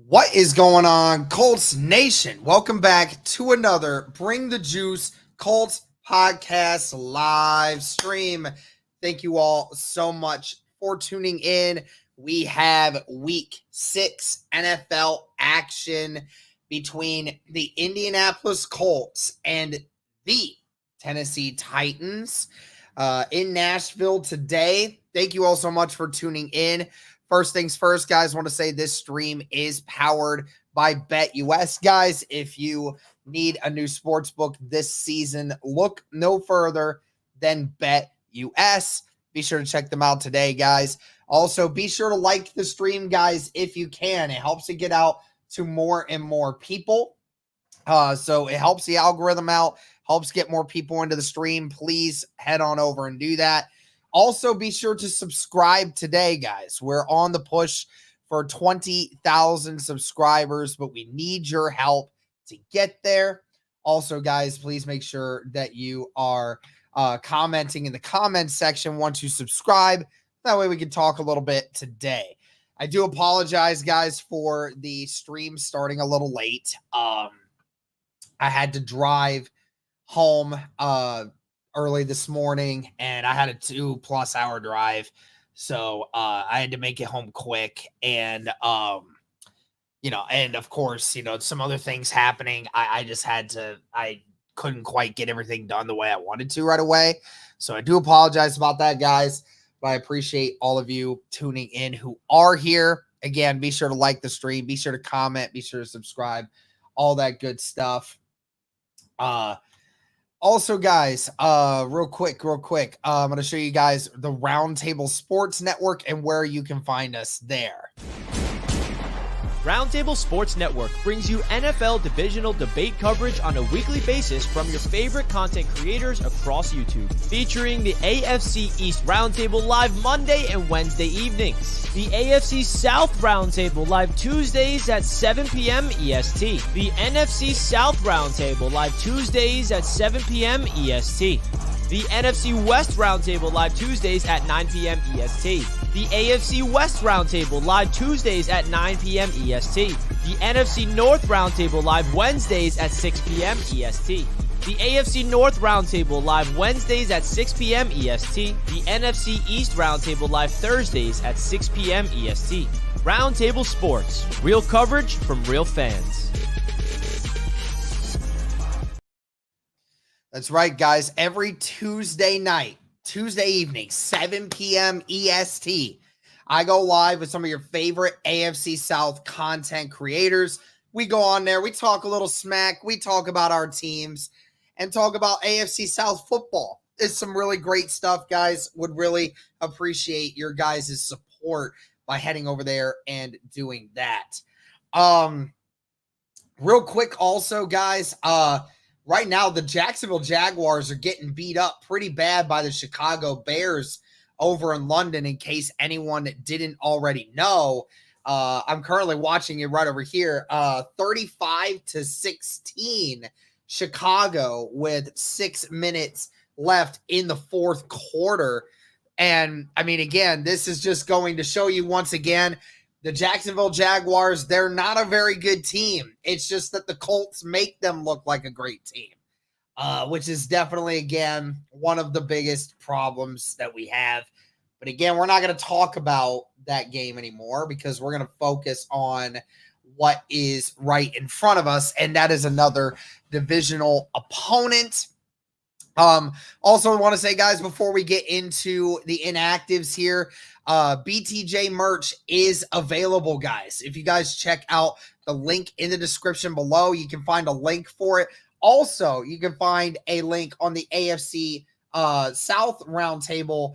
What is going on, Colts Nation? Welcome back to another Bring the Juice Colts podcast live stream. Thank you all so much for tuning in. We have week 6 NFL action between the Indianapolis Colts and the Tennessee Titans in Nashville today. Thank you all so much for tuning in. First things first, guys, want to say this stream is powered by BetUS. Guys, if you need a new sports book this season, look no further than BetUS. Be sure to check them out today, guys. Also, be sure to like the stream, guys, if you can. It helps it get out to more and more people. So it helps the algorithm out, helps get more people into the stream. Please head on over and do that. Also, be sure to subscribe today, guys. We're on the push for 20,000 subscribers, but we need your help to get there. Also, guys, please make sure that you are commenting in the comments section once you subscribe. That way we can talk a little bit today. I do apologize, guys, for the stream starting a little late. I had to drive home early this morning, and I had a 2+ hour drive, so I had to make it home quick. And and of course, some other things happening. I just had to. I couldn't quite get everything done the way I wanted to right away, so I do apologize about that, guys. But I appreciate all of you tuning in who are here. Again, be sure to like the stream, be sure to comment, be sure to subscribe, all that good stuff. Also, guys, real quick, I'm going to show you guys the Roundtable Sports Network and where you can find us there. Roundtable Sports Network brings you NFL divisional debate coverage on a weekly basis from your favorite content creators across YouTube, featuring the AFC East Roundtable live Monday and Wednesday evenings, the AFC South Roundtable live Tuesdays at 7 p.m. EST, the NFC South Roundtable live Tuesdays at 7 p.m. EST, the NFC West Roundtable live Tuesdays at 9 p.m. EST, the AFC West Roundtable live Tuesdays at 9 p.m. EST, the NFC North Roundtable live Wednesdays at 6 p.m. EST, the AFC North Roundtable live Wednesdays at 6 p.m. EST, the NFC East Roundtable live Thursdays at 6 p.m. EST. Roundtable Sports, real coverage from real fans. That's right, guys. Every Tuesday evening, 7 p.m. EST, I go live with some of your favorite AFC South content creators. We go on there, we talk a little smack, we talk about our teams, and talk about AFC South football. It's some really great stuff, guys. Would really appreciate your guys' support by heading over there and doing that. Real quick also, guys, right now, the Jacksonville Jaguars are getting beat up pretty bad by the Chicago Bears over in London, in case anyone didn't already know. I'm currently watching it right over here. 35-16, Chicago with 6 minutes left in the fourth quarter. And, I mean, again, this is just going to show you once again, the Jacksonville Jaguars, they're not a very good team. It's just that the Colts make them look like a great team, which is definitely, again, one of the biggest problems that we have. But again, we're not going to talk about that game anymore because we're going to focus on what is right in front of us, and that is another divisional opponent. Also, I want to say, guys, before we get into the inactives here, BTJ merch is available, guys. If you guys check out the link in the description below, you can find a link for it. Also, you can find a link on the AFC South Roundtable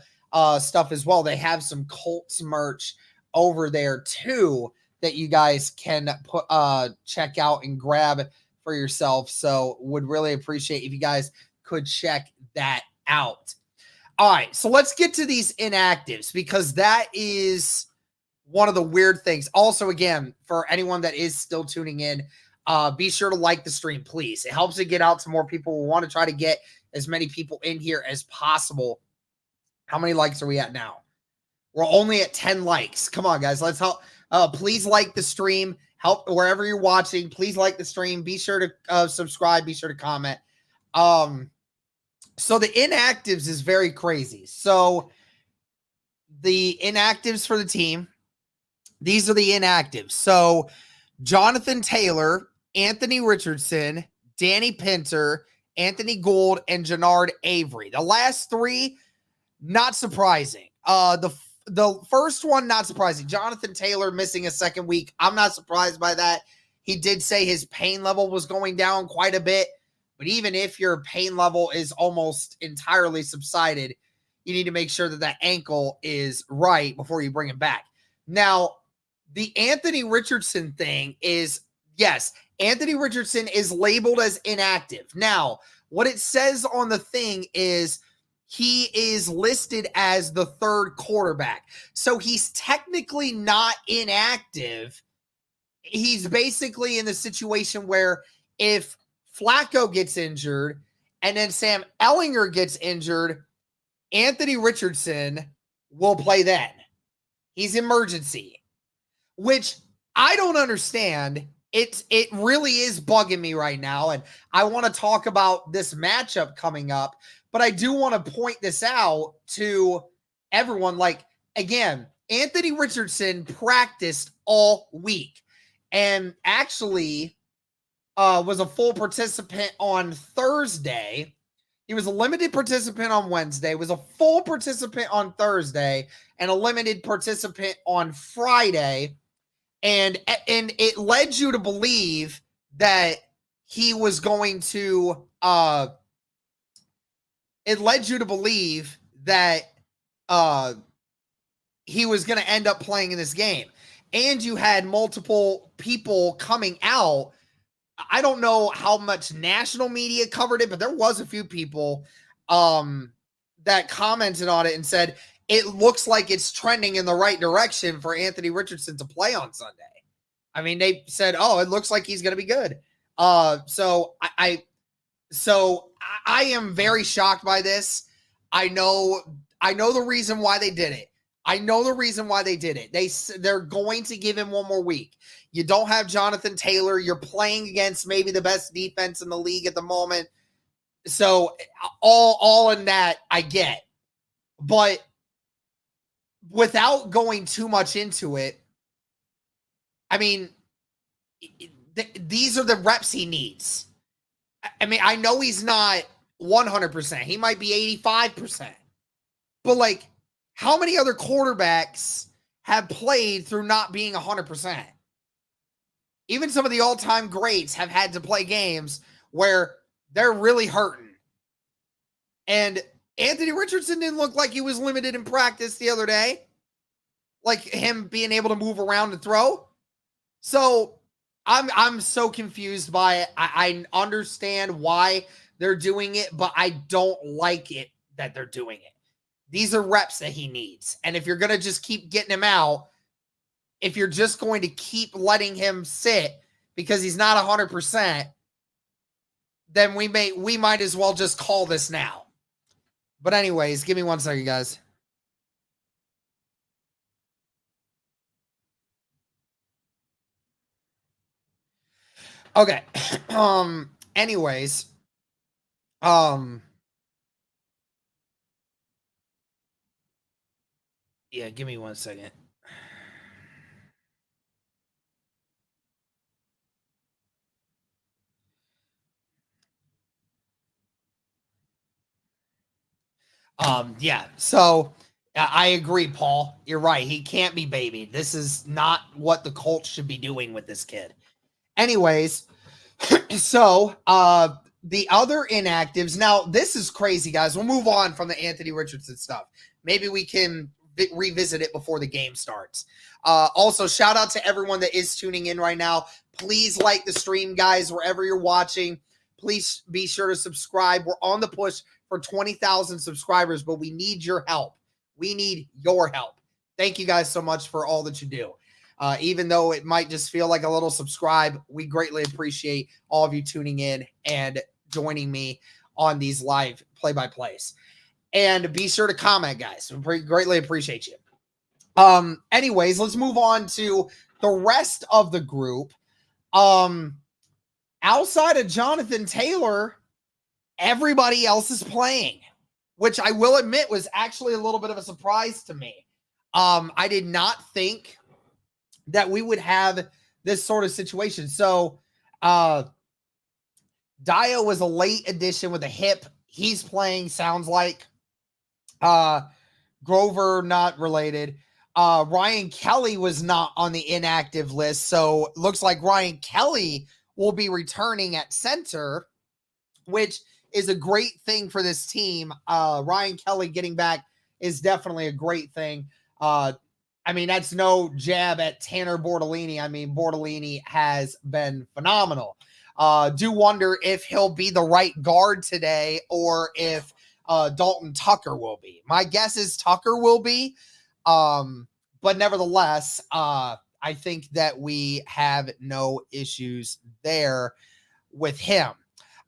stuff as well. They have some Colts merch over there too that you guys can check out and grab for yourself. So would really appreciate if you guys could check that out. All right, so let's get to these inactives because that is one of the weird things. Also, again, for anyone that is still tuning in, be sure to like the stream, please. It helps it get out to more people. We want to try to get as many people in here as possible. How many likes are we at now? We're only at 10 likes. Come on, guys. Let's help. Please like the stream. help wherever you're watching. Please like the stream. Be sure to subscribe. Be sure to comment. So the inactives is very crazy. So the inactives for the team, these are the inactives. So Jonathan Taylor, Anthony Richardson, Danny Pinter, Anthony Gould, and Jannard Avery. The last three, not surprising. The first one, not surprising. Jonathan Taylor missing a second week. I'm not surprised by that. He did say his pain level was going down quite a bit. But even if your pain level is almost entirely subsided, you need to make sure that that ankle is right before you bring him back. Now, the Anthony Richardson thing is, yes, Anthony Richardson is labeled as inactive. Now, what it says on the thing is he is listed as the third quarterback. So he's technically not inactive. He's basically in the situation where if Flacco gets injured and then Sam Ehlinger gets injured, Anthony Richardson will play then. He's emergency, which I don't understand. It really is bugging me right now, and I want to talk about this matchup coming up, but I do want to point this out to everyone. Like, again, Anthony Richardson practiced all week and actually was a full participant on Thursday. He was a limited participant on Wednesday, was a full participant on Thursday, and a limited participant on Friday. And it led you to believe that he was going to he was going to end up playing in this game. And you had multiple people coming out. I don't know how much national media covered it, but there was a few people that commented on it and said, it looks like it's trending in the right direction for Anthony Richardson to play on Sunday. I mean, they said, oh, it looks like he's going to be good. So I am very shocked by this. I know the reason why they did it. They're going to give him one more week. You don't have Jonathan Taylor. You're playing against maybe the best defense in the league at the moment. So all in that I get. But without going too much into it, I mean, these are the reps he needs. I mean, I know he's not 100%. He might be 85%. But, like, how many other quarterbacks have played through not being 100%? Even some of the all-time greats have had to play games where they're really hurting. And Anthony Richardson didn't look like he was limited in practice the other day. Like him being able to move around and throw. So I'm so confused by it. I understand why they're doing it, but I don't like it that they're doing it. These are reps that he needs. And if you're going to just keep getting him out, if you're just going to keep letting him sit because he's not 100%, then we might as well just call this now. But anyways, give me 1 second, guys. Okay. Anyways. Yeah, give me 1 second. Yeah, so I agree, Paul. You're right. He can't be babied. This is not what the Colts should be doing with this kid. Anyways, so the other inactives. Now, this is crazy, guys. We'll move on from the Anthony Richardson stuff. Maybe we can revisit it before the game starts. Also, shout out to everyone that is tuning in right now. Please like the stream, guys, wherever you're watching. Please be sure to subscribe. We're on the push for 20,000 subscribers, but we need your help. We need your help. Thank you guys so much for all that you do. Even though it might just feel like a little subscribe, we greatly appreciate all of you tuning in and joining me on these live play-by-plays. And be sure to comment, guys. We greatly appreciate you. Anyways, let's move on to the rest of the group. Outside of Jonathan Taylor, everybody else is playing, which I will admit was actually a little bit of a surprise to me. I did not think that we would have this sort of situation. So, Dio was a late addition with a hip. He's playing, sounds like. Grover, not related. Ryan Kelly was not on the inactive list. So, looks like Ryan Kelly will be returning at center, which is a great thing for this team. Ryan Kelly getting back is definitely a great thing. I mean, that's no jab at Tanner Bortolini. I mean, Bortolini has been phenomenal. Do wonder if he'll be the right guard today or if Dalton Tucker will be. My guess is Tucker will be. But nevertheless, I think that we have no issues there with him.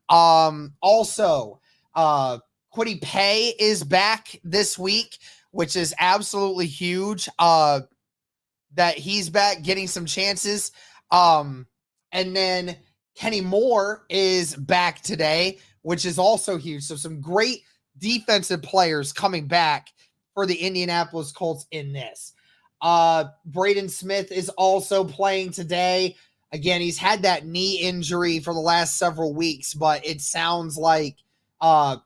Also, Kwity Paye is back this week, which is absolutely huge. That he's back getting some chances. And then Kenny Moore is back today, which is also huge. So some great defensive players coming back for the Indianapolis Colts in this. Braden Smith is also playing today. Again, he's had that knee injury for the last several weeks, but it sounds like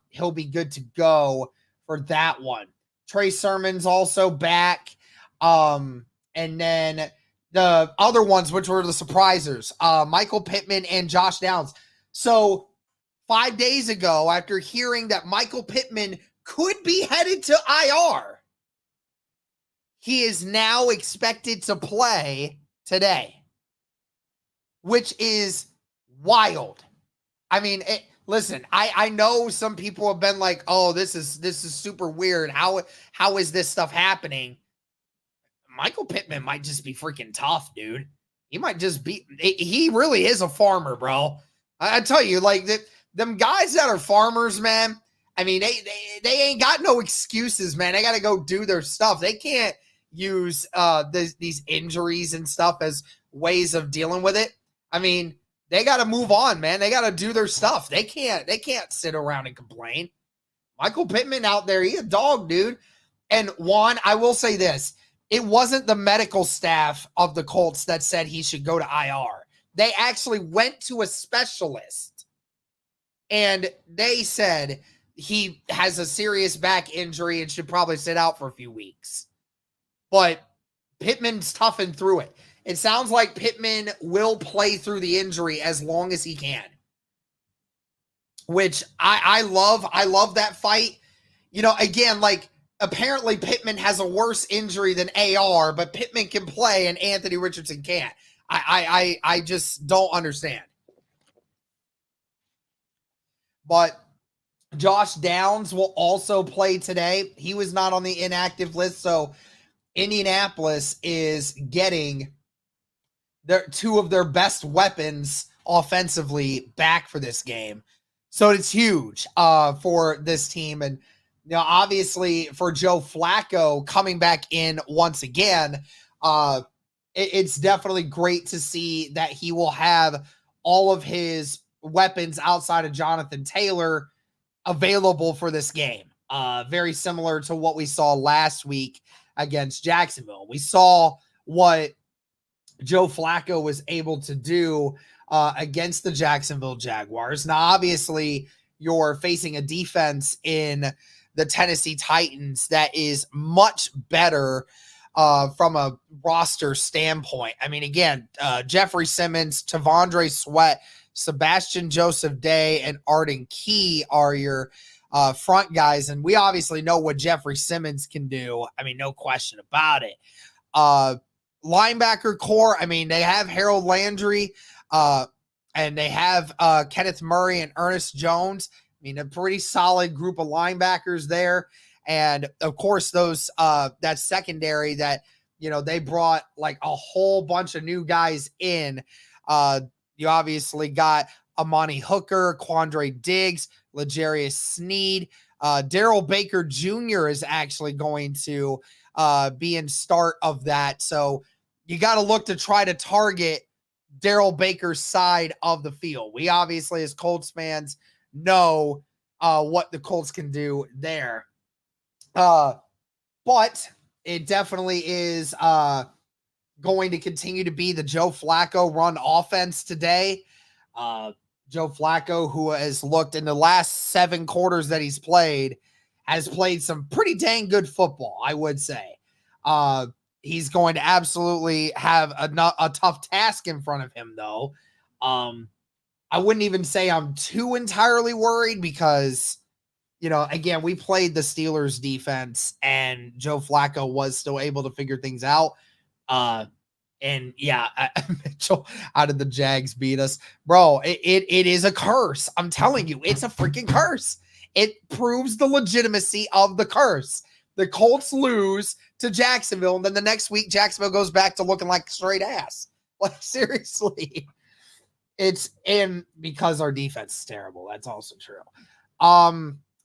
he'll be good to go for that one. Trey Sermon's also back. And then the other ones, which were the surprisers, Michael Pittman and Josh Downs. So 5 days ago, after hearing that Michael Pittman could be headed to IR, he is now expected to play today, which is wild. I mean, listen, I know some people have been like, oh, this is super weird. How is this stuff happening? Michael Pittman might just be freaking tough, dude. He might just be, he really is a farmer, bro. I tell you, like, them guys that are farmers, man, I mean, they ain't got no excuses, man. They got to go do their stuff. They can't use these injuries and stuff as ways of dealing with it. I mean, they got to move on, man. They got to do their stuff. They can't sit around and complain. Michael Pittman out there, he a dog, dude. And Juan, I will say this. It wasn't the medical staff of the Colts that said he should go to IR. They actually went to a specialist and they said he has a serious back injury and should probably sit out for a few weeks. But Pittman's toughened through it. It sounds like Pittman will play through the injury as long as he can, which I love. I love that fight. You know, again, like, apparently Pittman has a worse injury than AR, but Pittman can play and Anthony Richardson can't. I just don't understand. But Josh Downs will also play today. He was not on the inactive list, so Indianapolis is getting two of their best weapons offensively back for this game. So it's huge for this team. And, you know, obviously for Joe Flacco coming back in once again, it's definitely great to see that he will have all of his weapons outside of Jonathan Taylor available for this game. Very similar to what we saw last week against Jacksonville. We saw what Joe Flacco was able to do against the Jacksonville Jaguars. Now, obviously, you're facing a defense in the Tennessee Titans that is much better from a roster standpoint. I mean, again, Jeffrey Simmons, Tavondre Sweat, Sebastian Joseph Day, and Arden Key are your front guys. And we obviously know what Jeffrey Simmons can do. I mean, no question about it. Linebacker core, I mean, they have Harold Landry and they have Kenneth Murray and Ernest Jones. I mean, a pretty solid group of linebackers there. And of course, those that secondary that, you know, they brought like a whole bunch of new guys in. You obviously got Amani Hooker, Quandre Diggs, L'Jarius Sneed. Daryl Baker Jr. is actually going to being start of that. So you got to look to try to target Daryl Baker's side of the field. We obviously, as Colts fans, know what the Colts can do there. But it definitely is going to continue to be the Joe Flacco run offense today. Joe Flacco, who has looked in the last 7 quarters that he's played, has played some pretty dang good football, I would say. He's going to absolutely have a tough task in front of him, though. I wouldn't even say I'm too entirely worried because, again, we played the Steelers defense and Joe Flacco was still able to figure things out. And yeah, Mitchell, how did the Jags beat us? Bro, it is a curse. I'm telling you, it's a freaking curse. It proves the legitimacy of the curse. The Colts lose to Jacksonville, and then the next week, Jacksonville goes back to looking like straight ass. Like, seriously. And because our defense is terrible. That's also true.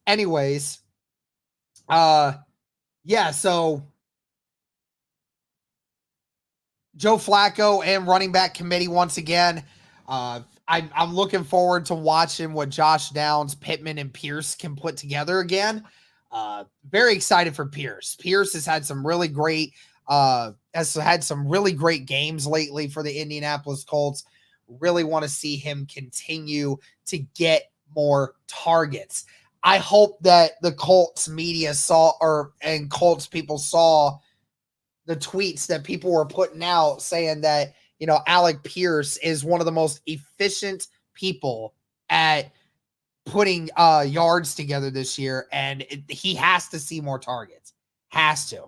Anyways, yeah, so Joe Flacco and running back committee once again. I'm looking forward to watching what Josh Downs, Pittman, and Pierce can put together again. Very excited for Pierce. Pierce has had some really great games lately for the Indianapolis Colts. Really want to see him continue to get more targets. I hope that the Colts media and Colts people saw the tweets that people were putting out saying that, Alec Pierce is one of the most efficient people at putting yards together this year, and he has to see more targets. Has to.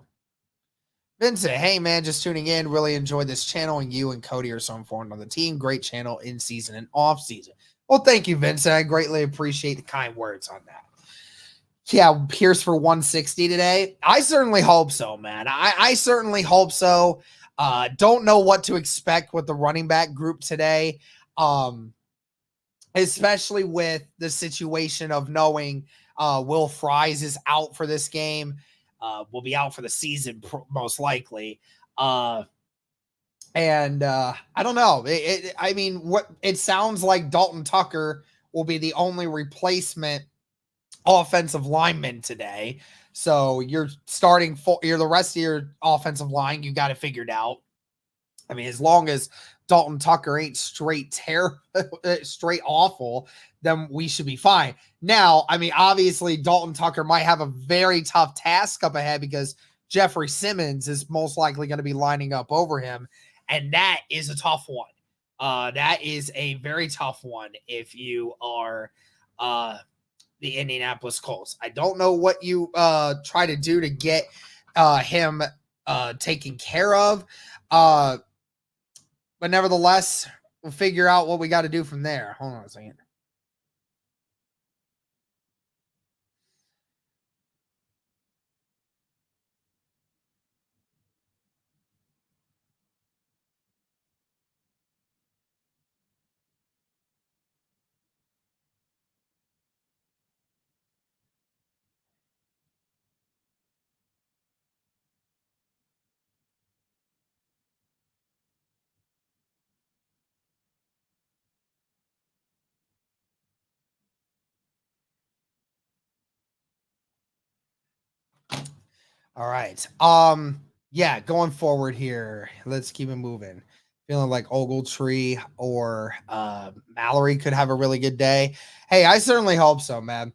Vincent, hey man, just tuning in. Really enjoyed this channel, and you and Cody are so informed on the team. Great channel in season and off season. Well, thank you, Vincent. I greatly appreciate the kind words on that. Yeah, Pierce for 160 today. I certainly hope so, man. I certainly hope so. Don't know what to expect with the running back group today, especially with the situation of knowing Will Fries is out for this game. Will be out for the season most likely. And I don't know. It sounds like Dalton Tucker will be the only replacement offensive lineman today. So you're the rest of your offensive line, you got it figured out. I mean, as long as Dalton Tucker ain't straight awful, then we should be fine. Now, I mean, obviously Dalton Tucker might have a very tough task up ahead because Jeffrey Simmons is most likely going to be lining up over him. And that is a tough one. That is a very tough one if you are the Indianapolis Colts. I don't know what you try to do to get him taken care of. But nevertheless, we'll figure out what we got to do from there. Hold on a second. All right. Yeah, going forward here, let's keep it moving. Feeling like Ogletree or Mallory could have a really good day. Hey, I certainly hope so, man.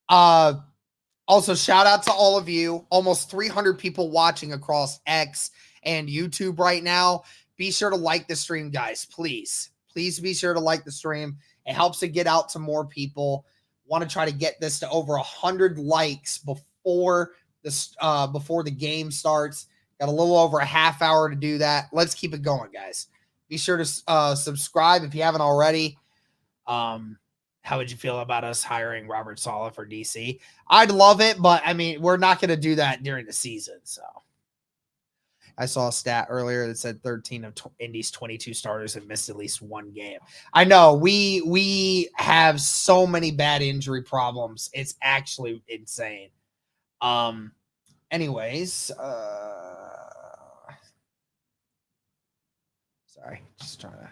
Also, shout out to all of you. Almost 300 people watching across X and YouTube right now. Be sure to like the stream, guys. Please. Please be sure to like the stream. It helps to get out to more people. Want to try to get this to over 100 likes before the game starts. Got a little over a half hour to do that. Let's keep it going, guys. Be sure to subscribe if you haven't already. How would you feel about us hiring Robert Saleh for DC? I'd love it, but I mean, we're not going to do that during the season. So I saw a stat earlier that said 13 of Indy's 22 starters have missed at least one game. I know we have so many bad injury problems. It's actually insane. Anyways, sorry, just trying to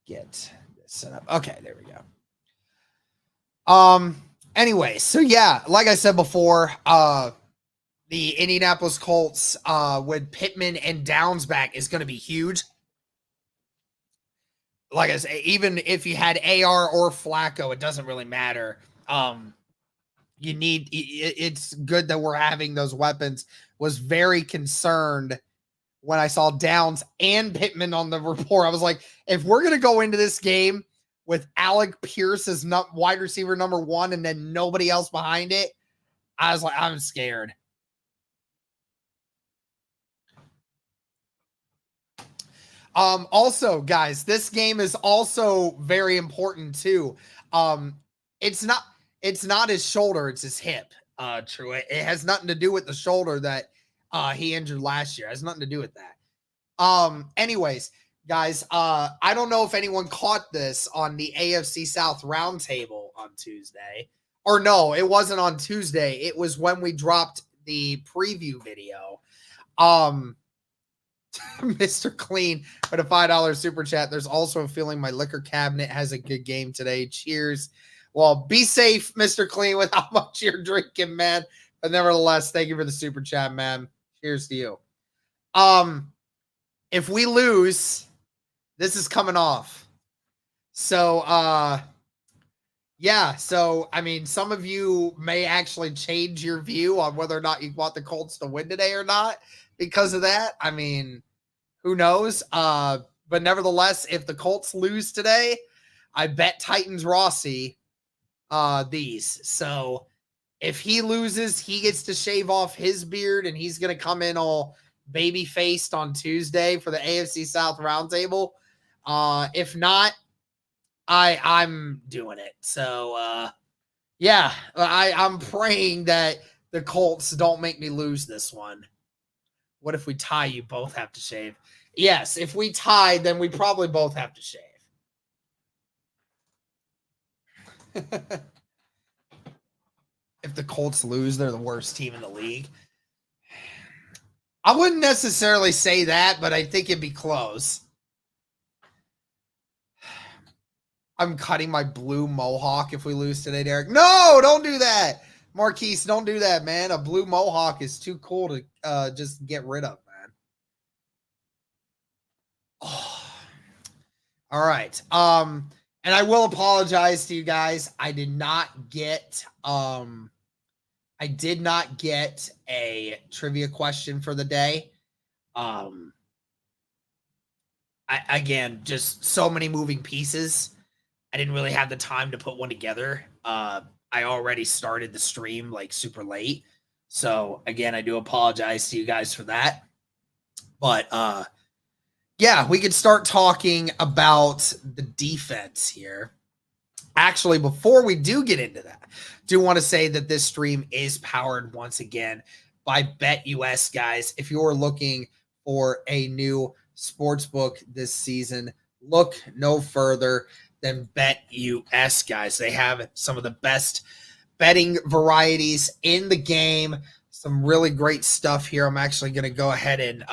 get this set up. Okay, there we go. Anyway, so yeah, like I said before, the Indianapolis Colts with Pittman and Downs back is going to be huge. Like I say, even if you had AR or Flacco, it doesn't really matter. You need, it's good that we're having those weapons. Was very concerned when I saw Downs and Pittman on the report. I was like, if we're going to go into this game with Alec Pierce as wide receiver number 1 and then nobody else behind it, I was like, I'm scared. Also, guys, this game is also very important too. It's not his shoulder, it's his hip. True. It has nothing to do with the shoulder that he injured last year. It has nothing to do with that. Anyways, guys, I don't know if anyone caught this on the AFC South roundtable on Tuesday. Or no, it wasn't on Tuesday. It was when we dropped the preview video. Mr. Clean with a $5 super chat. There's also a feeling my liquor cabinet has a good game today. Cheers. Well, be safe, Mr. Clean, with how much you're drinking, man. But nevertheless, thank you for the super chat, man. Cheers to you. If we lose, this is coming off. So, yeah. So, I mean, some of you may actually change your view on whether or not you want the Colts to win today or not because of that. I mean, who knows? But nevertheless, if the Colts lose today, I bet Titans Rossi these. So if he loses, he gets to shave off his beard and he's going to come in all baby faced on Tuesday for the AFC South roundtable. If not, I'm doing it. So yeah, I'm praying that the Colts don't make me lose this one. What if we tie? You both have to shave. Yes, if we tie, then we probably both have to shave. If the Colts lose, they're the worst team in the league. I wouldn't necessarily say that, but I think it'd be close. I'm cutting my blue mohawk if we lose today, Derek. No, don't do that. Marquise, don't do that, man. A blue mohawk is too cool to just get rid of, man. Oh. All right. And I will apologize to you guys. I did not get a trivia question for the day. Again, just so many moving pieces. I didn't really have the time to put one together. I already started the stream like super late. So again, I do apologize to you guys for that. But yeah, we could start talking about the defense here. Actually, before we do get into that, do want to say that this stream is powered once again by BetUS, guys. If you're looking for a new sports book this season, look no further than BetUS, guys. They have some of the best betting varieties in the game. Some really great stuff here. I'm actually going to go ahead and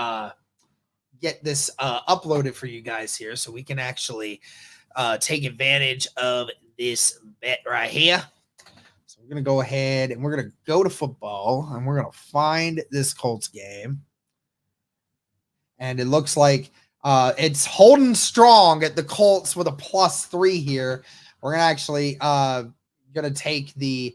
get this uploaded for you guys here so we can actually take advantage of this bet right here. So we're going to go ahead and we're going to go to football and we're going to find this Colts game. And it looks like it's holding strong at the Colts with a +3 here. We're going to actually going to take the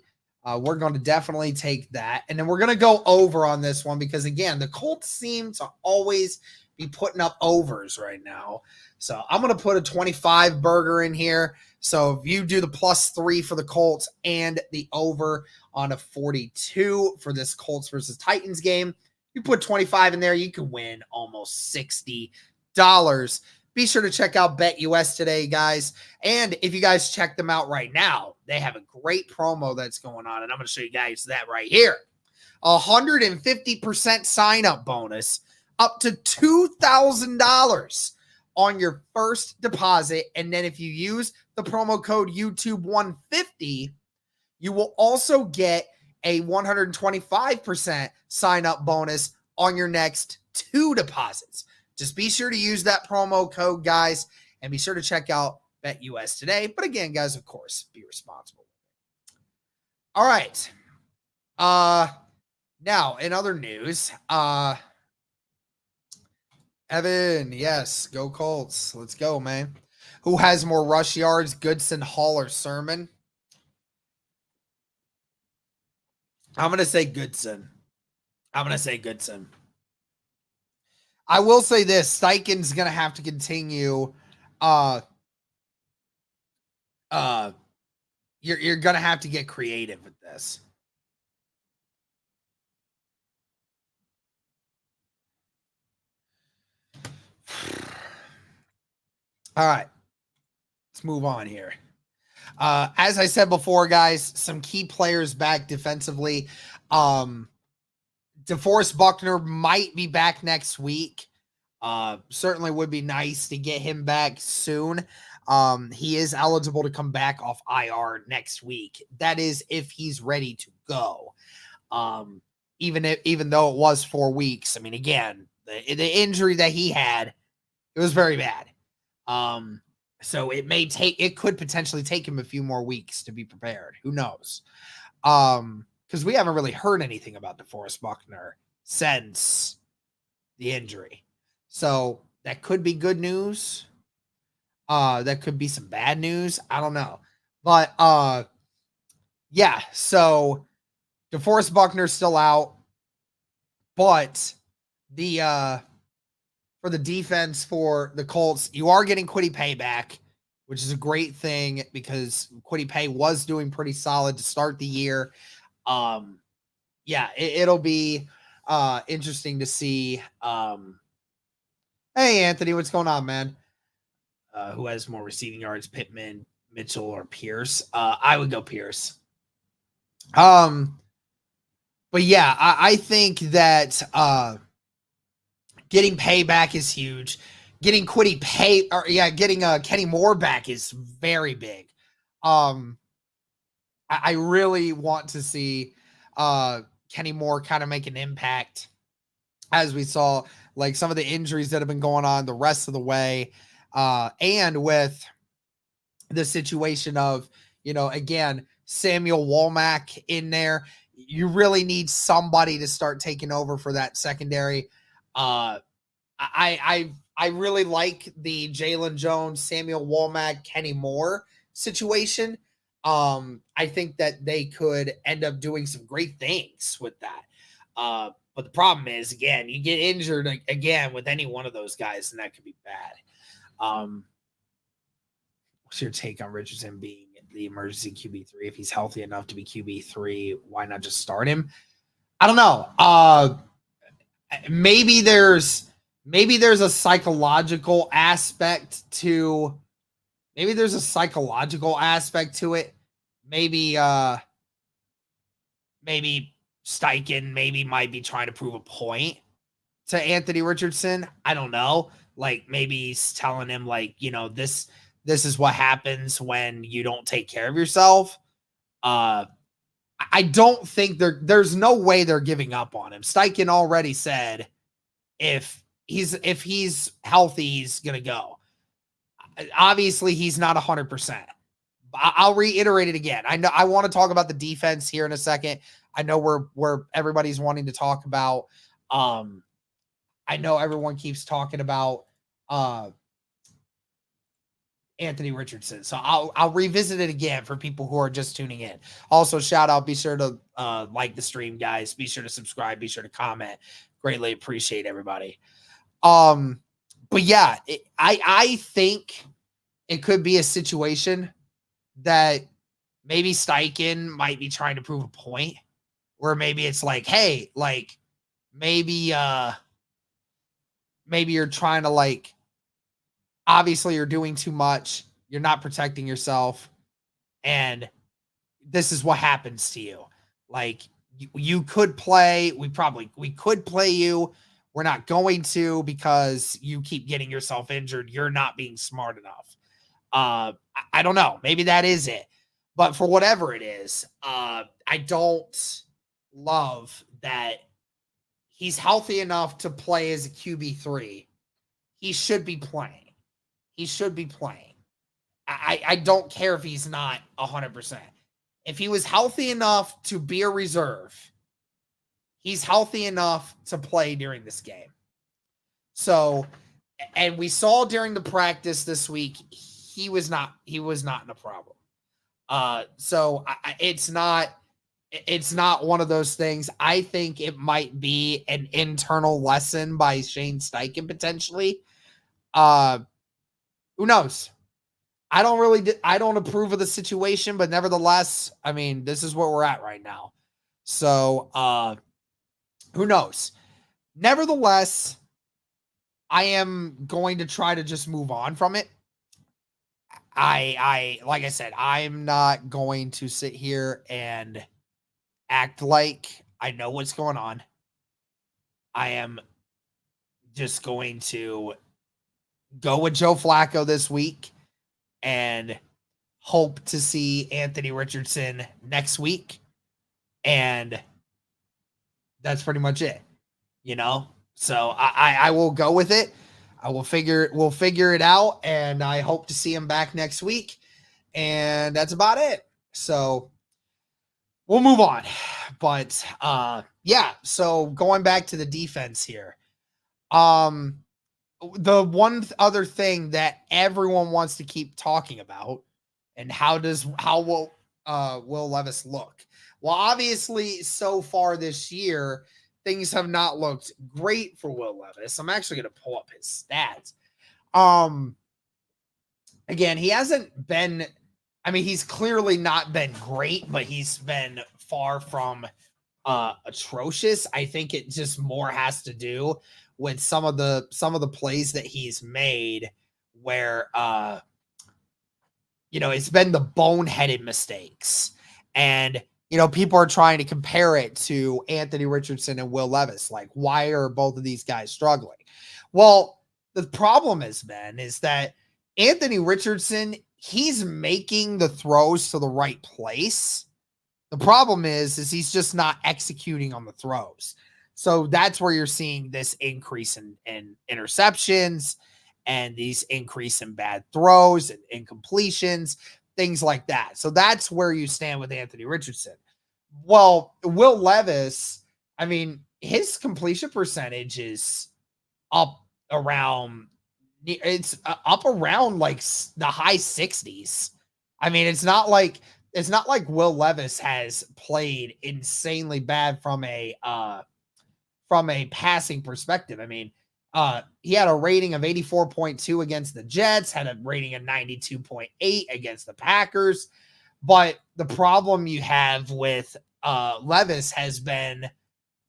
we're going to definitely take that. And then we're going to go over on this one because, again, the Colts seem to always be putting up overs right now. So I'm going to put a 25 burger in here. So if you do the +3 for the Colts and the over on a 42 for this Colts versus Titans game, you put 25 in there, you can win almost $60. Be sure to check out BetUS today, guys. And if you guys check them out right now, they have a great promo that's going on. And I'm going to show you guys that right here. 150% sign-up bonus up to $2,000 on your first deposit. And then if you use the promo code YouTube150, you will also get a 125% sign up bonus on your next 2 deposits. Just be sure to use that promo code, guys, and be sure to check out BetUS today. But again, guys, of course, be responsible. All right. Now, in other news, Evan, yes, go Colts. Let's go, man. Who has more rush yards, Goodson, Hall, or Sermon? I'm going to say Goodson. I will say this. Steichen's going to have to continue. You're going to have to get creative with this. All right. Let's move on here. As I said before, guys, some key players back defensively. DeForest Buckner might be back next week. Certainly would be nice to get him back soon. He is eligible to come back off IR next week. That is if he's ready to go. Even though it was 4 weeks. I mean, again, the injury that he had, it was very bad. So it could potentially take him a few more weeks to be prepared. Who knows? Because we haven't really heard anything about DeForest Buckner since the injury. So that could be good news. That could be some bad news. I don't know. But yeah, so DeForest Buckner's still out. But for the defense for the Colts, you are getting Kwity Paye back, which is a great thing because Kwity Paye was doing pretty solid to start the year. Yeah, it'll be interesting to see. Hey, Anthony, what's going on, man? Who has more receiving yards, Pittman, Mitchell, or Pierce? I would go Pierce. But yeah, I think that getting Paye back is huge. Getting Kwity Paye, getting Kenny Moore back is very big. I really want to see Kenny Moore kind of make an impact, as we saw, like some of the injuries that have been going on the rest of the way, and with the situation of, again, Samuel Womack in there. You really need somebody to start taking over for that secondary. I really like the Jalen Jones, Samuel Womack, Kenny Moore situation. I think that they could end up doing some great things with that. But the problem is, again, you get injured again with any one of those guys, and that could be bad. What's your take on Richardson being the emergency QB3? If he's healthy enough to be QB3, why not just start him? I don't know. Maybe there's a psychological aspect to it. Maybe Steichen might be trying to prove a point to Anthony Richardson. I don't know. Like, maybe he's telling him, like, this is what happens when you don't take care of yourself. I don't think there's no way they're giving up on him. Steichen already said if he's healthy, he's going to go. Obviously, he's not 100%. I'll reiterate it again. I know I want to talk about the defense here in a second. I know where everybody's wanting to talk about. I know everyone keeps talking about Anthony Richardson. So I'll revisit it again for people who are just tuning in. Also, shout out, be sure to like the stream, guys. Be sure to subscribe, be sure to comment. Greatly appreciate everybody. But yeah, I think it could be a situation that maybe Steichen might be trying to prove a point, where maybe it's like, hey, like maybe you're trying to, like, obviously you're doing too much, you're not protecting yourself, and this is what happens to you. Like, you could play, we could play you. We're not going to, because you keep getting yourself injured. You're not being smart enough. I don't know. Maybe that is it. But for whatever it is, I don't Love that he's healthy enough to play as a QB3. He should be playing. He should be playing. I don't care if he's not 100%. If he was healthy enough to be a reserve, he's healthy enough to play during this game. So, and we saw during the practice this week, he was not in a problem. So it's not one of those things. I think it might be an internal lesson by Shane Steichen potentially. Who knows? I don't approve of the situation, but nevertheless, I mean, this is where we're at right now. So, who knows? Nevertheless, I am going to try to just move on from it. I like I said, I'm not going to sit here and act like I know what's going on. I am just going to go with Joe Flacco this week and hope to see Anthony Richardson next week. And that's pretty much it, you know? So I will go with it. We'll figure it out, and I hope to see him back next week. And that's about it. So we'll move on. But yeah, so going back to the defense here. The one other thing that everyone wants to keep talking about, and how will Will Levis look? Well, obviously, so far this year, things have not looked great for Will Levis. I'm actually going to pull up his stats. Again, he hasn't been, I mean, he's clearly not been great, but he's been far from atrocious. I think it just more has to do with some of the plays that he's made where it's been the boneheaded mistakes. And people are trying to compare it to Anthony Richardson and Will Levis. Like, why are both of these guys struggling? Well, the problem is that Anthony Richardson, he's making the throws to the right place. The problem is he's just not executing on the throws. So that's where you're seeing this increase in interceptions and these increase in bad throws and incompletions, things like that. So that's where you stand with Anthony Richardson. Well, Will Levis, I mean, his completion percentage is up around like the high 60s. I mean, it's not like Will Levis has played insanely bad from a passing perspective. I mean, he had a rating of 84.2 against the Jets, had a rating of 92.8 against the Packers. But the problem you have with Levis has been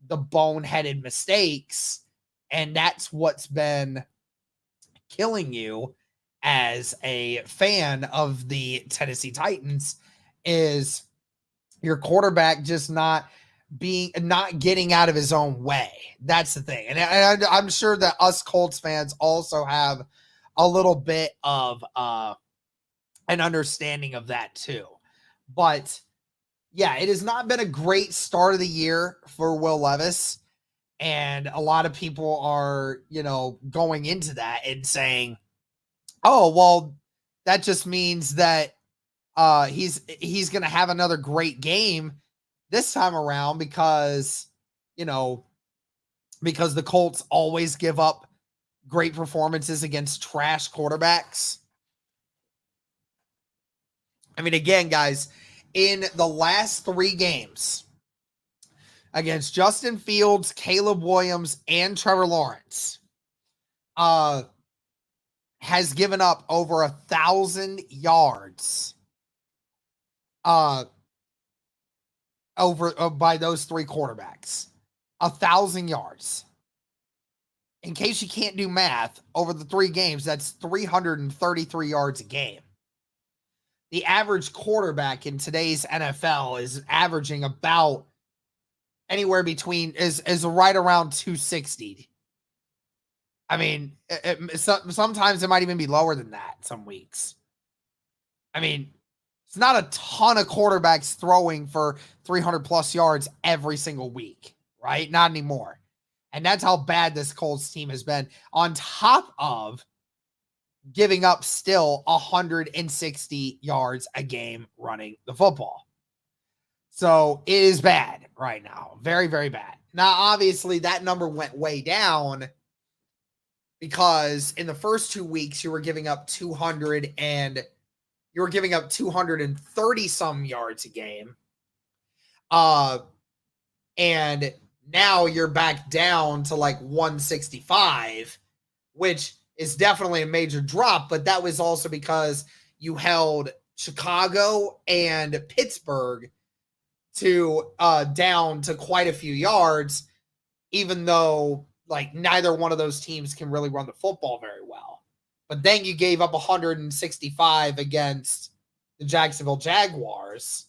the boneheaded mistakes, and that's what's been killing you as a fan of the Tennessee Titans, is your quarterback just not getting out of his own way. That's the thing. And I'm sure that us Colts fans also have a little bit of an understanding of that too. But yeah, it has not been a great start of the year for Will Levis. And a lot of people are, going into that and saying, oh, well, that just means that he's going to have another great game this time around because the Colts always give up great performances against trash quarterbacks. I mean, again, guys, in the last 3 games against Justin Fields, Caleb Williams, and Trevor Lawrence, has given up over 1,000 yards by those 3 quarterbacks. 1,000 yards. In case you can't do math, over the 3 games, that's 333 yards a game. The average quarterback in today's NFL is averaging about anywhere between is right around 260. I mean, sometimes it might even be lower than that some weeks. I mean, It's not a ton of quarterbacks throwing for 300 plus yards every single week, right? Not anymore. And that's how bad this Colts team has been, on top of giving up still 160 yards a game running the football. So it is bad right now. Very, very bad. Now, obviously, that number went way down because in the first 2 weeks, you were giving up 230 some yards a game. And now you're back down to like 165, which is definitely a major drop, but that was also because you held Chicago and Pittsburgh to down to quite a few yards, even though like neither one of those teams can really run the football very well. But then you gave up 165 against the Jacksonville Jaguars.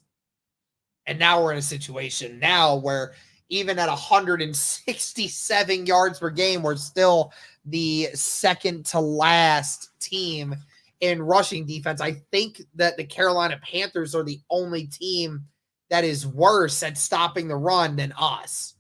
And now we're in a situation now where even at 167 yards per game, we're still the second to last team in rushing defense. I think that the Carolina Panthers are the only team that is worse at stopping the run than us.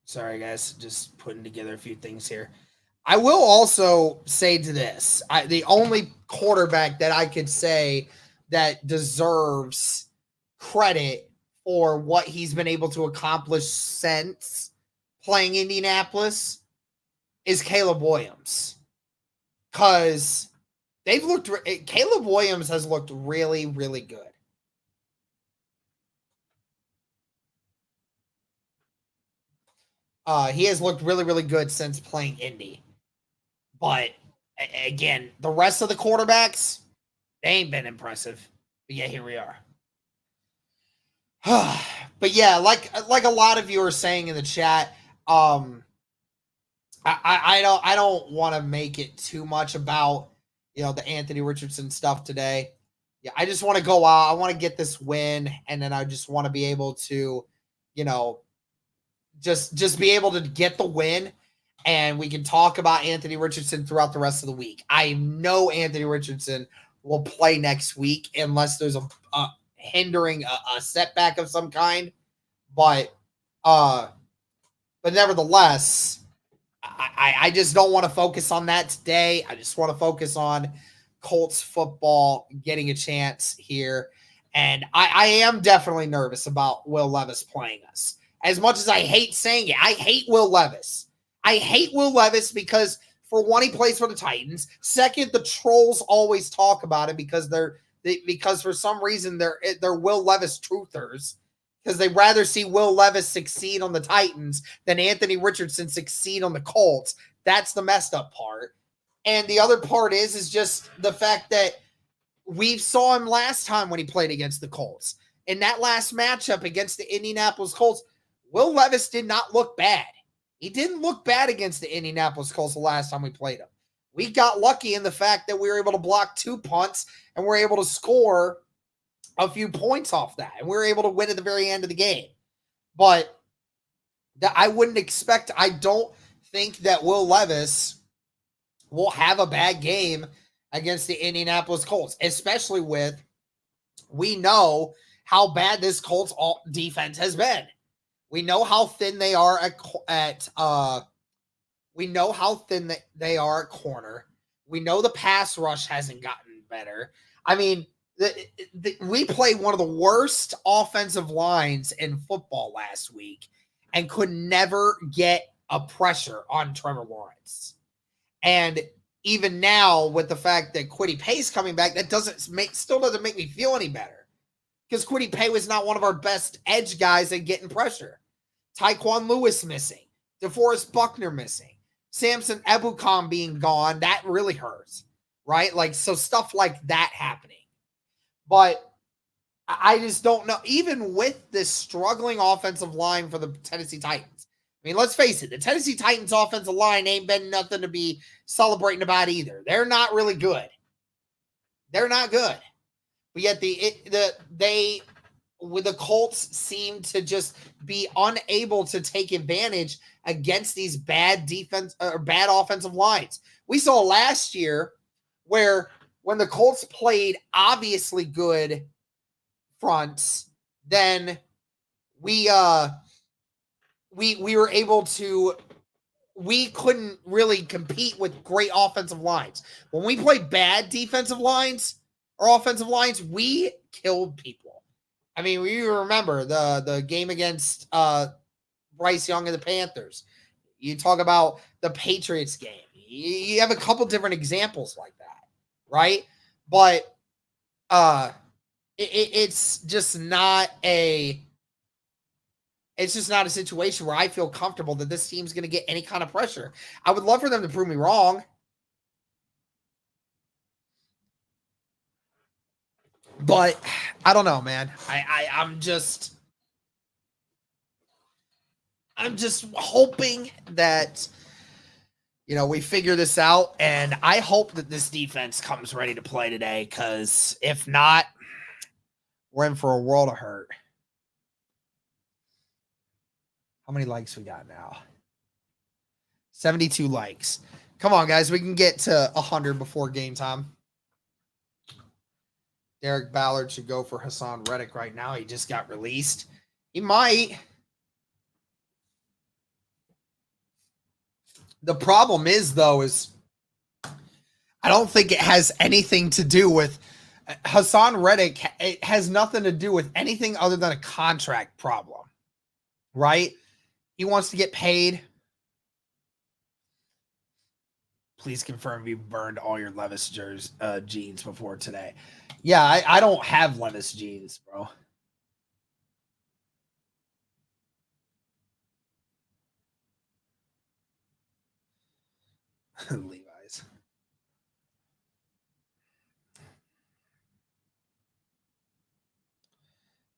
Sorry, guys, just putting together a few things here. I will also say to this, the only quarterback that I could say that deserves credit for what he's been able to accomplish since playing Indianapolis is Caleb Williams. Because Caleb Williams has looked really, really good. He has looked really, really good since playing Indy. But again, the rest of the quarterbacks, they ain't been impressive. But yeah, here we are. But yeah, like a lot of you are saying in the chat, I don't want to make it too much about the Anthony Richardson stuff today. Yeah, I just want to go out. I want to get this win, and then I just want to be able to, just be able to get the win, and we can talk about Anthony Richardson throughout the rest of the week. I know Anthony Richardson will play next week unless there's a hindering a setback of some kind. But nevertheless, I just don't want to focus on that today. I just want to focus on Colts football getting a chance here. And I am definitely nervous about Will Levis playing us. As much as I hate saying it, I hate Will Levis. I hate Will Levis because, for one, he plays for the Titans. Second, the trolls always talk about it because because for some reason they're Will Levis truthers, because they'd rather see Will Levis succeed on the Titans than Anthony Richardson succeed on the Colts. That's the messed up part. And the other part is just the fact that we saw him last time when he played against the Colts. In that last matchup against the Indianapolis Colts, Will Levis did not look bad. He didn't look bad against the Indianapolis Colts the last time we played him. We got lucky in the fact that we were able to block 2 punts and we're able to score a few points off that. And we were able to win at the very end of the game. But I don't think that Will Levis will have a bad game against the Indianapolis Colts, especially we know how bad this Colts defense has been. We know how thin they are we know how thin they are at corner. We know the pass rush hasn't gotten better. I mean, we played one of the worst offensive lines in football last week and could never get a pressure on Trevor Lawrence. And even now, with the fact that Kwity Pace coming back, that still doesn't make me feel any better. because Kwity Paye was not one of our best edge guys at getting pressure. Tyquan Lewis missing. DeForest Buckner missing. Samson Ebukam being gone. That really hurts, right? Like, so stuff like that happening. But I just don't know. Even with this struggling offensive line for the Tennessee Titans, I mean, let's face it, the Tennessee Titans offensive line ain't been nothing to be celebrating about either. They're not really good. They're not good. But yet the Colts seem to just be unable to take advantage against these bad defense or bad offensive lines. We saw last year where when the Colts played obviously good fronts, then we were able to, we couldn't really compete with great offensive lines. When we played bad defensive lines or offensive lines, we killed people. I mean, we remember the game against Bryce Young and the Panthers. You talk about the Patriots game. You have a couple different examples like that, right? But it's just not a situation where I feel comfortable that this team's going to get any kind of pressure. I would love for them to prove me wrong. But I don't know, man. I'm just hoping that, you know, we figure this out, and I hope that this defense comes ready to play today, because if not, we're in for a world of hurt. How many likes we got now? 72 likes. Come on, guys. We can get to 100 before game time. Derek Ballard should go for Hassan Reddick right now. He just got released. He might. The problem is, though, is I don't think it has anything to do with Hassan Reddick. It has nothing to do with anything other than a contract problem, right? He wants to get paid. Please confirm you burned all your Levis jeans before today. Yeah, I don't have Levis jeans, bro. Levi's.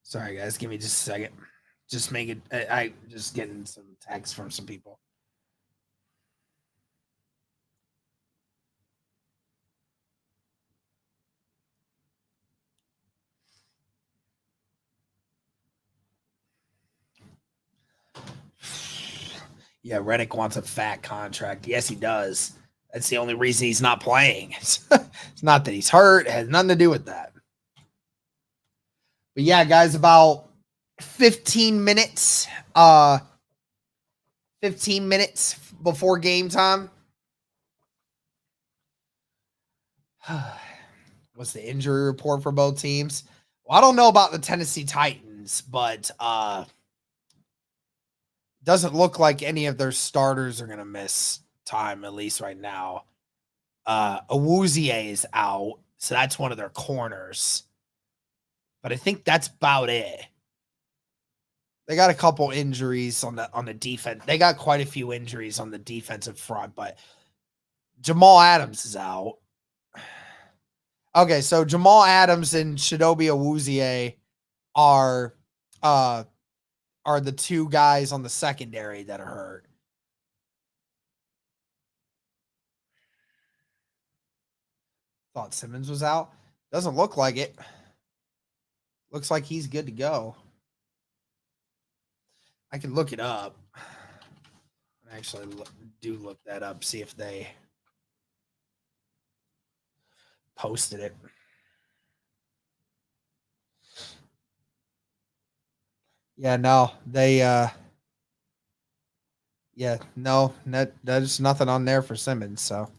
Sorry, guys. Give me just a second. Just make it. I just getting some texts from some people. Yeah, Reddick wants a fat contract. Yes, he does. That's the only reason he's not playing. It's not that he's hurt. It has nothing to do with that. But yeah, guys, about 15 minutes. 15 minutes before game time. What's the injury report for both teams? Well, I don't know about the Tennessee Titans, but doesn't look like any of their starters are going to miss time, at least right now. Awuzie is out, so that's one of their corners. But I think that's about it. They got a couple injuries on the defense. They got quite a few injuries on the defensive front, but Jamal Adams is out. Okay, so Jamal Adams and Chidobe Awuzie are the two guys on the secondary that are hurt. Thought Simmons was out. Doesn't look like it. Looks like he's good to go. I can look it up. Actually, do look that up. See if they posted it. Yeah, no, they yeah, no, there's nothing on there for Simmons, so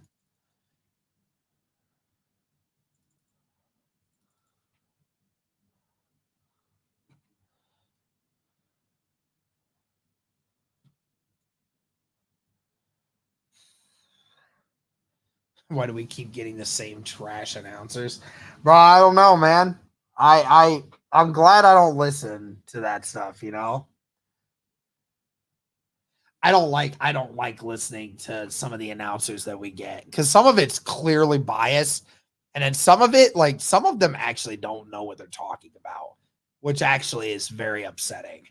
why do we keep getting the same trash announcers? Bro, I don't know, man. I I'm glad I don't listen to that stuff, you know? I don't like listening to some of the announcers that we get because some of it's clearly biased, and then some of it, like some of them actually don't know what they're talking about, which actually is very upsetting.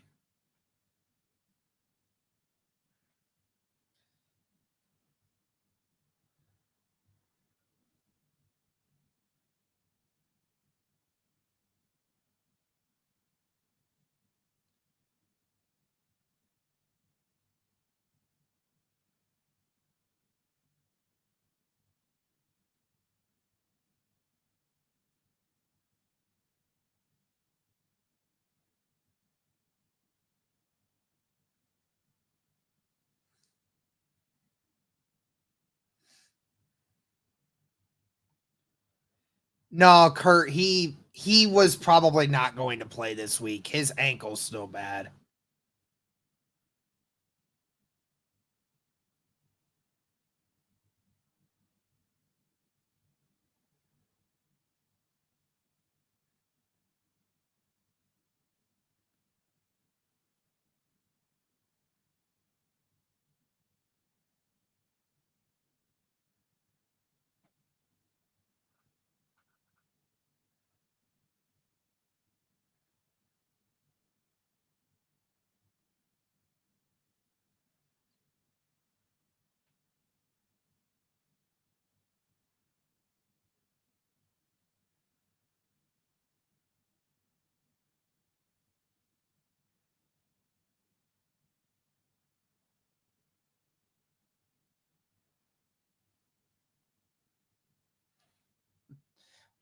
No, Kurt, he was probably not going to play this week. His ankle's still bad.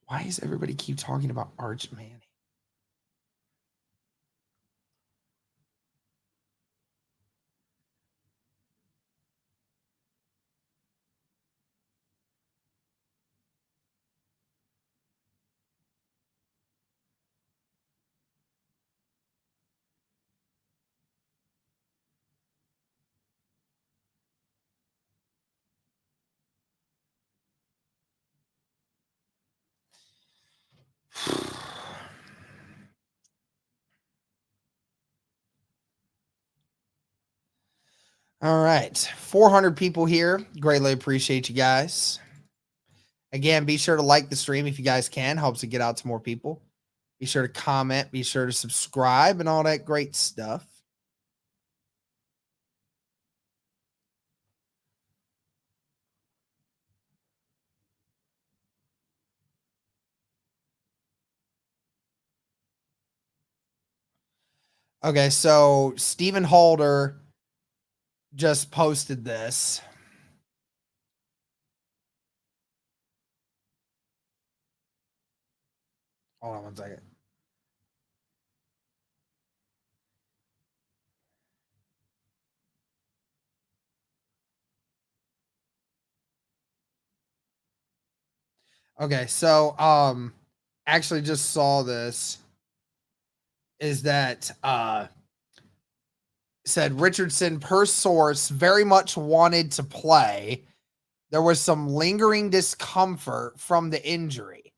Why does everybody keep talking about Arch Manning? All right. 400 people here. Greatly appreciate you guys. Again, be sure to like the stream if you guys can. Helps it get out to more people. Be sure to comment. Be sure to subscribe and all that great stuff. Okay, so Stephen Halder just posted this. Hold on one second. Okay, so actually just saw this is that said Richardson per source very much wanted to play. There was some lingering discomfort from the injury.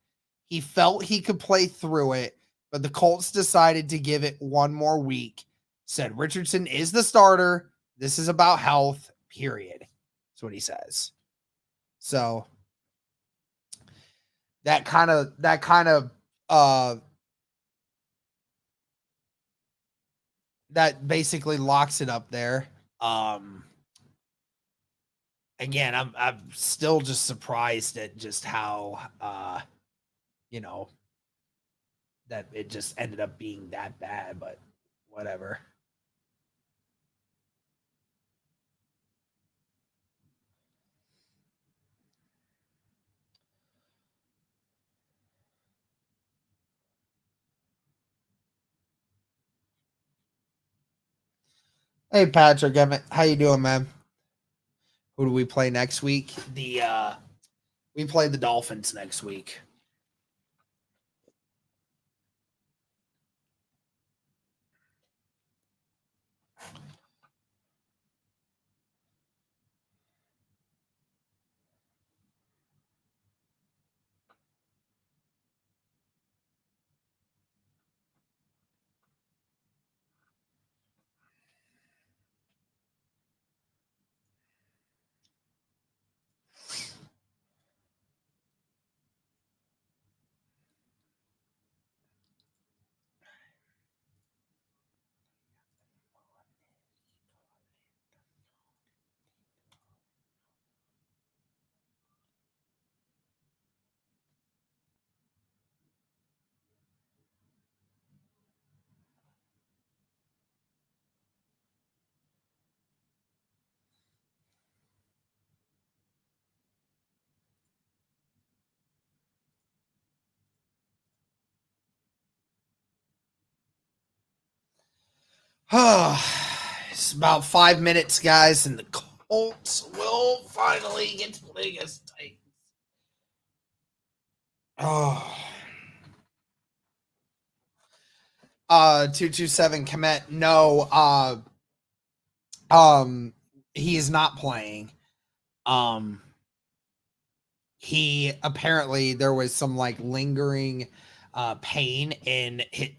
He felt he could play through it, but the Colts decided to give it one more week. Said Richardson is the starter. This is about health, period. That's what he says. So uh that basically locks it up there. Um Again, I'm still just surprised at just how you know that it just ended up being that bad, but whatever. Hey Patrick, how you doing, man? Who do we play next week? We play the Dolphins next week. It's about 5 minutes, guys, and the Colts will finally get to play against the Titans. Oh. 227 Komet. No, he is not playing. He apparently there was some like lingering pain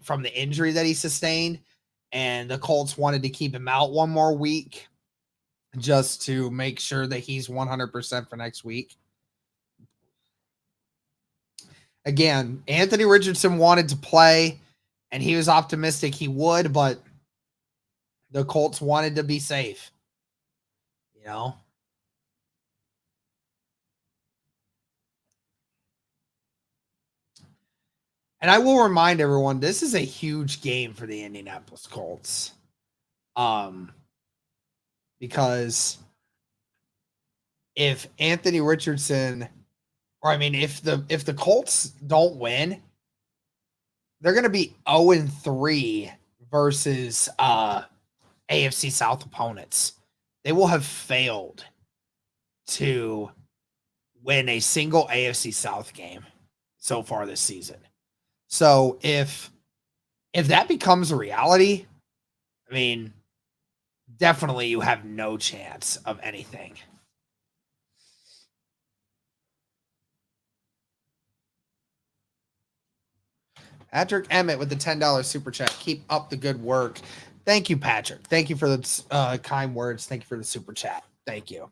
from the injury that he sustained, and the Colts wanted to keep him out one more week just to make sure that he's 100% for next week. Again, Anthony Richardson wanted to play, and he was optimistic he would, but the Colts wanted to be safe. You know? And I will remind everyone, this is a huge game for the Indianapolis Colts. Because if Anthony Richardson, or I mean, if the Colts don't win, they're going to be 0-3 versus AFC South opponents. They will have failed to win a single AFC South game so far this season. So if that becomes a reality, I mean, definitely you have no chance of anything. Patrick Emmett with the $10 super chat. Keep up the good work. Thank you, Patrick. Thank you for the kind words. Thank you for the super chat. Thank you.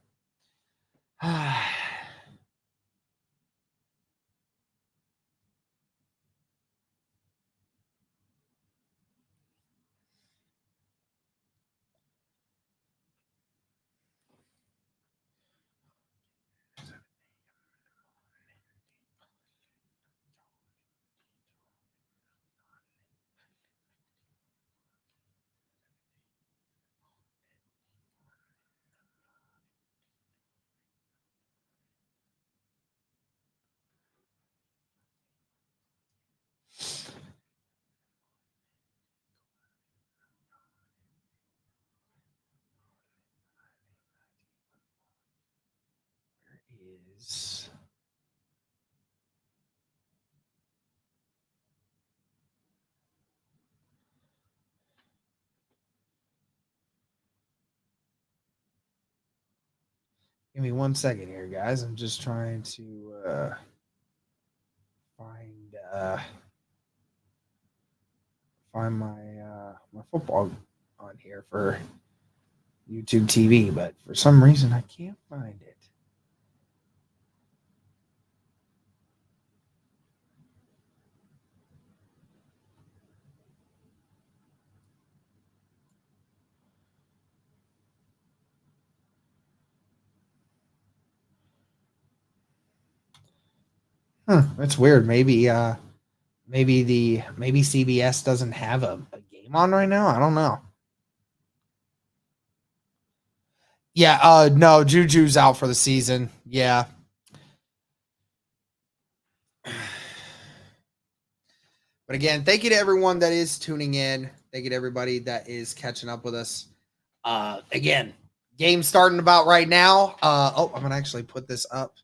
Give me 1 second here, guys. I'm just trying to find my football on here for YouTube TV, but for some reason I can't find it. That's weird. Maybe CBS doesn't have a game on right now. I don't know. Yeah, no, Juju's out for the season. Yeah. But again, thank you to everyone that is tuning in. Thank you to everybody that is catching up with us. Again, game starting about right now. I'm gonna actually put this up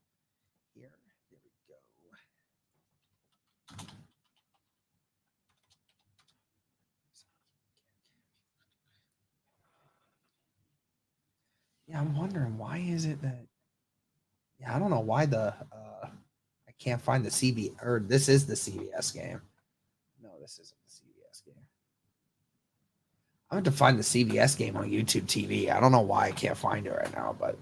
here. Here we go. Yeah, I'm wondering why is it that? Yeah, I don't know why I can't find the CB or this is the CBS game. No, this isn't the CBS game. I have to find the CBS game on YouTube TV. I don't know why I can't find it right now, but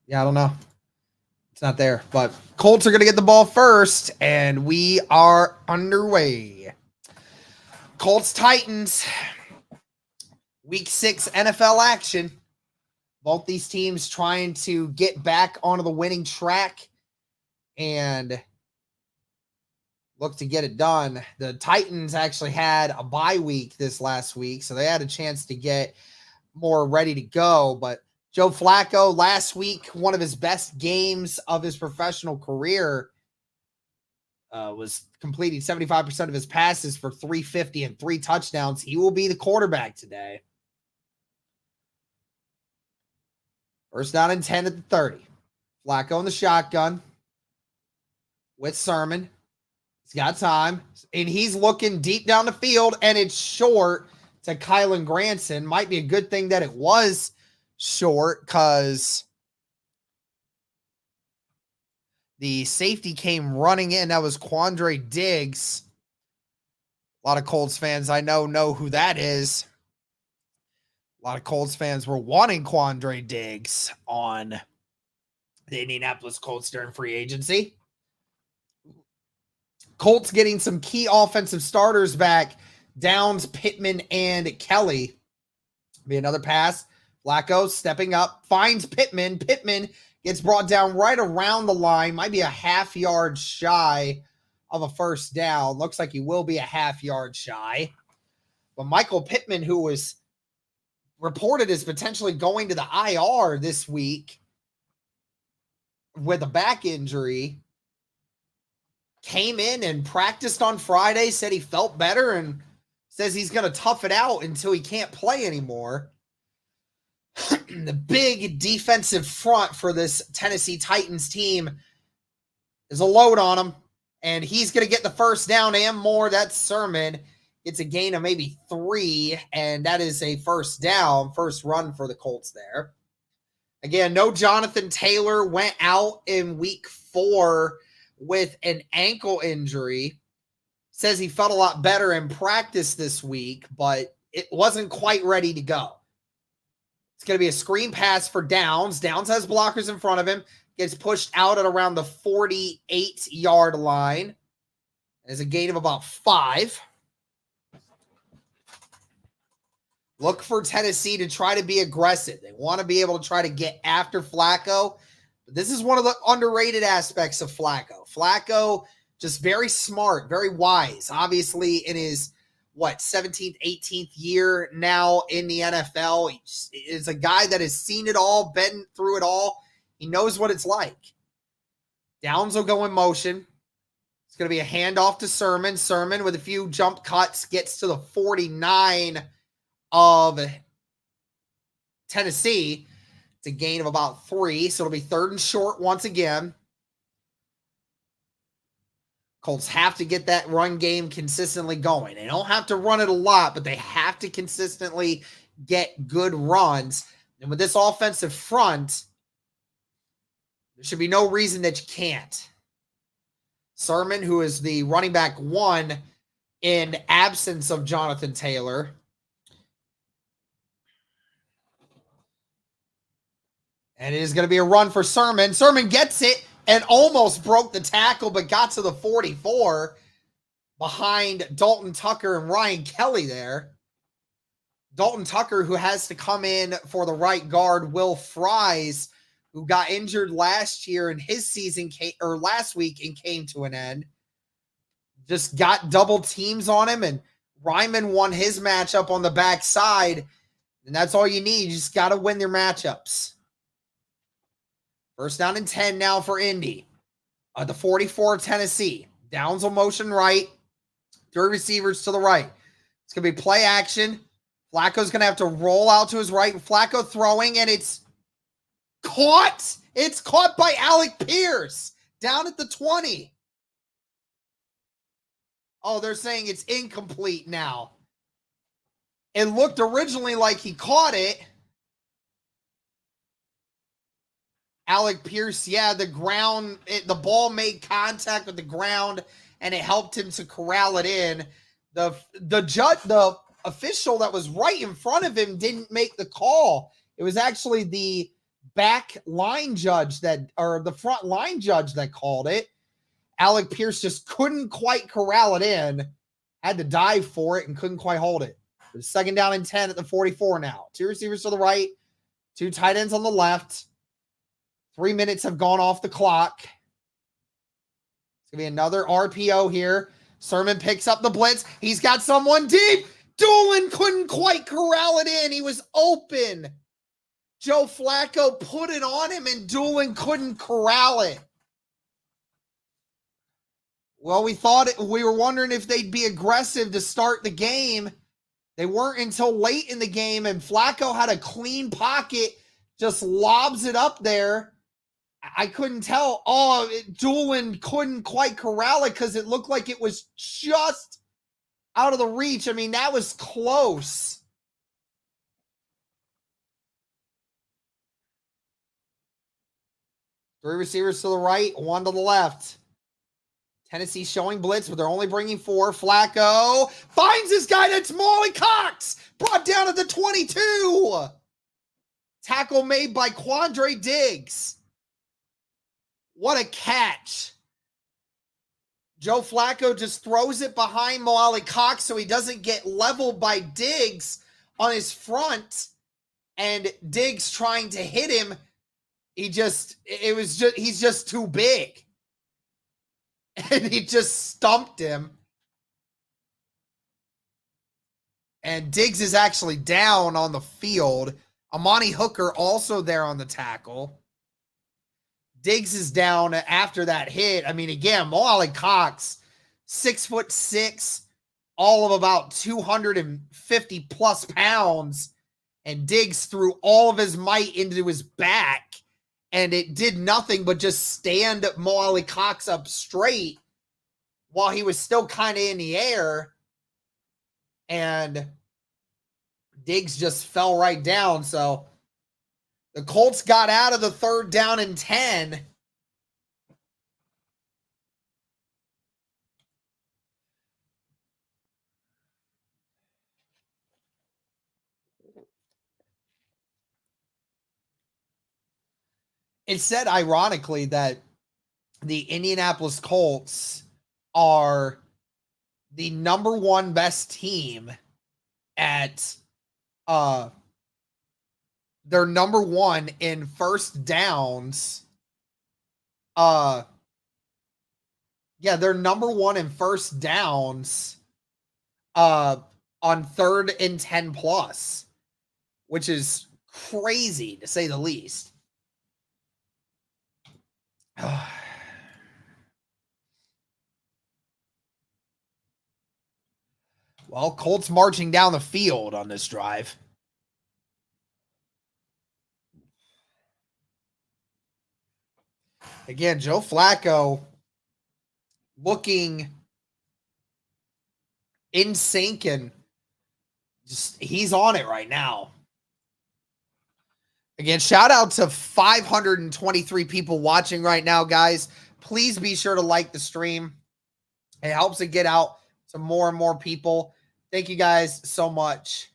yeah, I don't know. It's not there. But Colts are going to get the ball first, and we are underway. Colts Titans, Week 6 NFL action. Both these teams trying to get back onto the winning track and look to get it done. The Titans actually had a bye week this last week, so they had a chance to get more ready to go. But Joe Flacco last week, one of his best games of his professional career, was completing 75% of his passes for 350 and 3 touchdowns. He will be the quarterback today. First down and 10 at the 30. Flacco in the shotgun with Sermon. He's got time, and he's looking deep down the field, and it's short to Kylan Granson. Might be a good thing that it was short because the safety came running in. That was Quandre Diggs. A lot of Colts fans I know who that is. A lot of Colts fans were wanting Quandre Diggs on the Indianapolis Colts during free agency. Colts getting some key offensive starters back. Downs, Pittman, and Kelly. Be another pass. Flacco stepping up, finds Pittman. Pittman gets brought down right around the line. Might be a half yard shy of a first down. Looks like he will be a half yard shy. But Michael Pittman, who was reported as potentially going to the IR this week with a back injury, came in and practiced on Friday, said he felt better, and says he's going to tough it out until he can't play anymore. The big defensive front for this Tennessee Titans team is a load on him, and he's going to get the first down and more. That's Sermon. It's a gain of maybe 3, and that is a first down, first run for the Colts there. Again, no Jonathan Taylor, went out in week 4 with an ankle injury. Says he felt a lot better in practice this week, but it wasn't quite ready to go. It's going to be a screen pass for Downs. Downs has blockers in front of him. Gets pushed out at around the 48-yard line. There's a gain of about 5. Look for Tennessee to try to be aggressive. They want to be able to try to get after Flacco. But this is one of the underrated aspects of Flacco. Flacco, just very smart, very wise. Obviously, in his, 17th, 18th year now in the NFL. He is a guy that has seen it all, been through it all. He knows what it's like. Downs will go in motion. It's going to be a handoff to Sermon. Sermon, with a few jump cuts, gets to the 49 of Tennessee. It's a gain of about 3, so it'll be 3rd and short once again. Colts have to get that run game consistently going. They don't have to run it a lot, but they have to consistently get good runs. And with this offensive front, there should be no reason that you can't. Sermon, who is the running back 1 in absence of Jonathan Taylor. And it is going to be a run for Sermon. Sermon gets it and almost broke the tackle, but got to the 44 behind Dalton Tucker and Ryan Kelly there. Dalton Tucker, who has to come in for the right guard, Will Fries, who got injured last year in his season, or last week, and came to an end. Just got double teams on him, and Ryman won his matchup on the backside. And that's all you need. You just got to win their matchups. First down and 10 now for Indy. The 44 of Tennessee. Downs will motion right. 3 receivers to the right. It's going to be play action. Flacco's going to have to roll out to his right. Flacco throwing, and it's caught. It's caught by Alec Pierce down at the 20. Oh, they're saying it's incomplete now. It looked originally like he caught it. Alec Pierce, the ball made contact with the ground, and it helped him to corral it in. The official that was right in front of him didn't make the call. It was actually the back line judge the front line judge that called it. Alec Pierce just couldn't quite corral it in, had to dive for it and couldn't quite hold it. It's 2nd down and 10 at the 44 now. 2 receivers to the right, 2 tight ends on the left. 3 minutes have gone off the clock. It's going to be another RPO here. Sermon picks up the blitz. He's got someone deep. Doolin couldn't quite corral it in. He was open. Joe Flacco put it on him and Doolin couldn't corral it. Well, we were wondering if they'd be aggressive to start the game. They weren't until late in the game, and Flacco had a clean pocket, just lobs it up there. I couldn't tell. Doolin couldn't quite corral it because it looked like it was just out of the reach. I mean, that was close. Three receivers to the right, one to the left. Tennessee showing blitz, but they're only bringing four. Flacco finds this guy. That's Molly Cox. Brought down at the 22. Tackle made by Quandre Diggs. What a catch. Joe Flacco just throws it behind Molly Cox so he doesn't get leveled by Diggs on his front. And Diggs trying to hit him. He's just too big. And he just stumped him. And Diggs is actually down on the field. Amani Hooker also there on the tackle. Diggs is down after that hit. I mean, again, Molly Cox, 6'6", all of about 250 plus pounds. And Diggs threw all of his might into his back. And it did nothing but just stand Molly Cox up straight while he was still kind of in the air. And Diggs just fell right down. So the Colts got out of the 3rd down and 10. It said, ironically, that the Indianapolis Colts are the number 1 best team at they're number 1 in first downs. They're number 1 in first downs on 3rd and 10 plus, which is crazy to say the least. Well, Colts marching down the field on this drive. Again, Joe Flacco looking in sync and just he's on it right now. Again, shout out to 523 people watching right now, guys. Please be sure to like the stream. It helps it get out to more and more people. Thank you guys so much.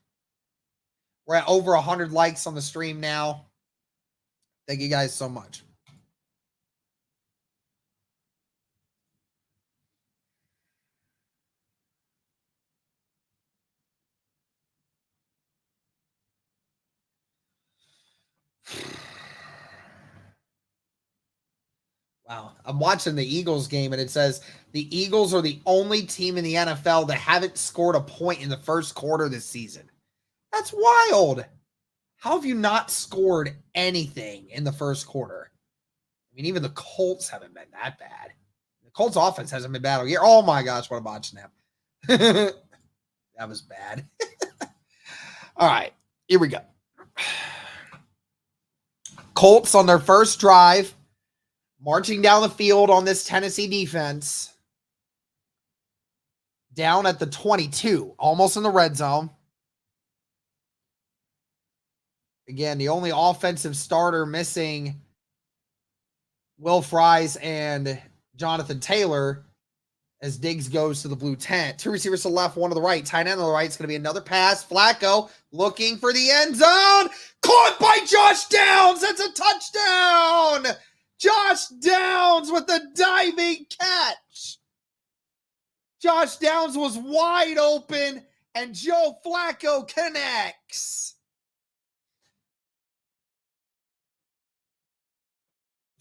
We're at over 100 likes on the stream now. Thank you guys so much. Wow. I'm watching the Eagles game, and it says the Eagles are the only team in the NFL that haven't scored a point in the first quarter this season. That's wild. How have you not scored anything in the first quarter? I mean, even the Colts haven't been that bad. The Colts offense hasn't been bad all year. Oh, my gosh, what a botch snap. That was bad. All right, here we go. Colts on their first drive. Marching down the field on this Tennessee defense. Down at the 22, almost in the red zone. Again, the only offensive starter missing Will Fries and Jonathan Taylor as Diggs goes to the blue tent. 2 receivers to the left, 1 to the right. Tight end on the right. It's going to be another pass. Flacco looking for the end zone. Caught by Josh Downs. That's a touchdown. Josh Downs with a diving catch. Josh Downs was wide open, and Joe Flacco connects.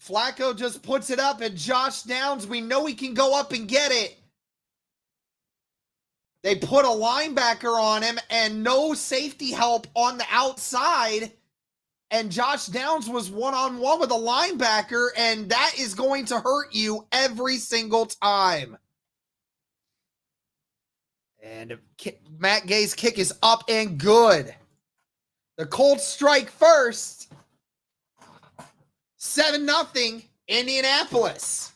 Flacco just puts it up, and Josh Downs, we know he can go up and get it. They put a linebacker on him and no safety help on the outside. and Josh Downs was one-on-one with a linebacker, and that is going to hurt you every single time. And Matt Gay's kick is up and good. The Colts strike first. 7-0 Indianapolis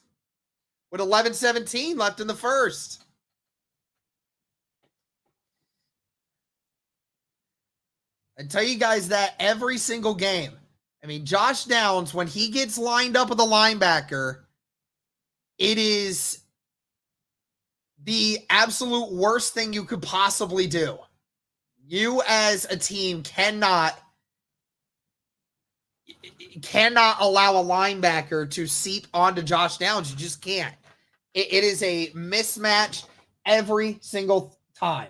with 11:17 left in the first. I tell you guys that every single game. I mean, Josh Downs, when he gets lined up with a linebacker, it is the absolute worst thing you could possibly do. You as a team cannot allow a linebacker to seep onto Josh Downs. You just can't. It is a mismatch every single time.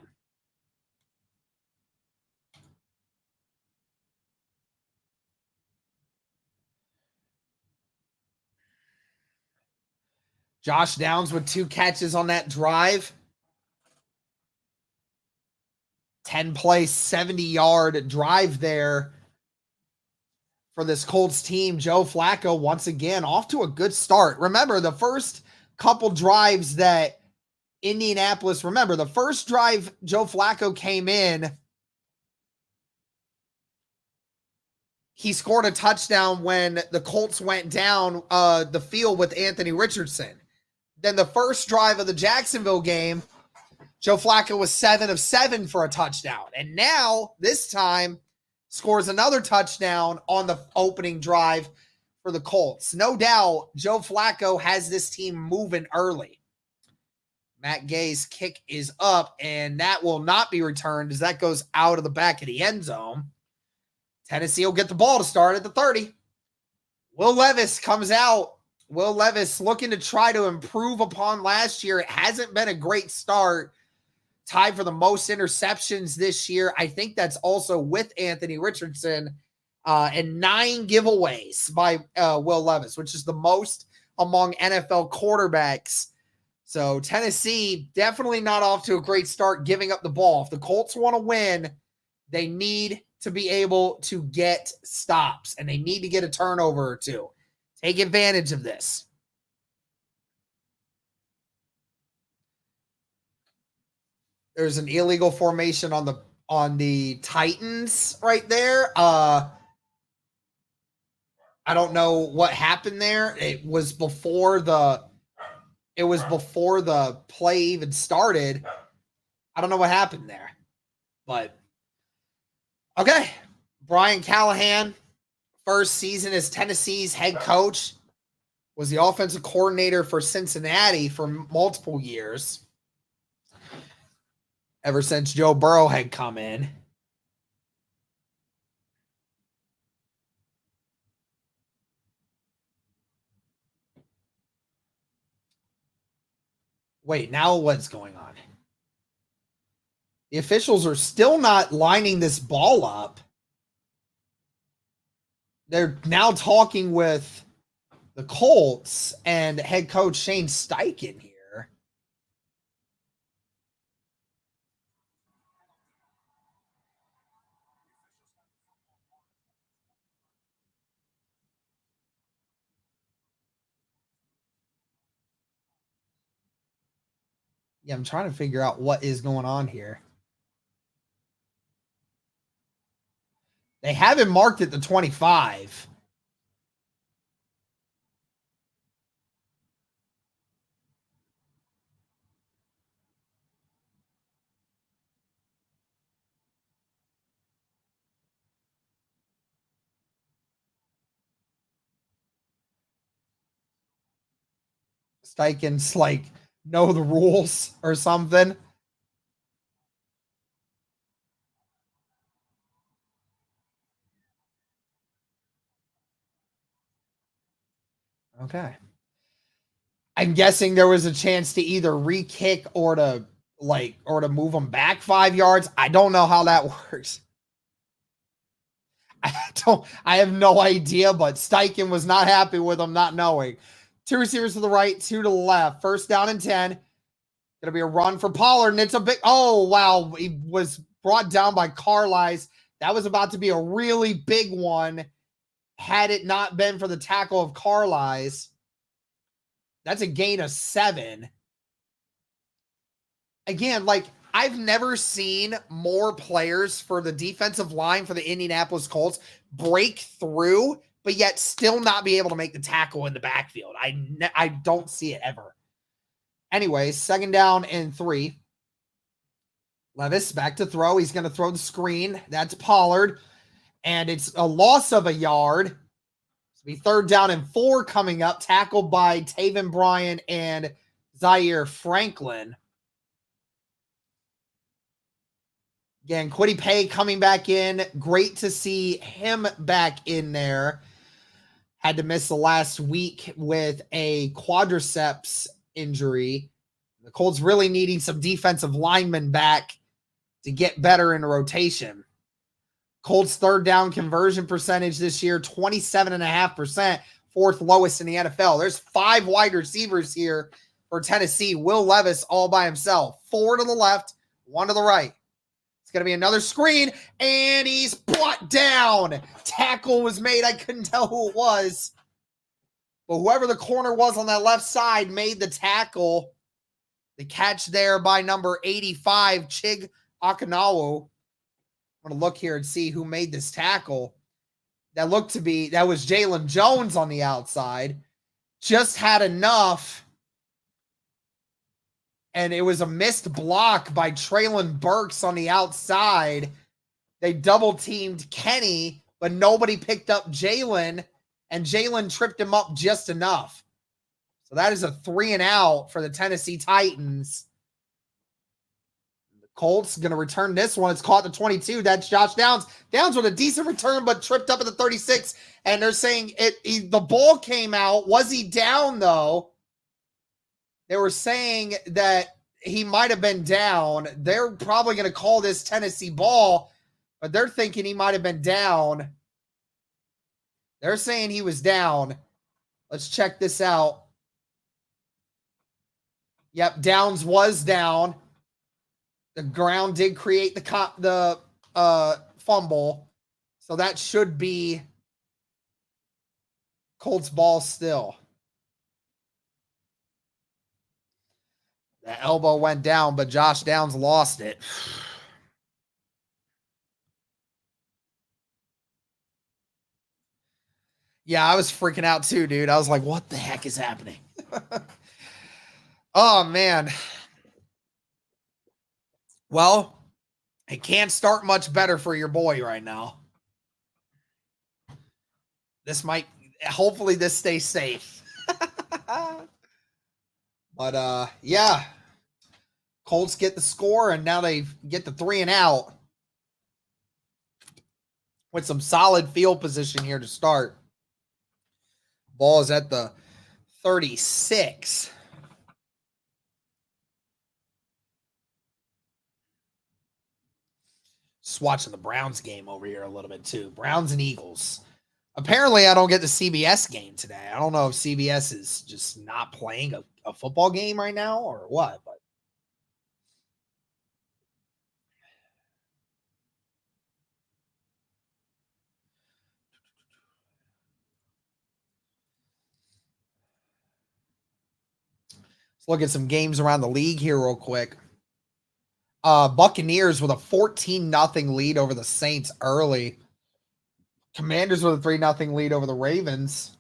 Josh Downs with 2 catches on that drive. 10-play, 70-yard drive there for this Colts team. Joe Flacco, once again, off to a good start. Remember, the first couple drives that Indianapolis, the first drive Joe Flacco came in, he scored a touchdown when the Colts went down the field with Anthony Richardson. Then the first drive of the Jacksonville game, Joe Flacco was 7 of 7 for a touchdown. And now, this time, scores another touchdown on the opening drive for the Colts. No doubt, Joe Flacco has this team moving early. Matt Gay's kick is up, and that will not be returned as that goes out of the back of the end zone. Tennessee will get the ball to start at the 30. Will Levis comes out. Will Levis looking to try to improve upon last year. It hasn't been a great start. Tied for the most interceptions this year. I think that's also with Anthony Richardson. And 9 giveaways by Will Levis, which is the most among NFL quarterbacks. So Tennessee definitely not off to a great start giving up the ball. If the Colts want to win, they need to be able to get stops, and they need to get a turnover or two. Take advantage of this. There's an illegal formation on the Titans right there. I don't know what happened there. It was before the play even started. I don't know what happened there. But okay. Brian Callahan, first season as Tennessee's head coach, was the offensive coordinator for Cincinnati for multiple years. Ever since Joe Burrow had come in. Wait, now what's going on? The officials are still not lining this ball up. They're now talking with the Colts and head coach Shane Steichen here. Yeah, I'm trying to figure out what is going on here. They have him marked at the 25. Steichen's like, know the rules or something. Okay. I'm guessing there was a chance to either re-kick or to move them back 5 yards. I don't know how that works. I have no idea, but Steichen was not happy with them not knowing. 2 receivers to the right, 2 to the left. First down and 10. Gonna be a run for Pollard, and it's a big, oh wow. He was brought down by Carlisle. That was about to be a really big one had it not been for the tackle of Carlisle. That's a gain of 7. Again, like, I've never seen more players for the defensive line for the Indianapolis Colts break through, but yet still not be able to make the tackle in the backfield. I don't see it ever. Anyways, 2nd down and 3. Levis back to throw. He's going to throw the screen. That's Pollard. And it's a loss of a yard. It's going to be 3rd down and 4 coming up. Tackled by Taven Bryan and Zaire Franklin. Again, Kwity Paye coming back in. Great to see him back in there. Had to miss the last week with a quadriceps injury. The Colts really needing some defensive linemen back to get better in a rotation. Colts 3rd down conversion percentage this year, 27.5%, 4th lowest in the NFL. There's 5 wide receivers here for Tennessee. Will Levis all by himself. 4 to the left, 1 to the right. It's going to be another screen, and he's brought down. Tackle was made. I couldn't tell who it was. But whoever the corner was on that left side made the tackle. The catch there by number 85, Chig Akinawu. I'm going to look here and see who made this tackle. That was Jalen Jones on the outside. Just had enough. And it was a missed block by Traylon Burks on the outside. They double-teamed Kenny, but nobody picked up Jalen, and Jalen tripped him up just enough. So that is a 3-and-out for the Tennessee Titans. The Colts going to return this one. It's caught at the 22. That's Josh Downs. Downs with a decent return, but tripped up at the 36. And they're saying the ball came out. Was he down, though? They were saying that he might have been down. They're probably going to call this Tennessee ball, but they're thinking he might have been down. They're saying he was down. Let's check this out. Yep, Downs was down. The ground did create the fumble, so that should be Colts ball still. The elbow went down, but Josh Downs lost it. Yeah, I was freaking out too, dude. I was like, what the heck is happening? Oh, man. Well, it can't start much better for your boy right now. Hopefully this stays safe. But, yeah. Colts get the score, and now they get the 3-and-out with some solid field position here to start. Ball is at the 36. Just watching the Browns game over here a little bit, too. Browns and Eagles. Apparently, I don't get the CBS game today. I don't know if CBS is just not playing a football game right now or what, but let's look at some games around the league here real quick. Buccaneers with a 14-0 lead over the Saints early. Commanders with a 3-0 lead over the Ravens.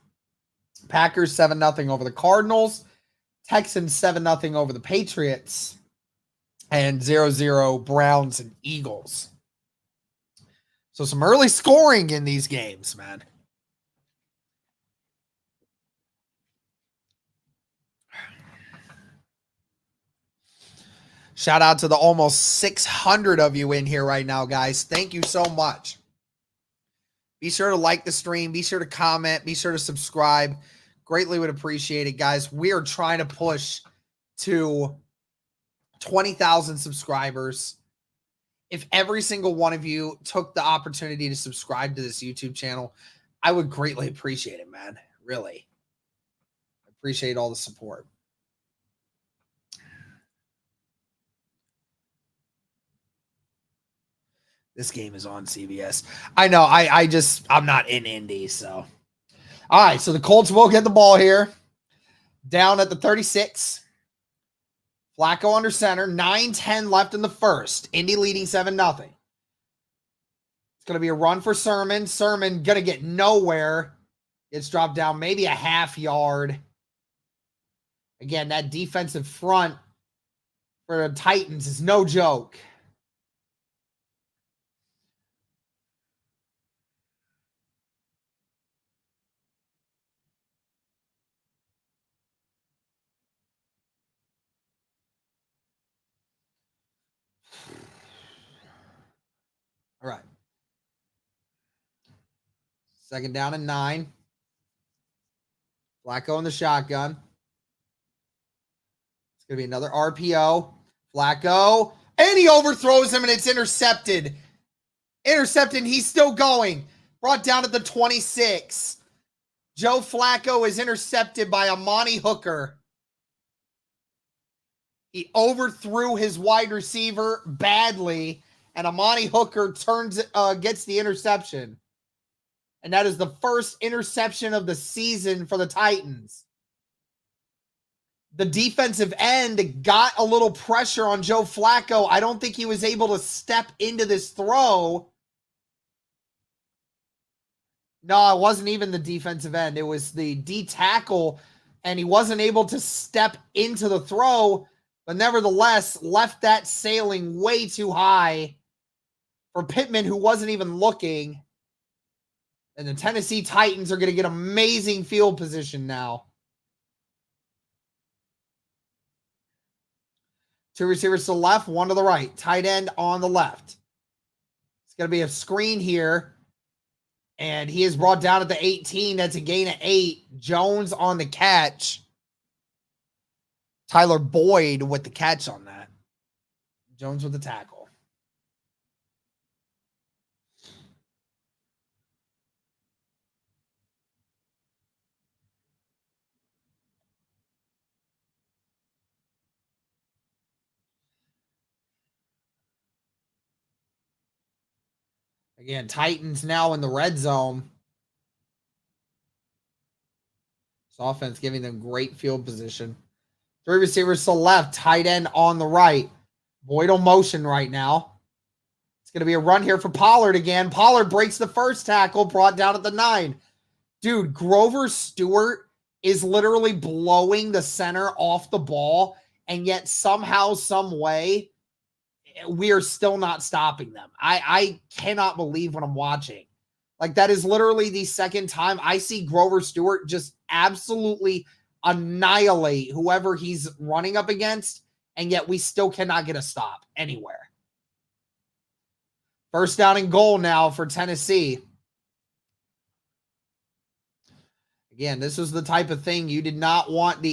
Packers 7-0 over the Cardinals. Texans 7-0 over the Patriots. And 0-0 Browns and Eagles. So some early scoring in these games, man. Shout out to the almost 600 of you in here right now, guys. Thank you so much. Be sure to like the stream. Be sure to comment. Be sure to subscribe. Greatly would appreciate it, guys. We are trying to push to 20,000 subscribers. If every single one of you took the opportunity to subscribe to this YouTube channel, I would greatly appreciate it, man. Really. Appreciate all the support. This game is on CBS. I know. I'm not in Indy, so. All right, so the Colts will get the ball here. Down at the 36. Flacco under center. 9:10 left in the first. Indy leading 7-0. It's going to be a run for Sermon. Sermon going to get nowhere. It's dropped down maybe a half yard. Again, that defensive front for the Titans is no joke. All right. 2nd down and 9. Flacco in the shotgun. It's going to be another RPO. Flacco. And he overthrows him and it's intercepted. Intercepted. He's still going. Brought down at the 26. Joe Flacco is intercepted by Amani Hooker. He overthrew his wide receiver badly, and Amani Hooker gets the interception. And that is the first interception of the season for the Titans. The defensive end got a little pressure on Joe Flacco. I don't think he was able to step into this throw. No, it wasn't even the defensive end. It was the D tackle, and he wasn't able to step into the throw, but nevertheless left that sailing way too high for Pittman, who wasn't even looking. And the Tennessee Titans are going to get amazing field position now. 2 receivers to the left, 1 to the right. Tight end on the left. It's going to be a screen here. And he is brought down at the 18. That's a gain of 8. Jones on the catch. Tyler Boyd with the catch on that. Jones with the tackle. Again, Titans now in the red zone. This offense giving them great field position. 3 receivers to the left, tight end on the right. Boyd on motion right now. It's going to be a run here for Pollard again. Pollard breaks the first tackle, brought down at the 9. Dude, Grover Stewart is literally blowing the center off the ball, and yet somehow, some way, we are still not stopping them. I cannot believe what I'm watching. Like, that is literally the second time I see Grover Stewart just absolutely annihilate whoever he's running up against, and yet we still cannot get a stop anywhere. 1st down and goal now for Tennessee. Again, this was the type of thing you did not want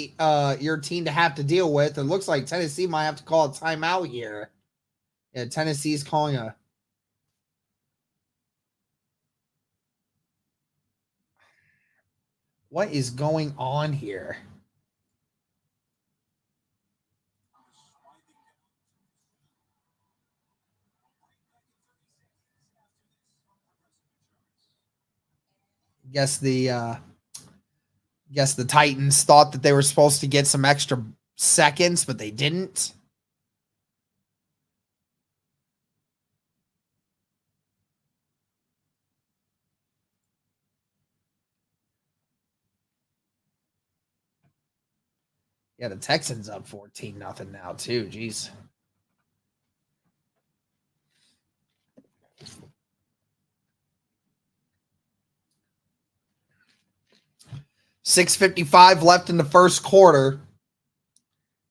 your team to have to deal with. It looks like Tennessee might have to call a timeout here. Yeah, Tennessee's calling a... What is going on here? Guess the Titans thought that they were supposed to get some extra seconds, but they didn't. Yeah, the Texans up 14-0 now too. Jeez. .6:55 left in the first quarter.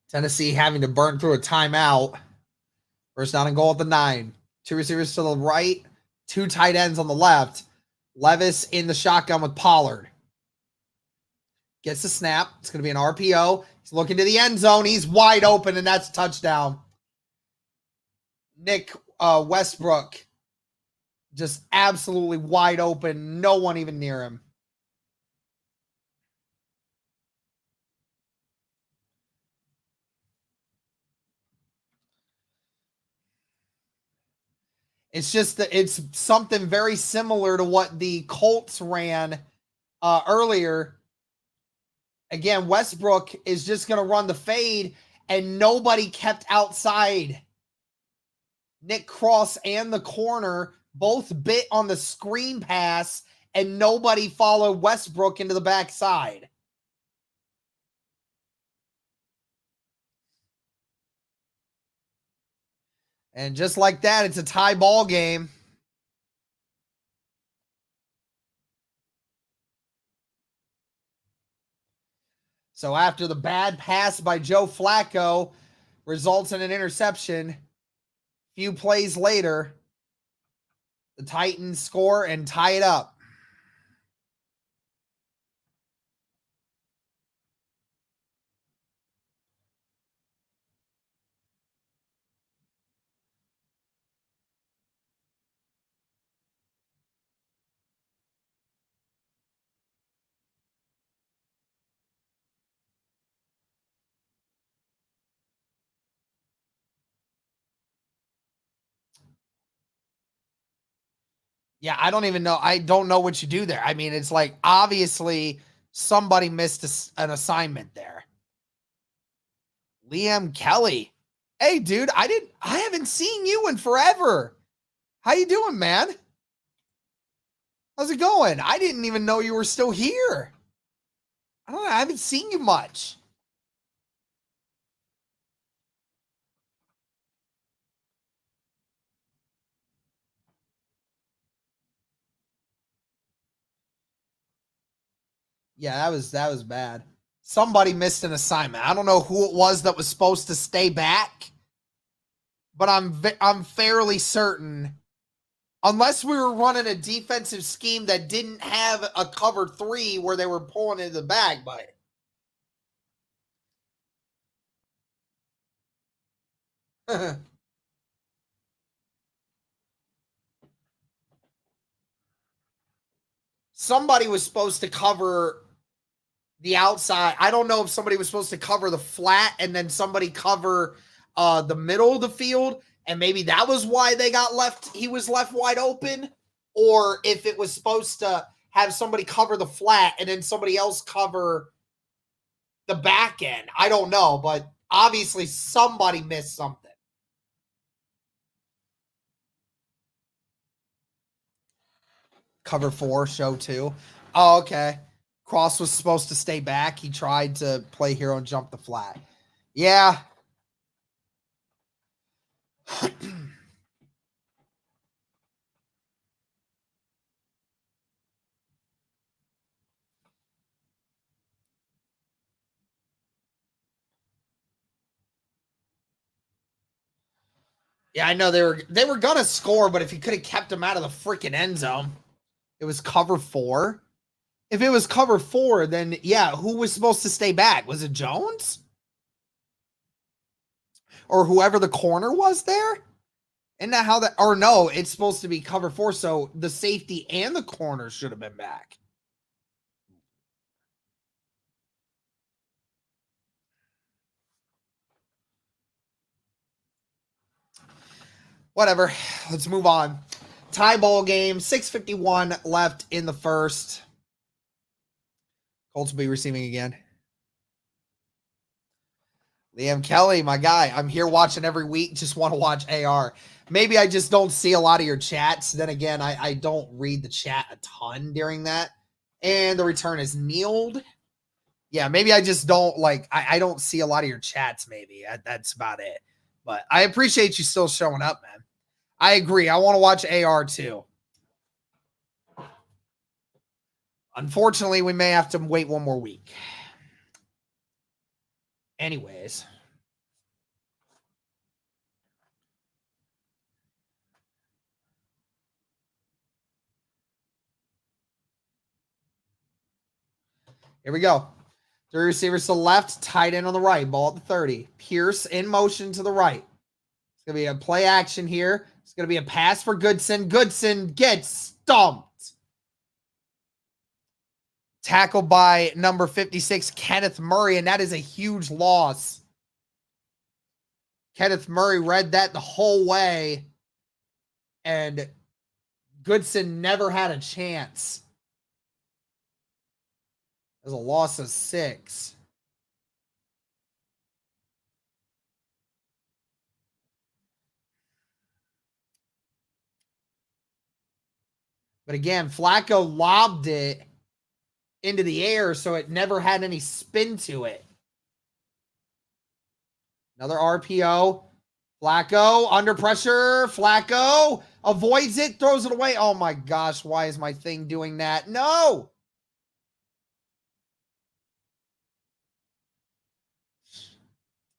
Tennessee having to burn through a timeout. 1st down and goal at the 9. 2 receivers to the right, 2 tight ends on the left. Levis in the shotgun with Pollard. Gets the snap. It's going to be an RPO. He's looking to the end zone. He's wide open, and that's a touchdown. Nick Westbrook just absolutely wide open. No one even near him. It's just that it's something very similar to what the Colts ran earlier. Again, Westbrook is just going to run the fade, and nobody kept outside. Nick Cross and the corner both bit on the screen pass, and nobody followed Westbrook into the backside. And just like that, it's a tie ball game. So after the bad pass by Joe Flacco results in an interception, few plays later, the Titans score and tie it up. Yeah, I don't even know. I don't know what you do there. I mean, it's like obviously somebody missed an assignment there. Liam Kelly. Hey, dude, I haven't seen you in forever. How you doing, man? How's it going? I didn't even know you were still here. I don't know. I haven't seen you much. Yeah, that was bad. Somebody missed an assignment. I don't know who it was that was supposed to stay back, but I'm fairly certain, unless we were running a defensive scheme that didn't have a cover 3 where they were pulling into the bag, but somebody was supposed to cover the outside. I don't know if somebody was supposed to cover the flat and then somebody cover the middle of the field, and maybe that was why he was left wide open, or if it was supposed to have somebody cover the flat and then somebody else cover the back end. I don't know, but obviously somebody missed something. Cover 4, show 2. Oh, okay. Cross was supposed to stay back. He tried to play hero and jump the flat. Yeah. Yeah, I know they were gonna score, but if he could have kept him out of the freaking end zone, it was cover 4. If it was cover 4, then yeah, who was supposed to stay back? Was it Jones? Or whoever the corner was there? Isn't that how that, or no, it's supposed to be cover 4, so the safety and the corner should have been back. Whatever. Let's move on. Tie ball game, 6:51 left in the first. Colts will be receiving again. Liam Kelly, my guy. I'm here watching every week. Just want to watch AR. Maybe I just don't see a lot of your chats. Then again, I don't read the chat a ton during that. And the return is kneeled. Yeah, maybe I just don't I don't see a lot of your chats, maybe. That's about it. But I appreciate you still showing up, man. I agree. I want to watch AR too. Unfortunately, we may have to wait one more week. Anyways. Here we go. 3 receivers to the left, tight end on the right, ball at the 30. Pierce in motion to the right. It's going to be a play action here. It's going to be a pass for Goodson. Goodson gets stumped. Tackled by number 56, Kenneth Murray, and that is a huge loss. Kenneth Murray read that the whole way and Goodson never had a chance. It was a loss of 6. But again, Flacco lobbed it into the air, so it never had any spin to it. Another RPO. Flacco under pressure. Flacco avoids it, throws it away. Oh my gosh, why is my thing doing that? No!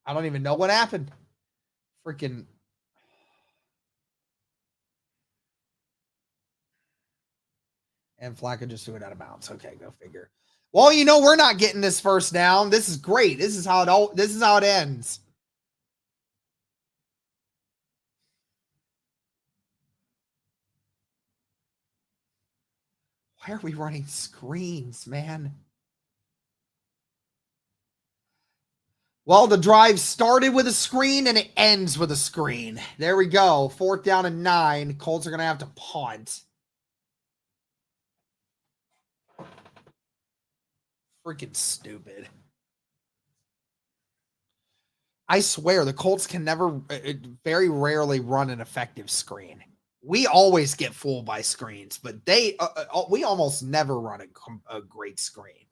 I don't even know what happened. Freaking. And Flacco just threw it out of bounds. Okay, go figure. Well, you know, we're not getting this first down. This is great. This is how it ends. Why are we running screens, man? Well, the drive started with a screen and it ends with a screen. There we go. 4th down and 9. Colts are going to have to punt. Freaking stupid. I swear the Colts can never, very rarely run an effective screen. We always get fooled by screens, but we almost never run a great screen.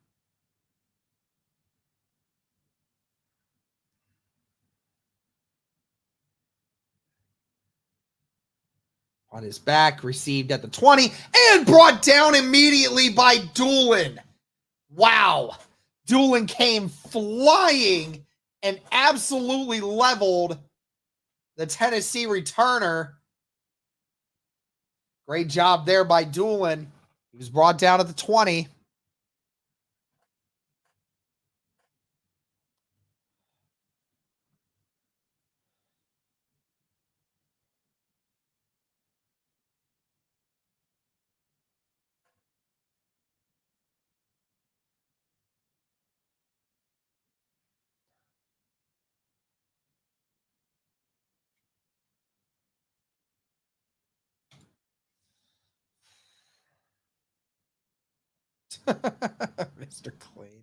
On his back, received at the 20, and brought down immediately by Doolin. Wow. Doolin came flying and absolutely leveled the Tennessee returner. Great job there by Doolin. He was brought down at the 20. Mr. Clean.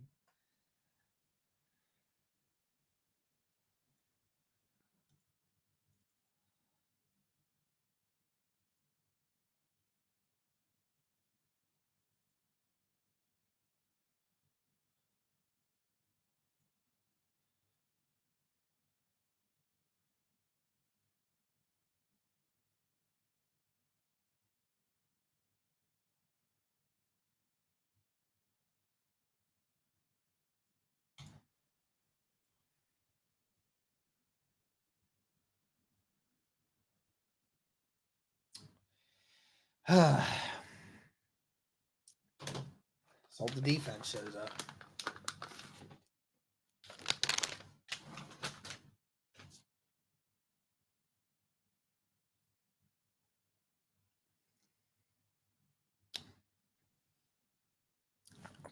So the defense shows up.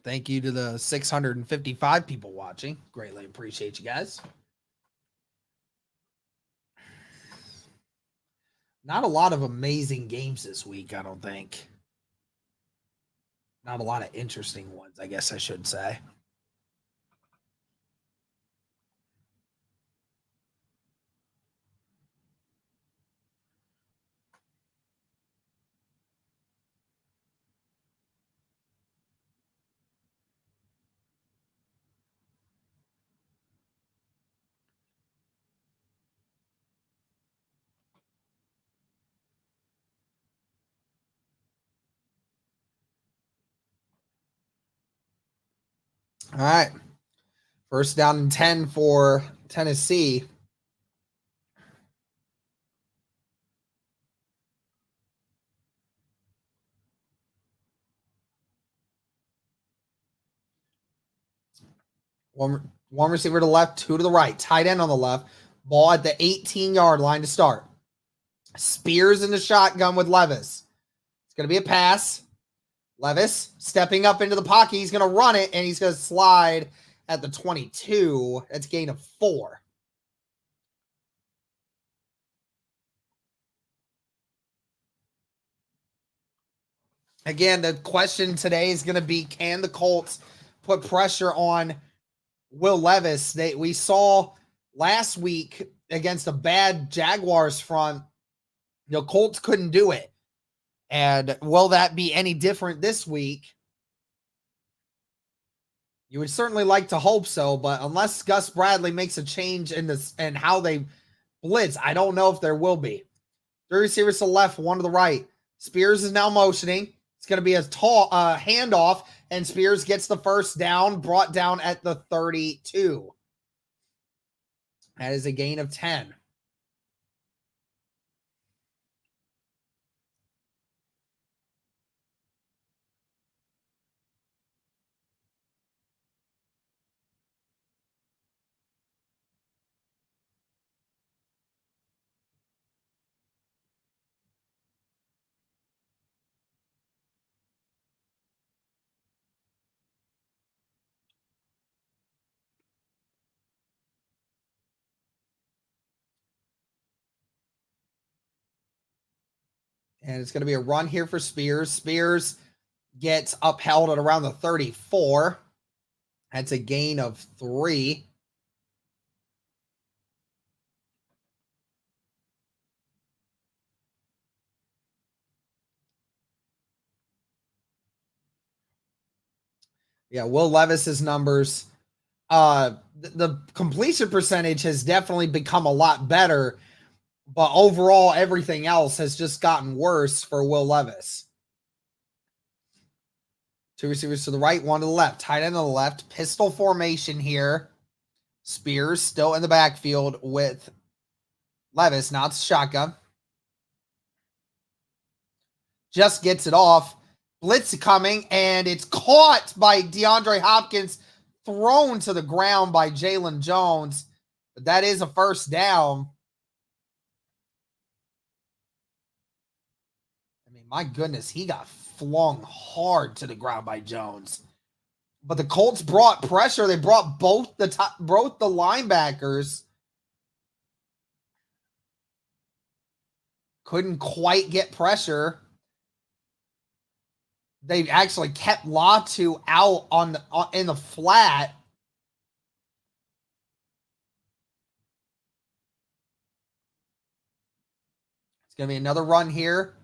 Thank you to the 655 people watching. Greatly appreciate you guys. Not a lot of amazing games this week, I don't think. Not a lot of interesting ones, I guess I should say. All right. 1st down and 10 for Tennessee. One receiver to the left, 2 to the right. Tight end on the left. Ball at the 18-yard line to start. Spears in the shotgun with Levis. It's going to be a pass. Levis stepping up into the pocket. He's going to run it, and he's going to slide at the 22. That's a gain of 4. Again, the question today is going to be, can the Colts put pressure on Will Levis? We saw last week against a bad Jaguars front, Colts couldn't do it. And will that be any different this week? You would certainly like to hope so, but unless Gus Bradley makes a change in this and how they blitz, I don't know if there will be. 3 receivers to the left, 1 to the right. Spears is now motioning. It's going to be a tall handoff, and Spears gets the first down, brought down at the 32. That is a gain of 10. And it's going to be a run here for Spears. Spears gets upheld at around the 34. That's a gain of 3. Yeah, Will Levis's numbers. The completion percentage has definitely become a lot better, but overall, everything else has just gotten worse for Will Levis. 2 receivers to the right, 1 to the left. Tight end to the left. Pistol formation here. Spears still in the backfield with Levis. Now it's shotgun. Just gets it off. Blitz coming, and it's caught by DeAndre Hopkins, thrown to the ground by Jalen Jones. But that is a first down. I mean, my goodness, he got flung hard to the ground by Jones. But the Colts brought pressure. They brought both the linebackers. Couldn't quite get pressure. They actually kept Latu out in the flat. It's going to be another run here.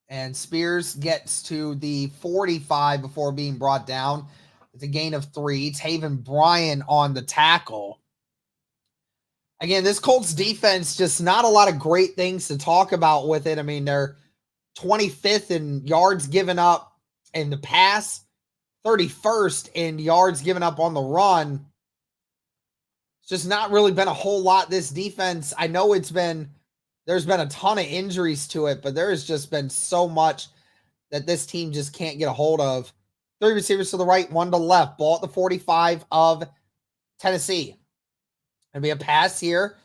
And Spears gets to the 45 before being brought down. It's a gain of 3. Taven Bryan on the tackle. Again, this Colts defense, just not a lot of great things to talk about with it. I mean, they're 25th in yards given up in the pass, 31st in yards given up on the run. It's just not really been a whole lot. This defense, I know there's been a ton of injuries to it, but there has just been so much that this team just can't get a hold of. 3 receivers to the right, 1 to the left. Ball at the 45 of Tennessee. Going to be a pass here.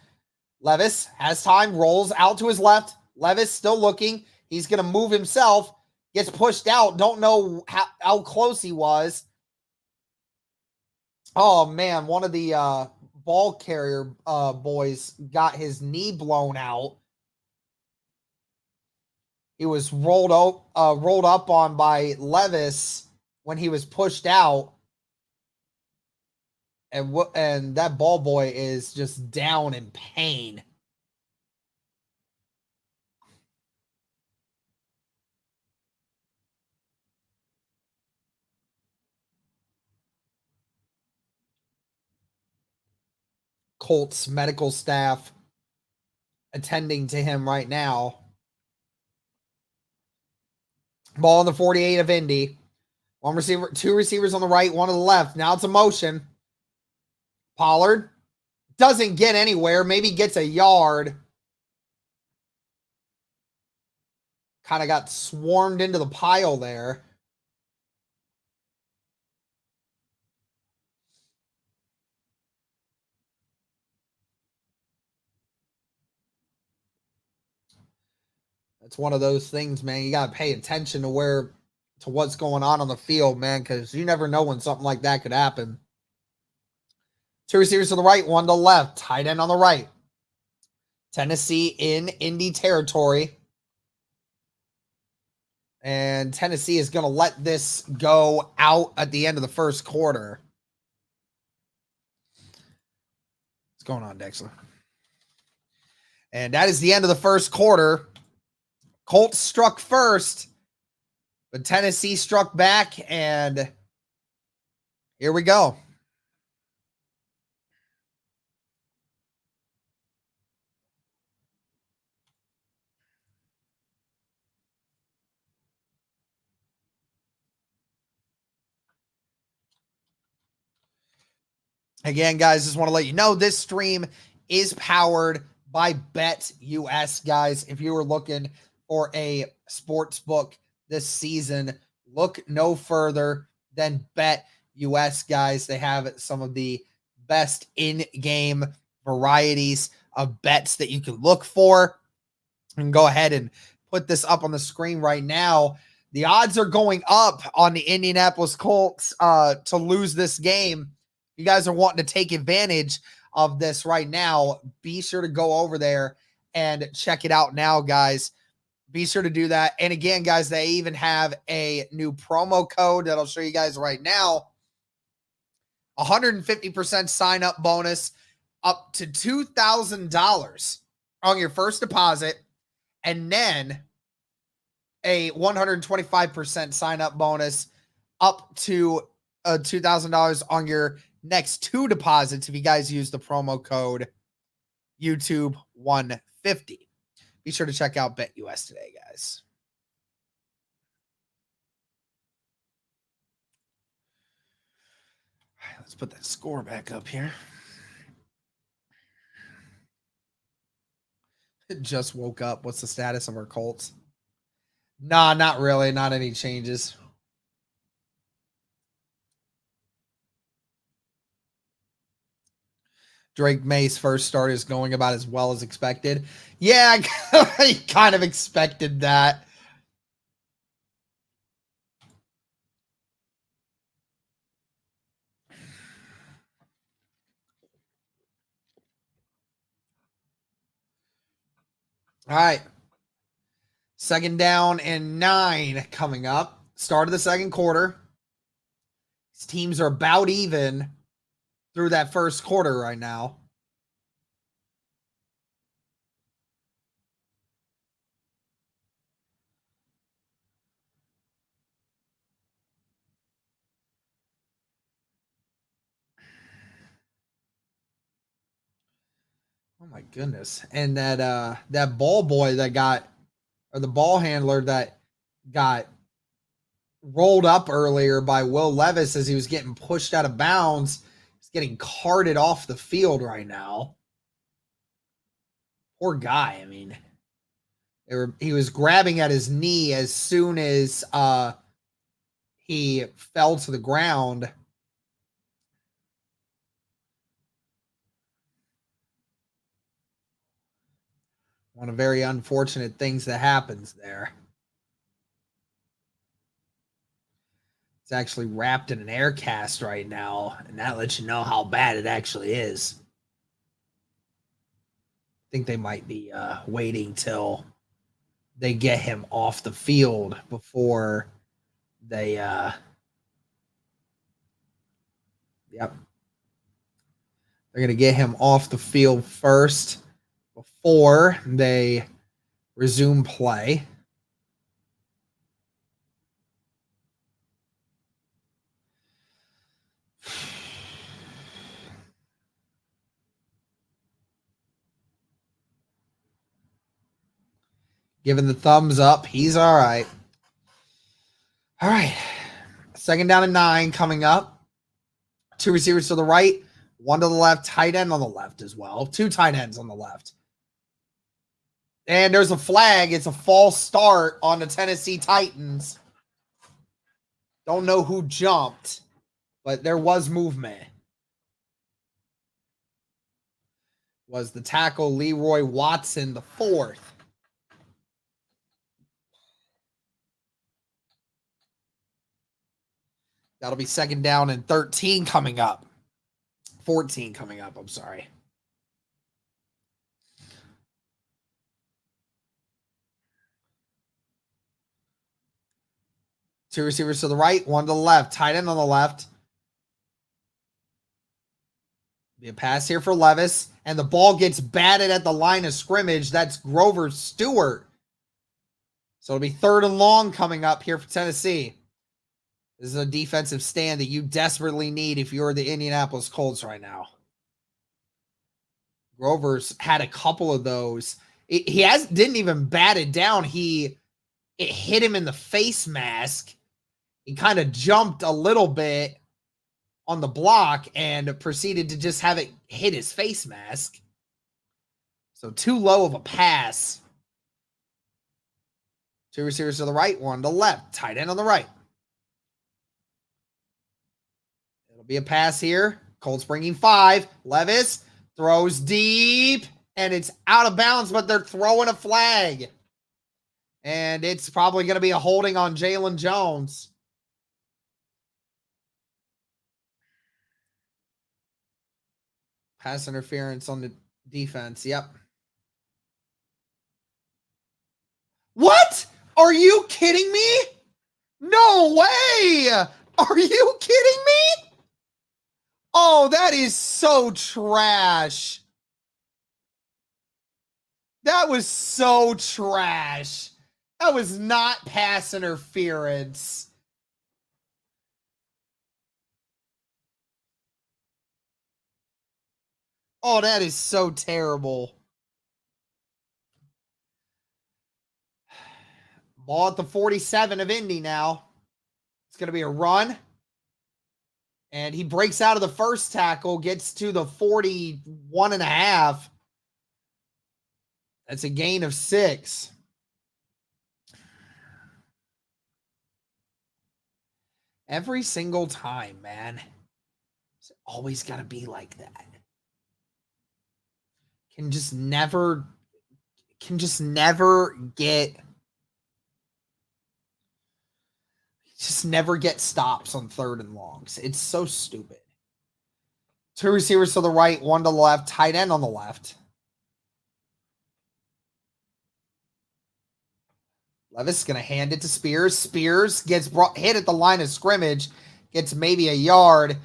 Levis has time, rolls out to his left. Levis still looking. He's going to move himself. Gets pushed out. Don't know how close he was. Oh, man. One of the ball carrier boys got his knee blown out. He was rolled up on by Levis when he was pushed out. And that ball boy is just down in pain. Colts medical staff attending to him right now. Ball on the 48 of Indy. 2 receivers on the right, 1 on the left. Now it's a motion. Pollard doesn't get anywhere. Maybe gets a yard. Kind of got swarmed into the pile there. It's one of those things, man. You got to pay attention to what's going on the field, man, because you never know when something like that could happen. 2 receivers to the right, 1 to the left. Tight end on the right. Tennessee in Indy territory. And Tennessee is going to let this go out at the end of the first quarter. What's going on, Dexter? And that is the end of the first quarter. Colts struck first, but Tennessee struck back, and here we go. Again, guys, just want to let you know this stream is powered by BetUS, guys. If you were looking for a sports book this season, look no further than BetUS, guys. They have some of the best in-game varieties of bets that you can look for. And go ahead and put this up on the screen right now. The odds are going up on the Indianapolis Colts to lose this game. You guys are wanting to take advantage of this right now. Be sure to go over there and check it out now, guys. Be sure to do that. And again, guys, they even have a new promo code that I'll show you guys right now. 150% sign-up bonus up to $2,000 on your first deposit. And then a 125% sign-up bonus up to $2,000 on your next two deposits if you guys use the promo code YouTube150. Be sure to check out BetUS today, guys. All right, let's put that score back up here. Just woke up. What's the status of our Colts? Nah, not really. Not any changes. Drake May's first start is going about as well as expected. Yeah, I kind of expected that. All right. Second down and 9 coming up. Start of the second quarter. These teams are about even through that first quarter right now. Oh my goodness. And that ball boy that got, or the ball handler that got rolled up earlier by Will Levis as he was getting pushed out of bounds, he's getting carted off the field right now. Poor guy. I mean, he was grabbing at his knee as soon as he fell to the ground. One of very unfortunate things that happens there. It's actually wrapped in an air cast right now, and that lets you know how bad it actually is. I think they might be waiting till they get him off the field before they yep. They're going to get him off the field first before they resume play. Giving the thumbs up. He's all right. All right. Second down and 9 coming up. 2 receivers to the right, 1 to the left, tight end on the left as well. 2 tight ends on the left. And there's a flag. It's a false start on the Tennessee Titans. Don't know who jumped, but there was movement. Was the tackle Leroy Watson the 4th? That'll be second down and 13 coming up. 14 coming up, I'm sorry. Two receivers to the right, one to the left. Tight end on the left. Be a pass here for Levis, and the ball gets batted at the line of scrimmage. That's Grover Stewart. So it'll be 3rd and long coming up here for Tennessee. This is a defensive stand that you desperately need if you're the Indianapolis Colts right now. Grover's had a couple of those. Didn't even bat it down. It hit him in the face mask. He kind of jumped a little bit on the block and proceeded to just have it hit his face mask. So too low of a pass. Two receivers to the right, one to the left. Tight end on the right. It'll be a pass here. Colts bringing 5. Levis throws deep, and it's out of bounds, but they're throwing a flag. And it's probably going to be a holding on Jalen Jones. Pass interference on the defense. Yep. What? Are you kidding me? No way. Are you kidding me? Oh, that is so trash. That was so trash. That was not pass interference. Oh, that is so terrible. Ball at the 47 of Indy now. It's going to be a run. And he breaks out of the first tackle, gets to the 41.5. That's a gain of 6. Every single time, man. It's always got to be like that. Can just never get stops on 3rd and longs. It's so stupid. Two receivers to the right, one to the left, tight end on the left. Levis is going to hand it to Spears. Spears gets hit at the line of scrimmage, gets maybe a yard.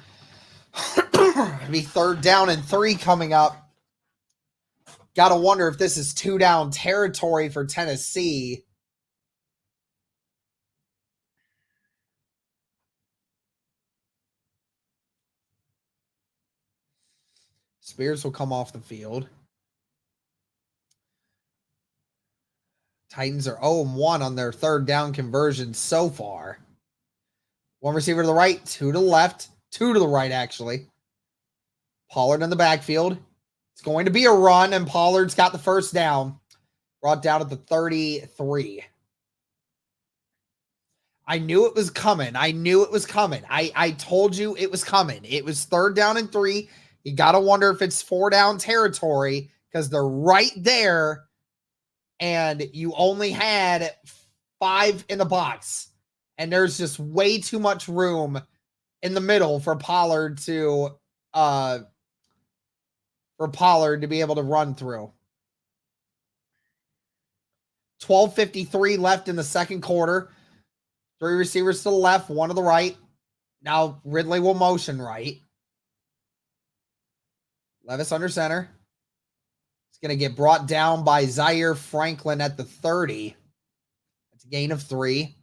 It'll be 3rd down and 3 coming up. Got to wonder if this is 2 down territory for Tennessee. Spears will come off the field. Titans are 0-1 on their 3rd down conversion so far. One receiver to the right, 2 to the left, 2 to the right, actually. Pollard in the backfield. It's going to be a run, and Pollard's got the 1st down. Brought down at the 33. I knew it was coming. I told you it was coming. It was 3rd down and 3. You got to wonder if it's 4 down territory because they're right there, and you only had 5 in the box, and there's just way too much room in the middle for Pollard to be able to run through. 12:53 left in the 2nd quarter. 3 receivers to the left, 1 to the right. Now Ridley will motion right. Levis under center. It's going to get brought down by Zaire Franklin at the 30. That's a gain of 3.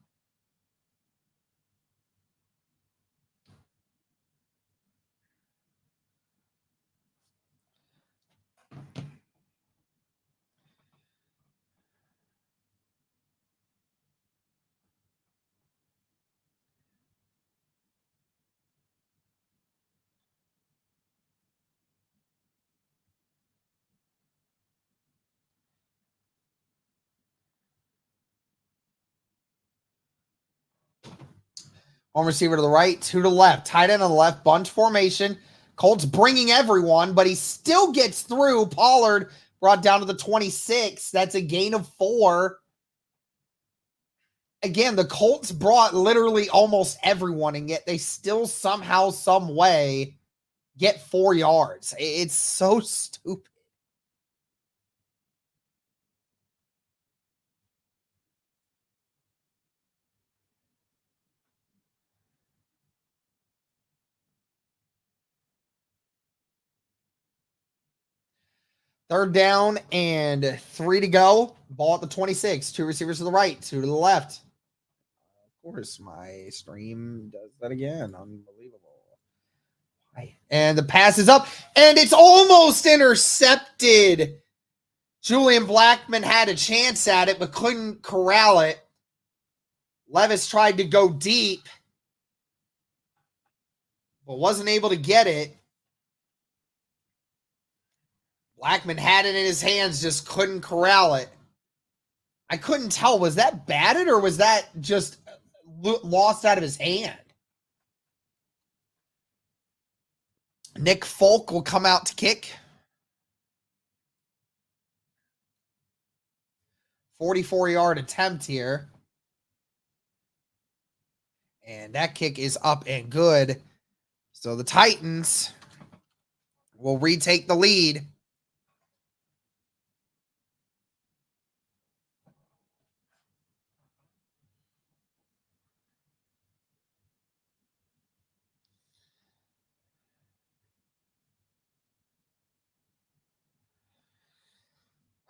One receiver to the right, 2 to the left. Tight end on the left, bunch formation. Colts bringing everyone, but he still gets through. Pollard brought down to the 26. That's a gain of 4. Again, the Colts brought literally almost everyone, and yet they still somehow, some way get 4 yards. It's so stupid. Third down and 3 to go. Ball at the 26. 2 receivers to the right, 2 to the left. Of course, my stream does that again. Unbelievable. And the pass is up, and it's almost intercepted. Julian Blackman had a chance at it, but couldn't corral it. Levis tried to go deep, but wasn't able to get it. Blackman had it in his hands, just couldn't corral it. I couldn't tell. Was that batted or was that just lost out of his hand? Nick Folk will come out to kick. 44-yard attempt here. And that kick is up and good. So the Titans will retake the lead.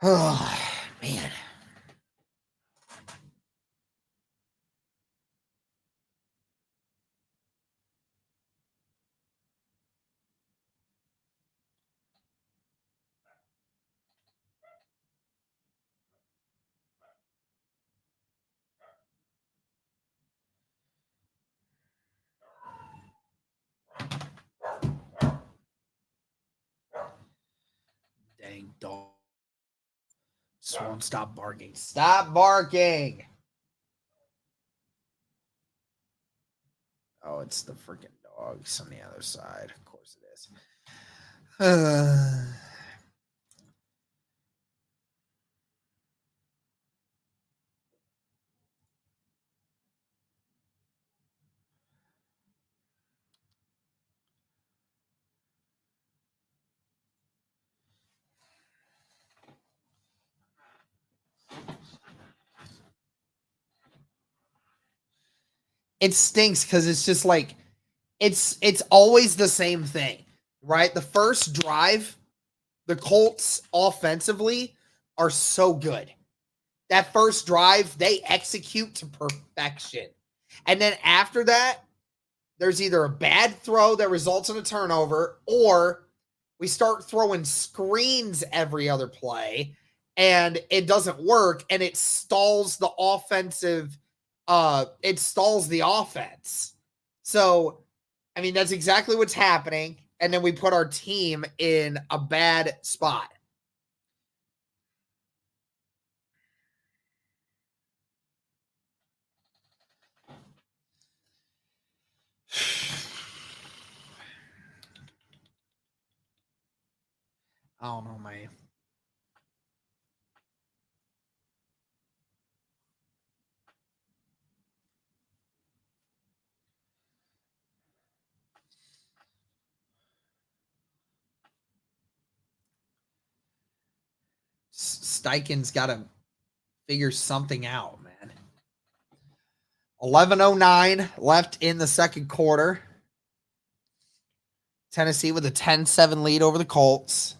Oh, man. Dang dog. Just won't stop barking. Stop barking. Oh, it's the freaking dogs on the other side. Of course it is. It stinks because it's just like it's always the same thing, right? The first drive, the Colts offensively are so good. That first drive, they execute to perfection. And then after that, there's either a bad throw that results in a turnover, or we start throwing screens every other play and it doesn't work, and it stalls the offensive it stalls the offense. So, I mean, that's exactly what's happening, and then we put our team in a bad spot. I don't know, man. Steichen's got to figure something out, man. 11:09 left in the second quarter. Tennessee with a 10-7 lead over the Colts.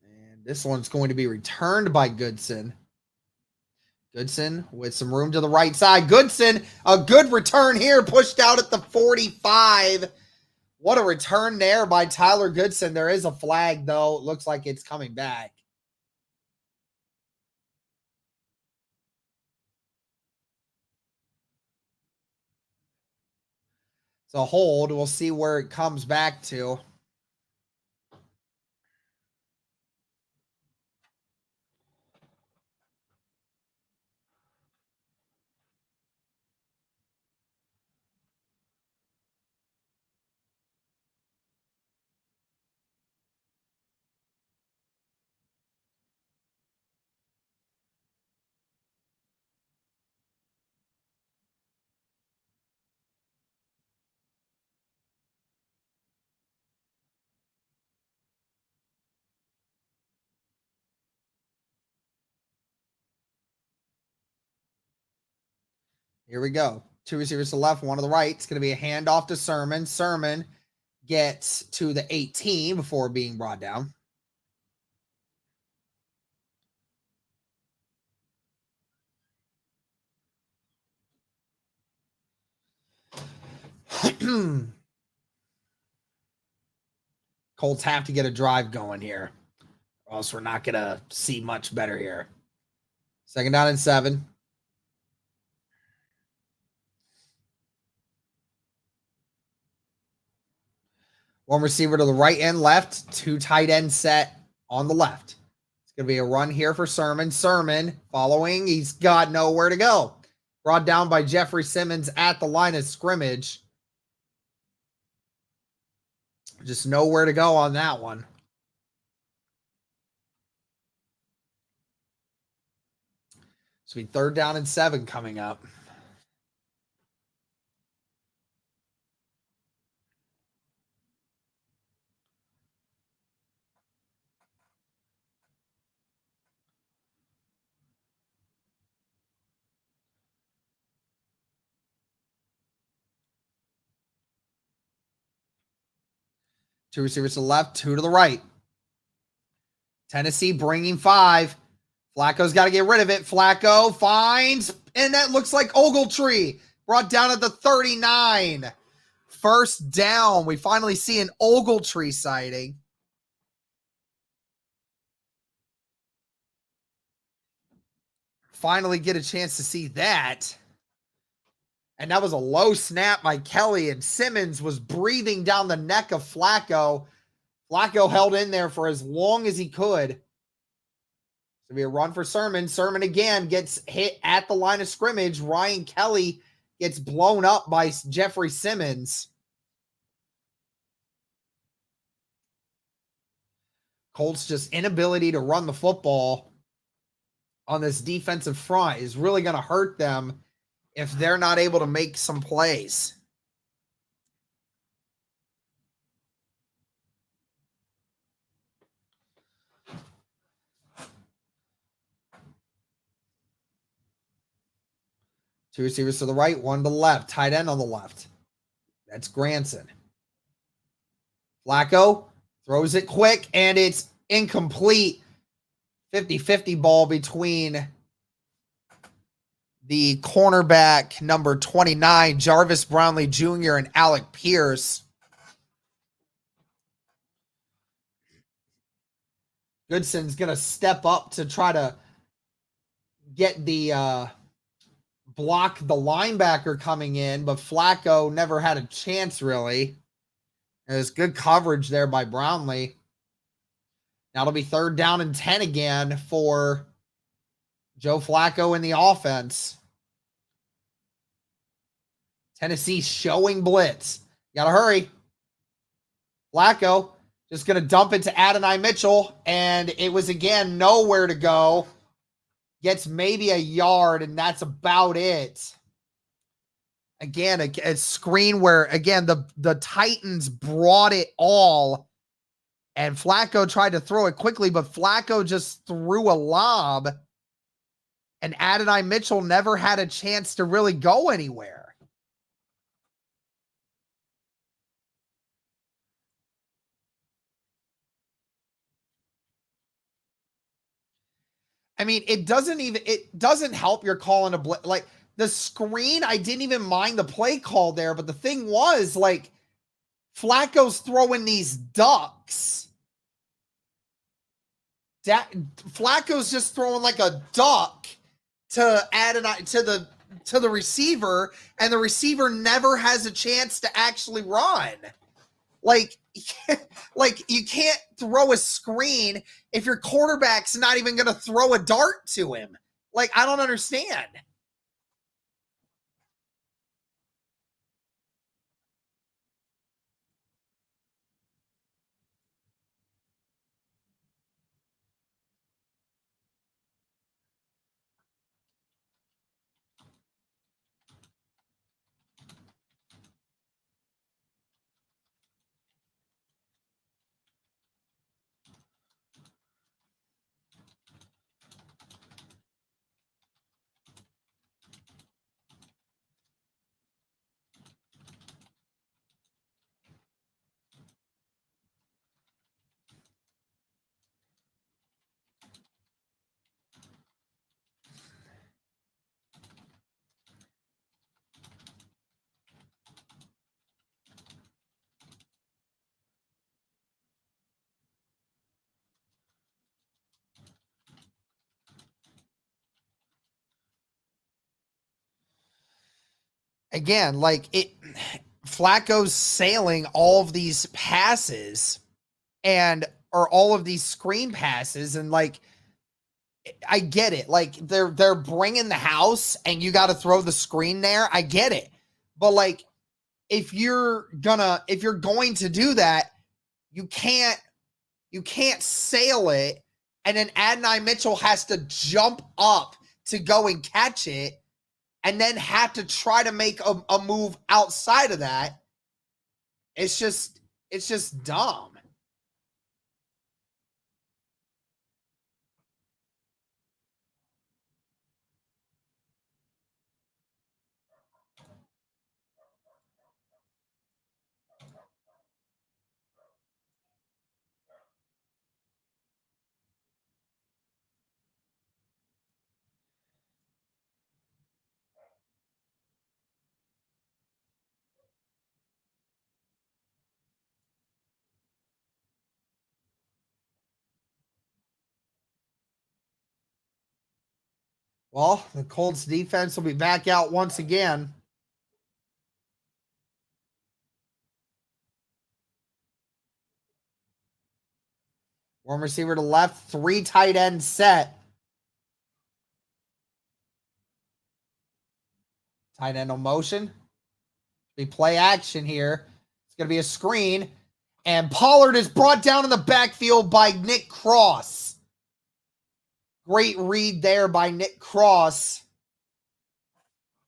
And this one's going to be returned by Goodson. Goodson with some room to the right side. Goodson, a good return here, pushed out at the 45. What a return there by Tyler Goodson. There is a flag, though. It looks like it's coming back. So hold. We'll see where it comes back to. Here we go. 2 receivers to the left, 1 to the right. It's going to be a handoff to Sermon. Sermon gets to the 18 before being brought down. Colts have to get a drive going here, or else we're not going to see much better here. 2nd down and 7. One receiver to the right and left. 2 tight end set on the left. It's going to be a run here for Sermon. Sermon following. He's got nowhere to go. Brought down by Jeffrey Simmons at the line of scrimmage. Just nowhere to go on that one. So 3rd down and 7 coming up. Two receivers to the left, 2 to the right. Tennessee bringing 5. Flacco's got to get rid of it. Flacco finds, and that looks like Ogletree. Brought down at the 39. 1st down. We finally see an Ogletree sighting. Finally get a chance to see that. And that was a low snap by Kelly, and Simmons was breathing down the neck of Flacco. Flacco held in there for as long as he could. It's going to be a run for Sermon. Sermon again gets hit at the line of scrimmage. Ryan Kelly gets blown up by Jeffrey Simmons. Colts' just inability to run the football on this defensive front is really going to hurt them if they're not able to make some plays. Two receivers to the right, 1 to the left. Tight end on the left. That's Granson. Flacco throws it quick, and it's incomplete. 50-50 ball between the cornerback number 29, Jarvis Brownlee Jr., and Alec Pierce. Goodson's going to step up to try to get the block the linebacker coming in, but Flacco never had a chance, really. There's good coverage there by Brownlee. Now it'll be 3rd down and 10 again for Joe Flacco in the offense. Tennessee showing blitz. You gotta hurry. Flacco just going to dump it to Adonai Mitchell, and it was, again, nowhere to go. Gets maybe a yard, and that's about it. Again, a screen where, again, the Titans brought it all, and Flacco tried to throw it quickly, but Flacco just threw a lob, and Adonai Mitchell never had a chance to really go anywhere. I mean, it doesn't help you're calling a blitz. Like, the screen, I didn't even mind the play call there, but the thing was, like, Flacco's throwing these ducks. Flacco's just throwing like a duck to the receiver, and the receiver never has a chance to actually run. Like you can't throw a screen if your quarterback's not even going to throw a dart to him. Like, I don't understand. again, like Flacco's sailing all of these passes or all of these screen passes, and like I get it. Like they're bringing the house, and you got to throw the screen there. I get it, but like if you're going to do that, you can't sail it, and then Adonai Mitchell has to jump up to go and catch it, and then have to try to make a move outside of that. It's just dumb. Well, the Colts defense will be back out once again. One receiver to left, 3 tight end set. Tight end on motion. Be play action here. It's going to be a screen. And Pollard is brought down in the backfield by Nick Cross. Great read there by Nick Cross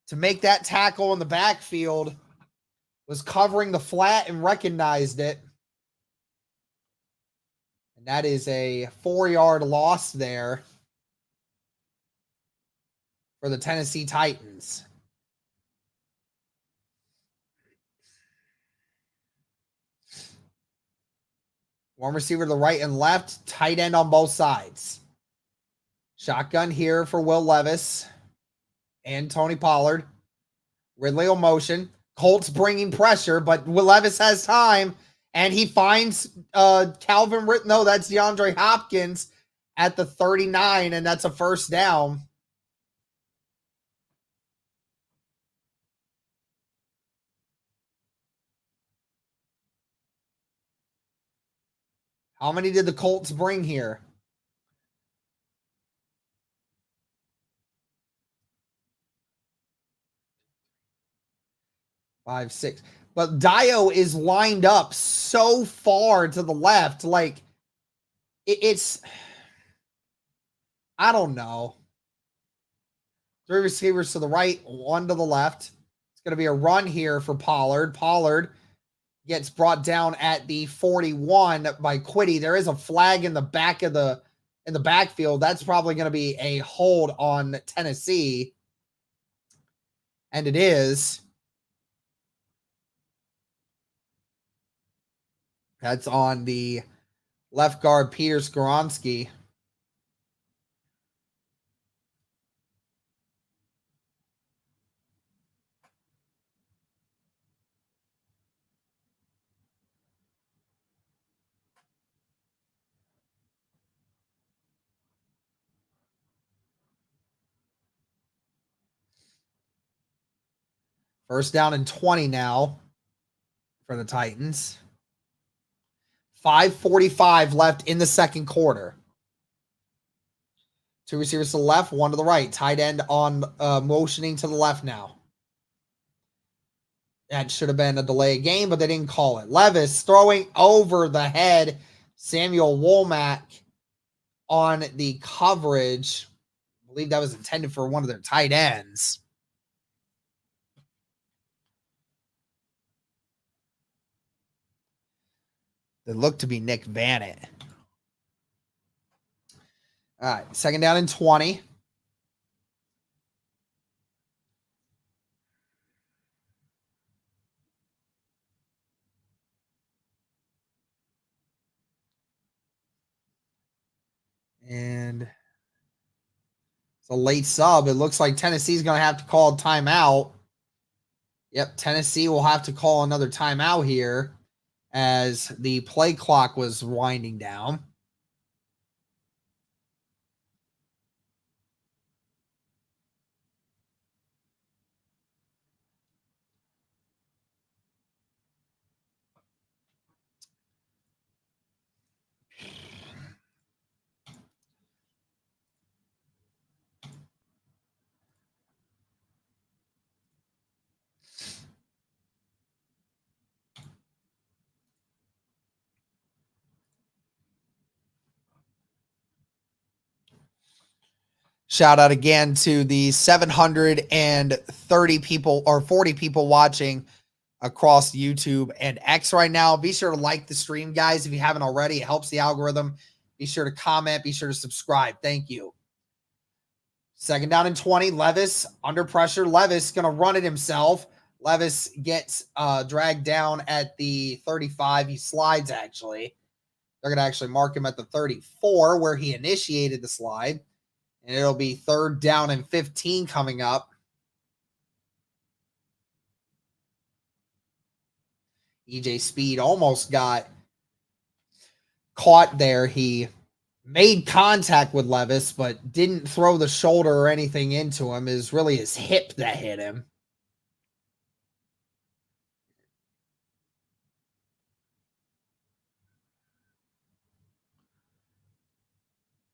to make that tackle in the backfield. Was covering the flat and recognized it. And that is a 4-yard loss there for the Tennessee Titans. One receiver to the right and left, tight end on both sides. Shotgun here for Will Levis and Tony Pollard. Ridley on motion. Colts bringing pressure, but Will Levis has time, and he finds Calvin Ritt. No, that's DeAndre Hopkins at the 39, and that's a first down. How many did the Colts bring here? Five, six. But Dio is lined up so far to the left. Like, it's, I don't know. 3 receivers to the right, 1 to the left. It's going to be a run here for Pollard. Pollard gets brought down at the 41 by Quiddy. There is a flag in the back of in the backfield. That's probably going to be a hold on Tennessee. And it is. That's on the left guard, Peter Skoronski. First down and 20 now for the Titans. 5:45 left in the second quarter. 2 receivers to the left, 1 to the right. Tight end on motioning to the left now. That should have been a delay game, but they didn't call it. Levis throwing over the head. Samuel Womack on the coverage. I believe that was intended for one of their tight ends. They look to be Nick Vannett. All right, second down and 20. And it's a late sub. It looks like Tennessee's going to have to call a timeout. Yep, Tennessee will have to call another timeout here as the play clock was winding down. Shout out again to the 730 people or 40 people watching across YouTube and X right now. Be sure to like the stream, guys, if you haven't already. It helps the algorithm. Be sure to comment. Be sure to subscribe. Thank you. Second down and 20. Levis under pressure. Levis going to run it himself. Levis gets dragged down at the 35. He slides, actually. They're going to actually mark him at the 34 where he initiated the slide. And it'll be third down and 15 coming up. EJ Speed almost got caught there. He made contact with Levis, but didn't throw the shoulder or anything into him. It was really his hip that hit him.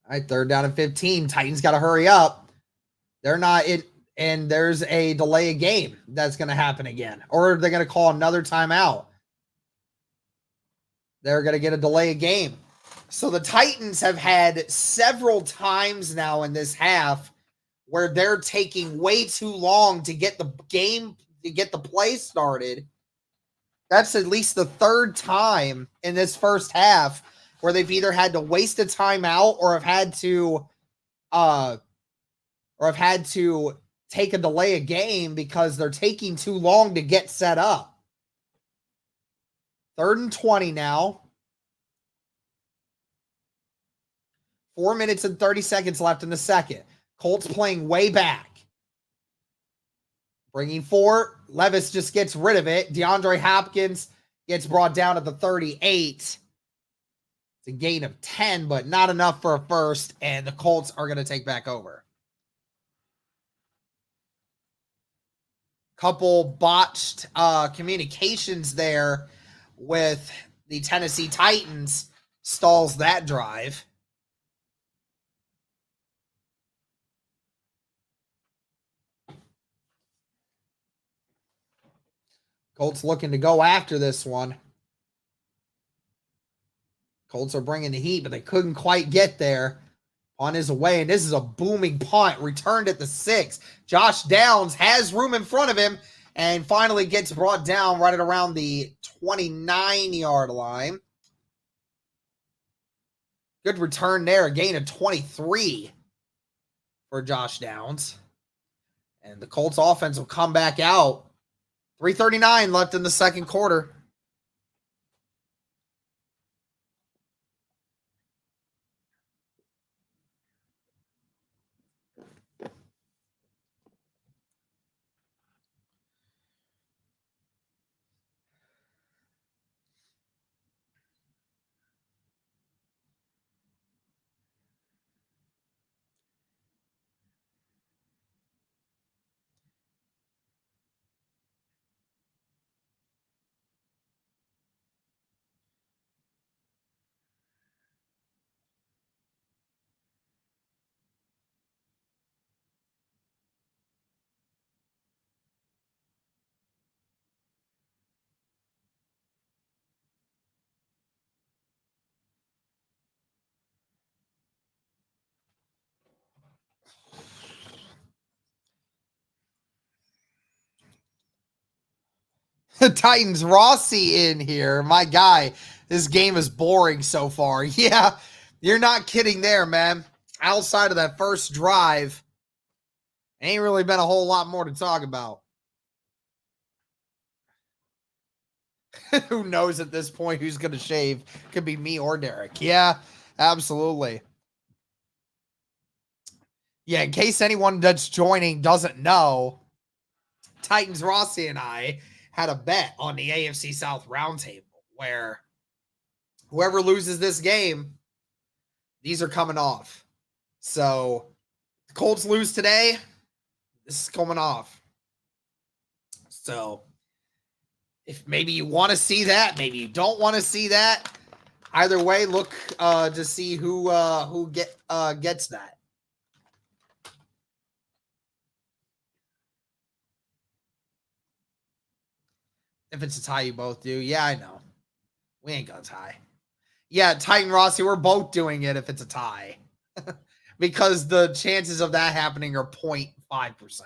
All right, third down and 15. Titans got to hurry up. They're not it, and there's a delay of game that's going to happen again. Or they're going to call another timeout. They're going to get a delay of game. So the Titans have had several times now in this half where they're taking way too long to get the game, to get the play started. That's at least the third time in this first half where they've either had to waste a timeout or have had to take a delay of game because they're taking too long to get set up. Third and 20 now. 4 minutes and 30 seconds left in the second. Colts playing way back. Bringing four. Levis just gets rid of it. DeAndre Hopkins gets brought down at the 38. It's a gain of 10, but not enough for a first, and the Colts are going to take back over. Couple botched communications there with the Tennessee Titans. Stalls that drive. Colts looking to go after this one. Colts are bringing the heat, but they couldn't quite get there. On his way, and this is a booming punt, returned at the 6. Josh Downs has room in front of him and finally gets brought down right at around the 29-yard line. Good return there, a gain of 23 for Josh Downs. And the Colts offense will come back out. 3:39 left in the second quarter. Titans Rossi in here. My guy, this game is boring so far. Yeah, you're not kidding there, man. Outside of that first drive, ain't really been a whole lot more to talk about. Who knows at this point who's going to shave? Could be me or Derek. Yeah, absolutely. Yeah, in case anyone that's joining doesn't know, Titans Rossi and I had a bet on the AFC South roundtable where whoever loses this game, these are coming off. So the Colts lose today, this is coming off. So if maybe you want to see that, maybe you don't want to see that. Either way, look to see who gets that. If it's a tie, you both do. Yeah, I know. We ain't gonna tie. Yeah, Titan Rossi, we're both doing it if it's a tie. because the chances of that happening are 0.5%.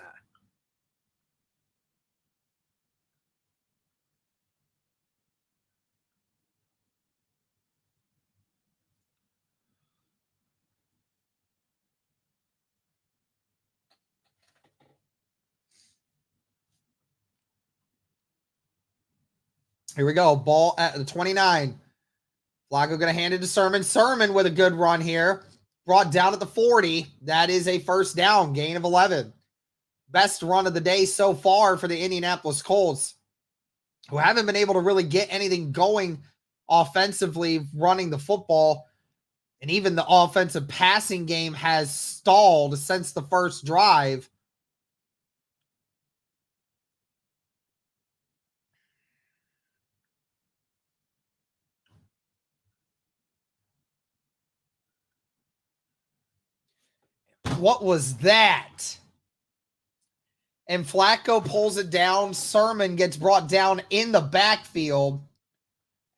Here we go. Ball at the 29. Flacco going to hand it to Sermon. Sermon with a good run here. Brought down at the 40. That is a first down. Gain of 11. Best run of the day so far for the Indianapolis Colts, who haven't been able to really get anything going offensively running the football. And even the offensive passing game has stalled since the first drive. What was that? And Flacco pulls it down. Sermon gets brought down in the backfield.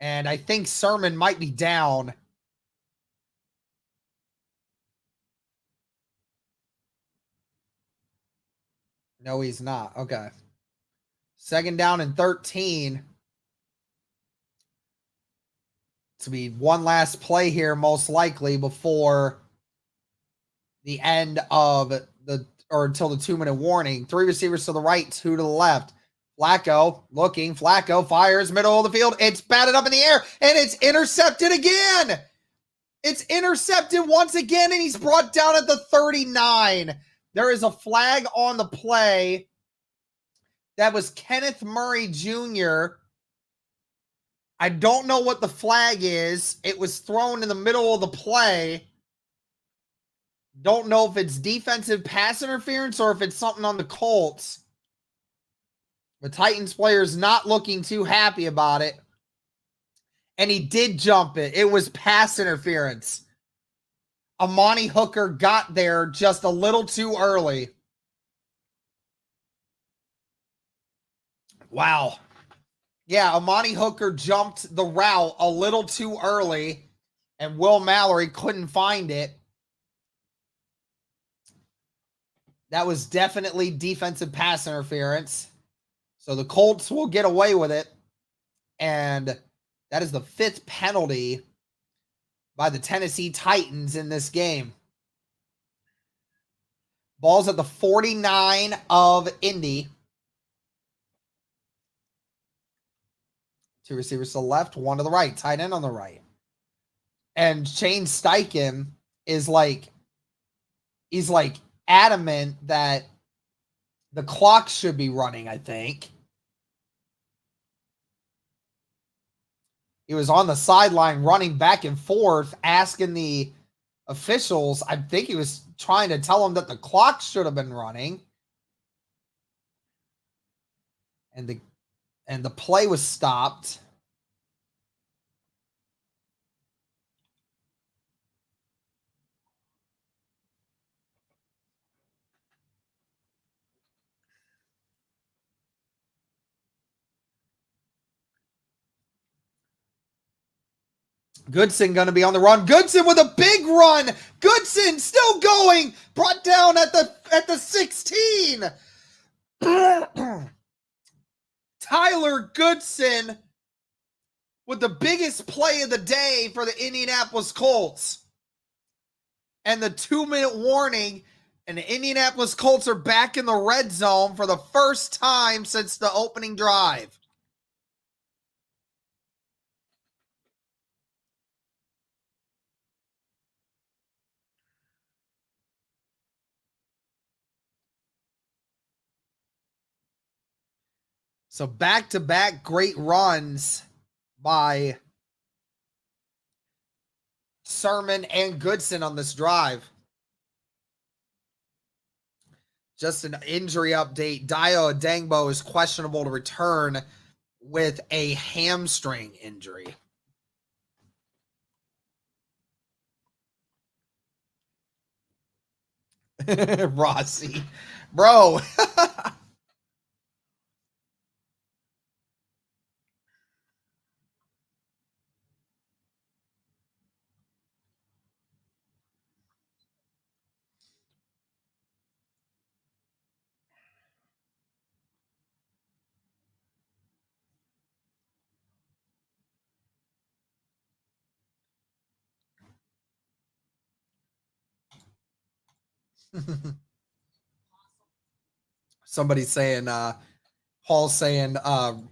And I think Sermon might be down. No, he's not. Okay. Second down and 13. To be one last play here, most likely, before the end of until the 2-minute warning. 3 receivers to the right, 2 to the left. Flacco looking. Flacco fires middle of the field. It's batted up in the air, and it's intercepted again. It's intercepted once again, and he's brought down at the 39. There is a flag on the play. That was Kenneth Murray Jr. I don't know what the flag is. It was thrown in the middle of the play. Don't know if it's defensive pass interference or if it's something on the Colts. The Titans player is not looking too happy about it. And he did jump it. It was pass interference. Amani Hooker got there just a little too early. Wow. Yeah, Amani Hooker jumped the route a little too early, and Will Mallory couldn't find it. That was definitely defensive pass interference. So the Colts will get away with it. And that is the 5th penalty by the Tennessee Titans in this game. Ball's at the 49 of Indy. 2 receivers to the left, 1 to the right. Tight end on the right. And Shane Steichen is he's adamant that the clock should be running, I think. He was on the sideline running back and forth, asking the officials. I think he was trying to tell them that the clock should have been running. And the play was stopped. Goodson going to be on the run. Goodson with a big run. Goodson still going. Brought down at the 16. Tyler Goodson with the biggest play of the day for the Indianapolis Colts. And the 2-minute warning, and the Indianapolis Colts are back in the red zone for the first time since the opening drive. So back-to-back great runs by Sermon and Goodson on this drive. Just an injury update. Dio Adangbo is questionable to return with a hamstring injury. Rossi. Bro. Somebody's saying, Paul's saying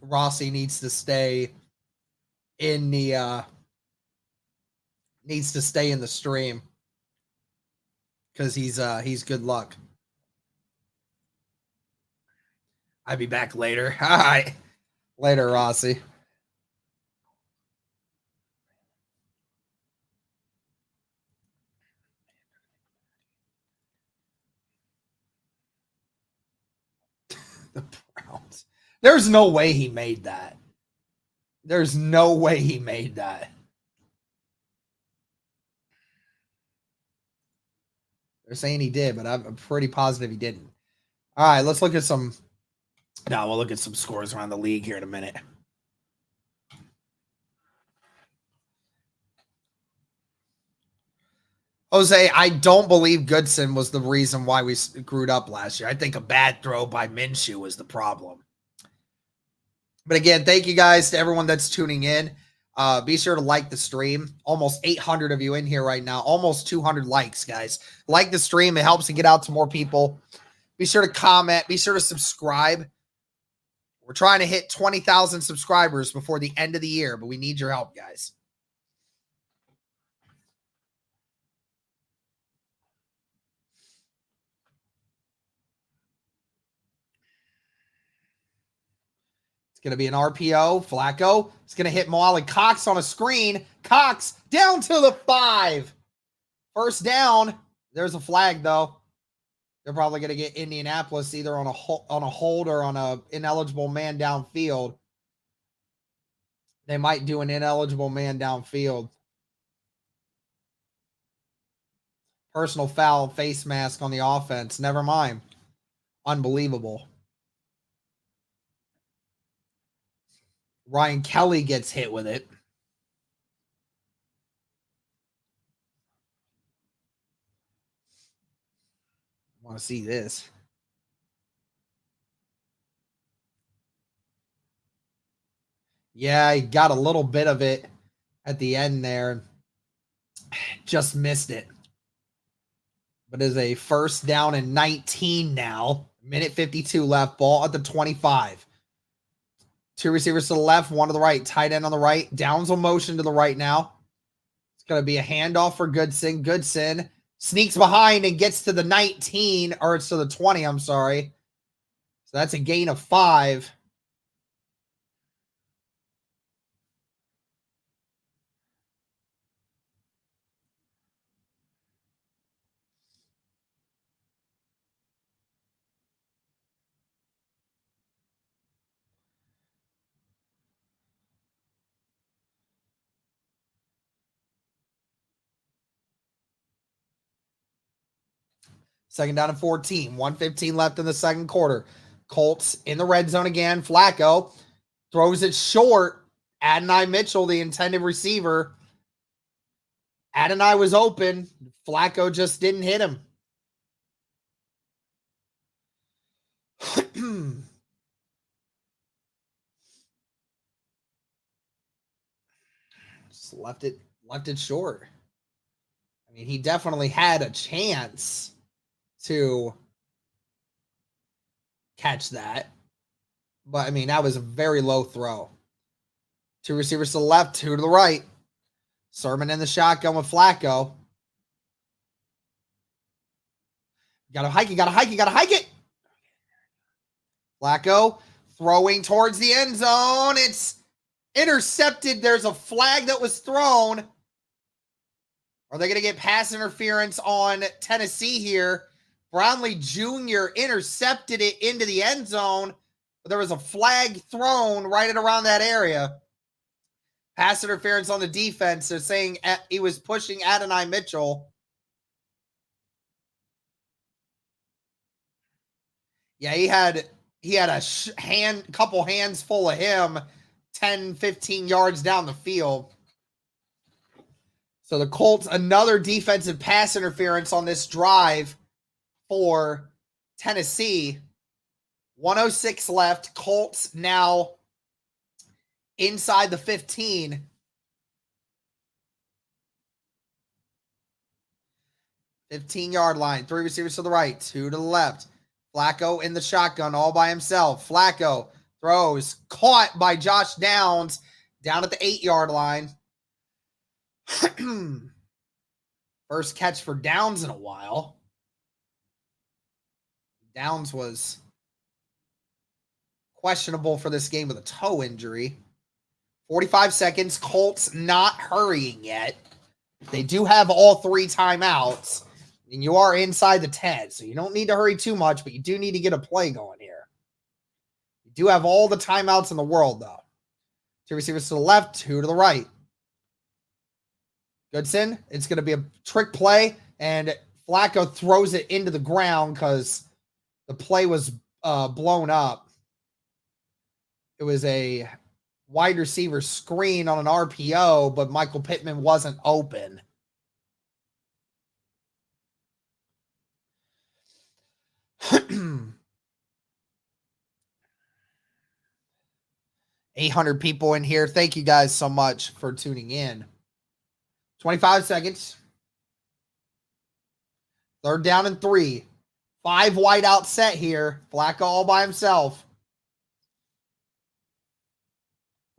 Rossi needs to stay in the stream because he's good luck. I'll be back later. All right. Later, Rossi. The Browns. There's no way he made that. There's no way he made that. They're saying he did, but I'm pretty positive he didn't. All right, let's look at some. No, we'll look at some scores around the league here in a minute. Jose, I don't believe Goodson was the reason why we screwed up last year. I think a bad throw by Minshew was the problem. But again, thank you guys to everyone that's tuning in. Be sure to like the stream. Almost 800 of you in here right now. Almost 200 likes, guys. Like the stream. It helps to get out to more people. Be sure to comment. Be sure to subscribe. We're trying to hit 20,000 subscribers before the end of the year, but we need your help, guys. Going to be an RPO. Flacco. It's going to hit Moali Cox on a screen. Cox down to the 5. First down. There's a flag, though. They're probably going to get Indianapolis either on a hold or on a ineligible man downfield. They might do an ineligible man downfield. Personal foul, face mask on the offense. Never mind. Unbelievable. Ryan Kelly gets hit with it. I want to see this. Yeah, he got a little bit of it at the end there. Just missed it. But is a first down and 19 now. Minute 52 left. Ball at the 25. 2 receivers to the left, 1 to the right. Tight end on the right. Downs will motion to the right now. It's going to be a handoff for Goodson. Goodson sneaks behind and gets to the 19, or it's to the 20, I'm sorry. So that's a gain of 5. Second down and 14. 1:15 left in the second quarter. Colts in the red zone again. Flacco throws it short. Adonai Mitchell, the intended receiver. Adonai was open. Flacco just didn't hit him. Just left it short. I mean, he definitely had a chance to catch that. But, I mean, that was a very low throw. 2 receivers to the left, 2 to the right. Sermon in the shotgun with Flacco. Got to hike it. Flacco throwing towards the end zone. It's intercepted. There's a flag that was thrown. Are they going to get pass interference on Tennessee here? Brownlee Jr. intercepted it into the end zone. But there was a flag thrown right at around that area. Pass interference on the defense. They're saying he was pushing Adonai Mitchell. Yeah, he had a couple hands full of him 10, 15 yards down the field. So the Colts, another defensive pass interference on this drive for Tennessee. 1:06 left. Colts now inside the 15. 15-yard line. 3 receivers to the right, 2 to the left. Flacco in the shotgun all by himself. Flacco throws, caught by Josh Downs down at the 8-yard line. First catch for Downs in a while. Downs was questionable for this game with a toe injury. 45 seconds. Colts not hurrying yet. They do have all 3 timeouts. And you are inside the 10, so you don't need to hurry too much, but you do need to get a play going here. You do have all the timeouts in the world, though. 2 receivers to the left, 2 to the right. Goodson, it's going to be a trick play, and Flacco throws it into the ground because the play was blown up. It was a wide receiver screen on an RPO, but Michael Pittman wasn't open. $800 people in here. Thank you guys so much for tuning in. 25 seconds. 3rd down and 3. 5 wide out set here. Flacco all by himself.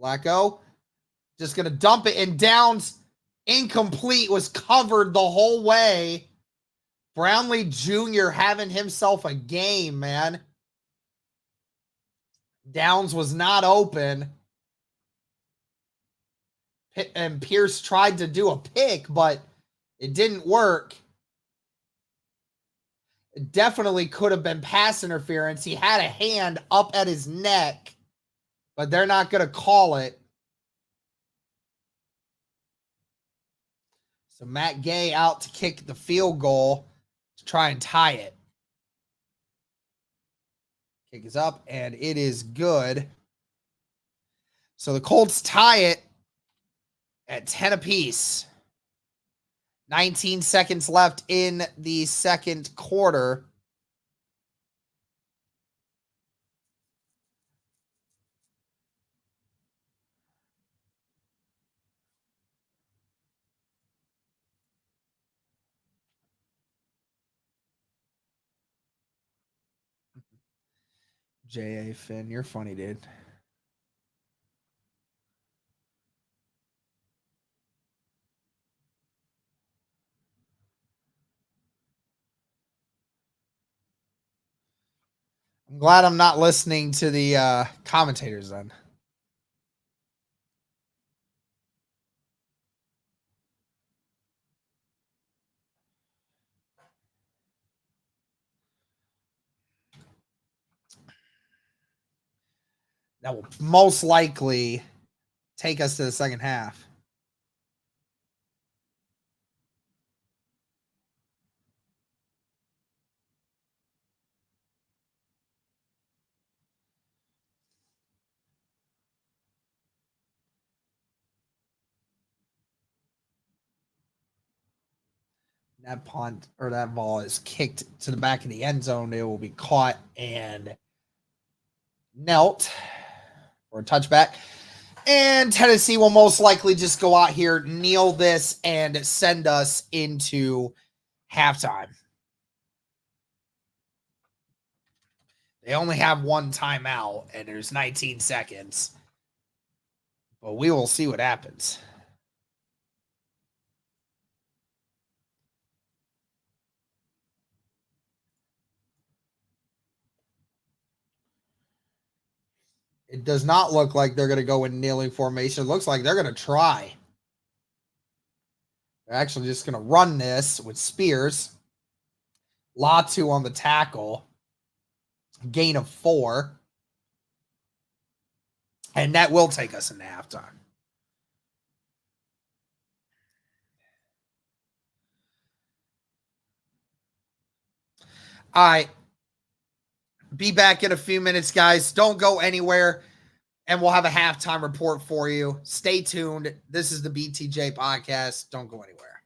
Flacco just going to dump it, and Downs incomplete, was covered the whole way. Brownlee Jr. having himself a game, man. Downs was not open. And Pierce tried to do a pick, but it didn't work. It definitely could have been pass interference. He had a hand up at his neck, but they're not going to call it. So Matt Gay out to kick the field goal to try and tie it. Kick is up, and it is good. So the Colts tie it at 10 apiece. 19 seconds left in the second quarter. J.A. Finn, you're funny, dude. I'm glad I'm not listening to the commentators then. That will most likely take us to the second half. That punt or that ball is kicked to the back of the end zone. It will be caught and knelt for a touchback. And Tennessee will most likely just go out here, kneel this, and send us into halftime. They only have 1 timeout, and there's 19 seconds. But we will see what happens. It does not look like they're going to go in kneeling formation. It looks like they're going to try. They're actually just going to run this with Spears. Latu on the tackle. Gain of 4. And that will take us into halftime. All right. Be back in a few minutes, guys. Don't go anywhere, and we'll have a halftime report for you. Stay tuned. This is the BTJ podcast. Don't go anywhere.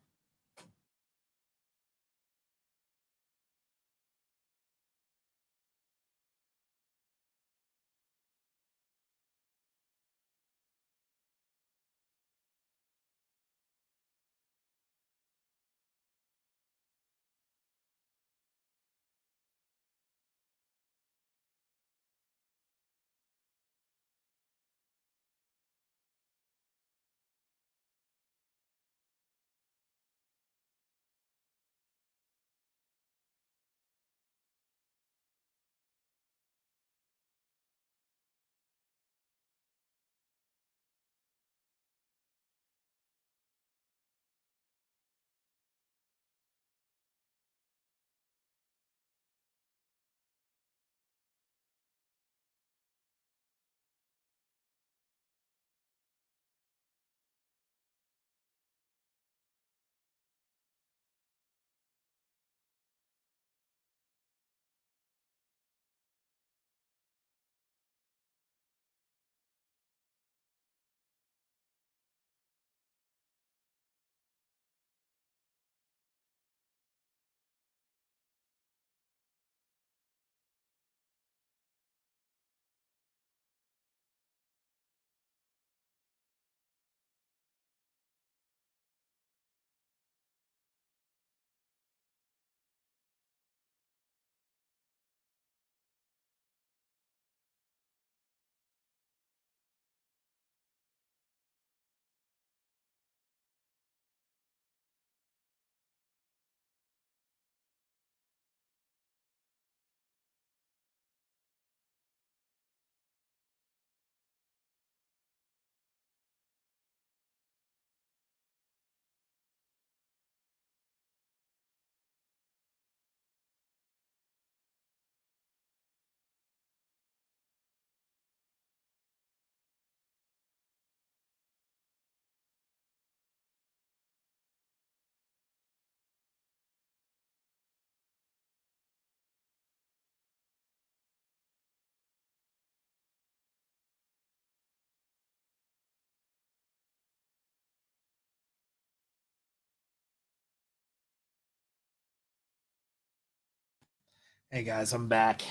Hey guys, I'm back.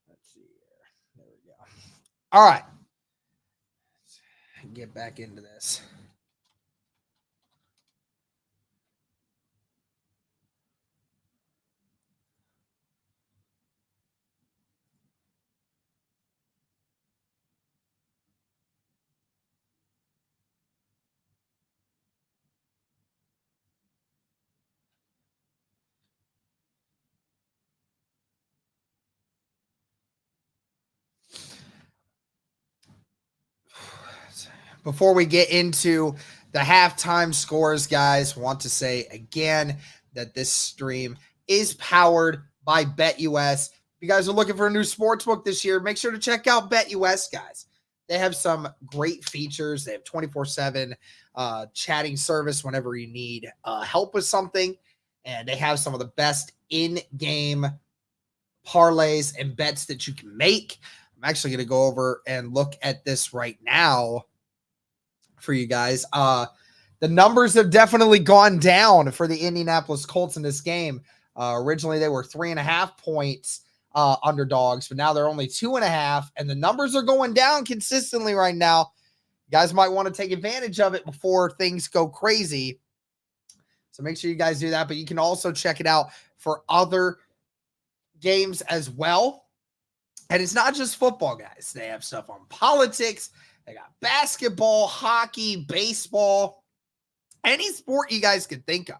Let's see here. There we go. All right. Let's get back into this. Before we get into the halftime scores, guys, want to say again that this stream is powered by BetUS. If you guys are looking for a new sportsbook this year, make sure to check out BetUS, guys. They have some great features. They have 24/7 chatting service whenever you need help with something. And they have some of the best in-game parlays and bets that you can make. I'm actually going to go over and look at this right now for you guys. The numbers have definitely gone down for the Indianapolis Colts in this game. Originally, they were 3.5 points underdogs, but now they're only 2.5, and the numbers are going down consistently right now. You guys might want to take advantage of it before things go crazy. So make sure you guys do that, but you can also check it out for other games as well. And it's not just football, guys. They have stuff on politics. They got basketball, hockey, baseball, any sport you guys could think of.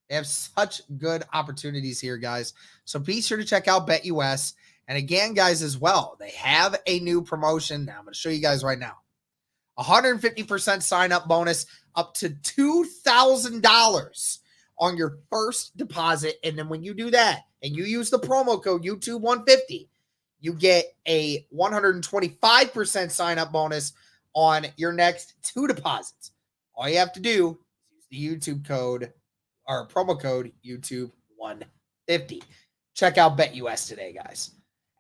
They have such good opportunities here, guys. So be sure to check out BetUS. And again, guys, as well, they have a new promotion. Now I'm going to show you guys right now. 150% sign-up bonus up to $2,000 on your first deposit. And then when you do that and you use the promo code YouTube150, you get a 125% sign-up bonus on your next 2 deposits. All you have to do is use the YouTube code or promo code YouTube150. Check out BetUS today, guys.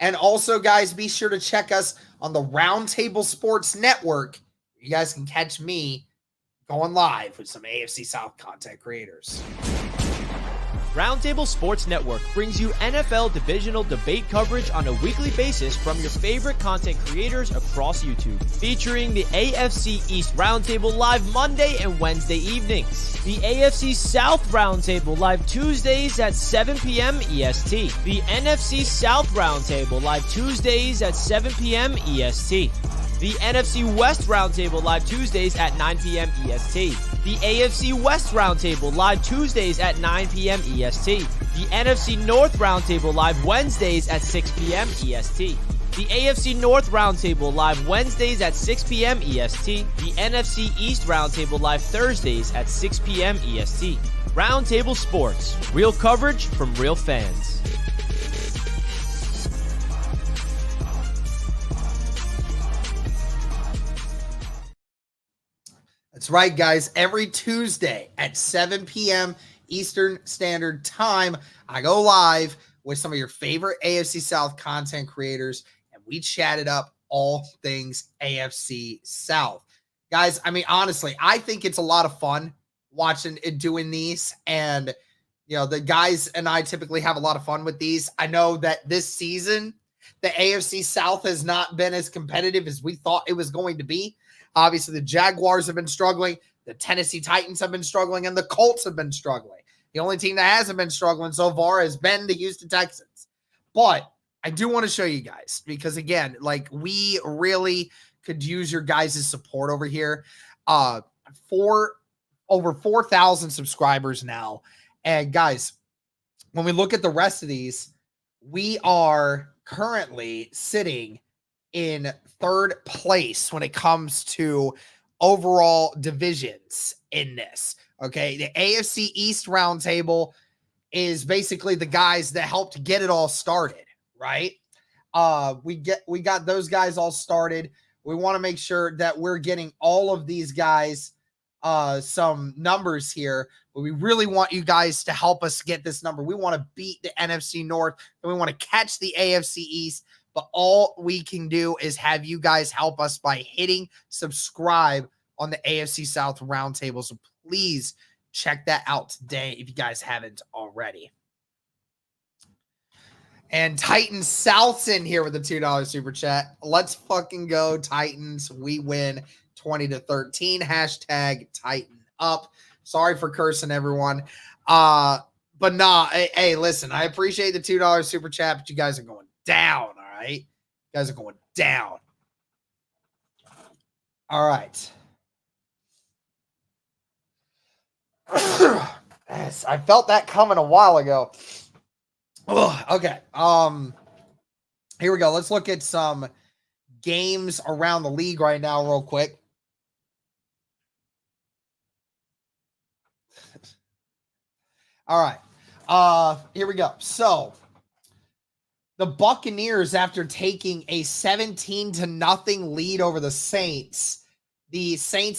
And also, guys, be sure to check us on the Roundtable Sports Network. You guys can catch me going live with some AFC South content creators. Roundtable Sports Network brings you NFL divisional debate coverage on a weekly basis from your favorite content creators across YouTube, featuring the AFC East Roundtable live Monday and Wednesday evenings, the AFC South Roundtable live Tuesdays at 7 p.m. EST, the NFC South Roundtable live Tuesdays at 7 p.m. EST, the NFC West Roundtable live Tuesdays at 9 p.m. EST, the AFC West Roundtable live Tuesdays at 9 p.m. EST, the NFC North Roundtable live Wednesdays at 6 p.m. EST, the AFC North Roundtable live Wednesdays at 6 p.m. EST, the NFC East Roundtable live Thursdays at 6 p.m. EST. Roundtable Sports, real coverage from real fans. That's right, guys. Every Tuesday at 7 p.m. Eastern Standard Time, I go live with some of your favorite AFC South content creators, and we chatted up all things AFC South. Guys, I mean, honestly, I think it's a lot of fun watching and doing these, and, you know, the guys and I typically have a lot of fun with these. I know that this season, the AFC South has not been as competitive as we thought it was going to be. Obviously, the Jaguars have been struggling. The Tennessee Titans have been struggling, and the Colts have been struggling. The only team that hasn't been struggling so far has been the Houston Texans. But I do want to show you guys because, again, like, we really could use your guys' support over here. For over 4,000 subscribers now. And, guys, when we look at the rest of these, we are currently sitting in third place when it comes to overall divisions in this. Okay. The AFC East Roundtable is basically the guys that helped get it all started, right? We got those guys all started. We want to make sure that we're getting all of these guys some numbers here, but we really want you guys to help us get this number. We want to beat the NFC North, and we want to catch the AFC East. But all we can do is have you guys help us by hitting subscribe on the AFC South Roundtable. So please check that out today if you guys haven't already. And Titan South's in here with the $2 super chat. Let's fucking go, Titans. We win 20-13. Hashtag Titan up. Sorry for cursing, everyone. But nah, hey, listen, I appreciate the $2 super chat, but you guys are going down, all right? You guys are going down. All right. Yes, I felt that coming a while ago. Ugh, okay. Here we go. Let's look at some games around the league right now real quick. All right. Here we go. So the Buccaneers, after taking a 17-0 lead over the Saints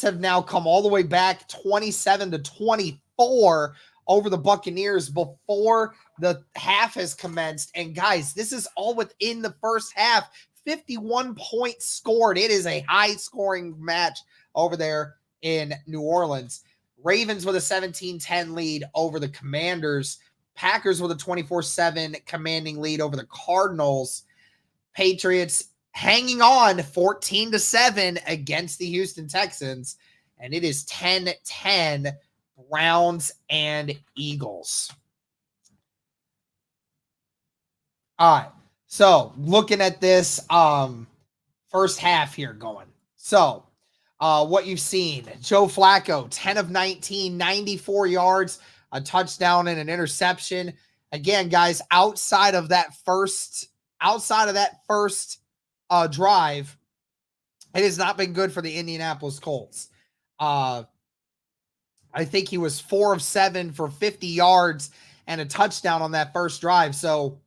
have now come all the way back 27-24 over the Buccaneers before the half has commenced. And guys, this is all within the first half. 51 points scored. It is a high scoring match over there in New Orleans. Ravens with a 17-10 lead over the Commanders. Packers with a 24-7 commanding lead over the Cardinals. Patriots hanging on 14-7 against the Houston Texans. And it is 10-10 Browns and Eagles. All right. So looking at this first half here going. So what you've seen, Joe Flacco, 10 of 19, 94 yards, a touchdown and an interception. Again, guys, outside of that first drive, it has not been good for the Indianapolis Colts. I think he was 4 of 7 for 50 yards and a touchdown on that first drive. So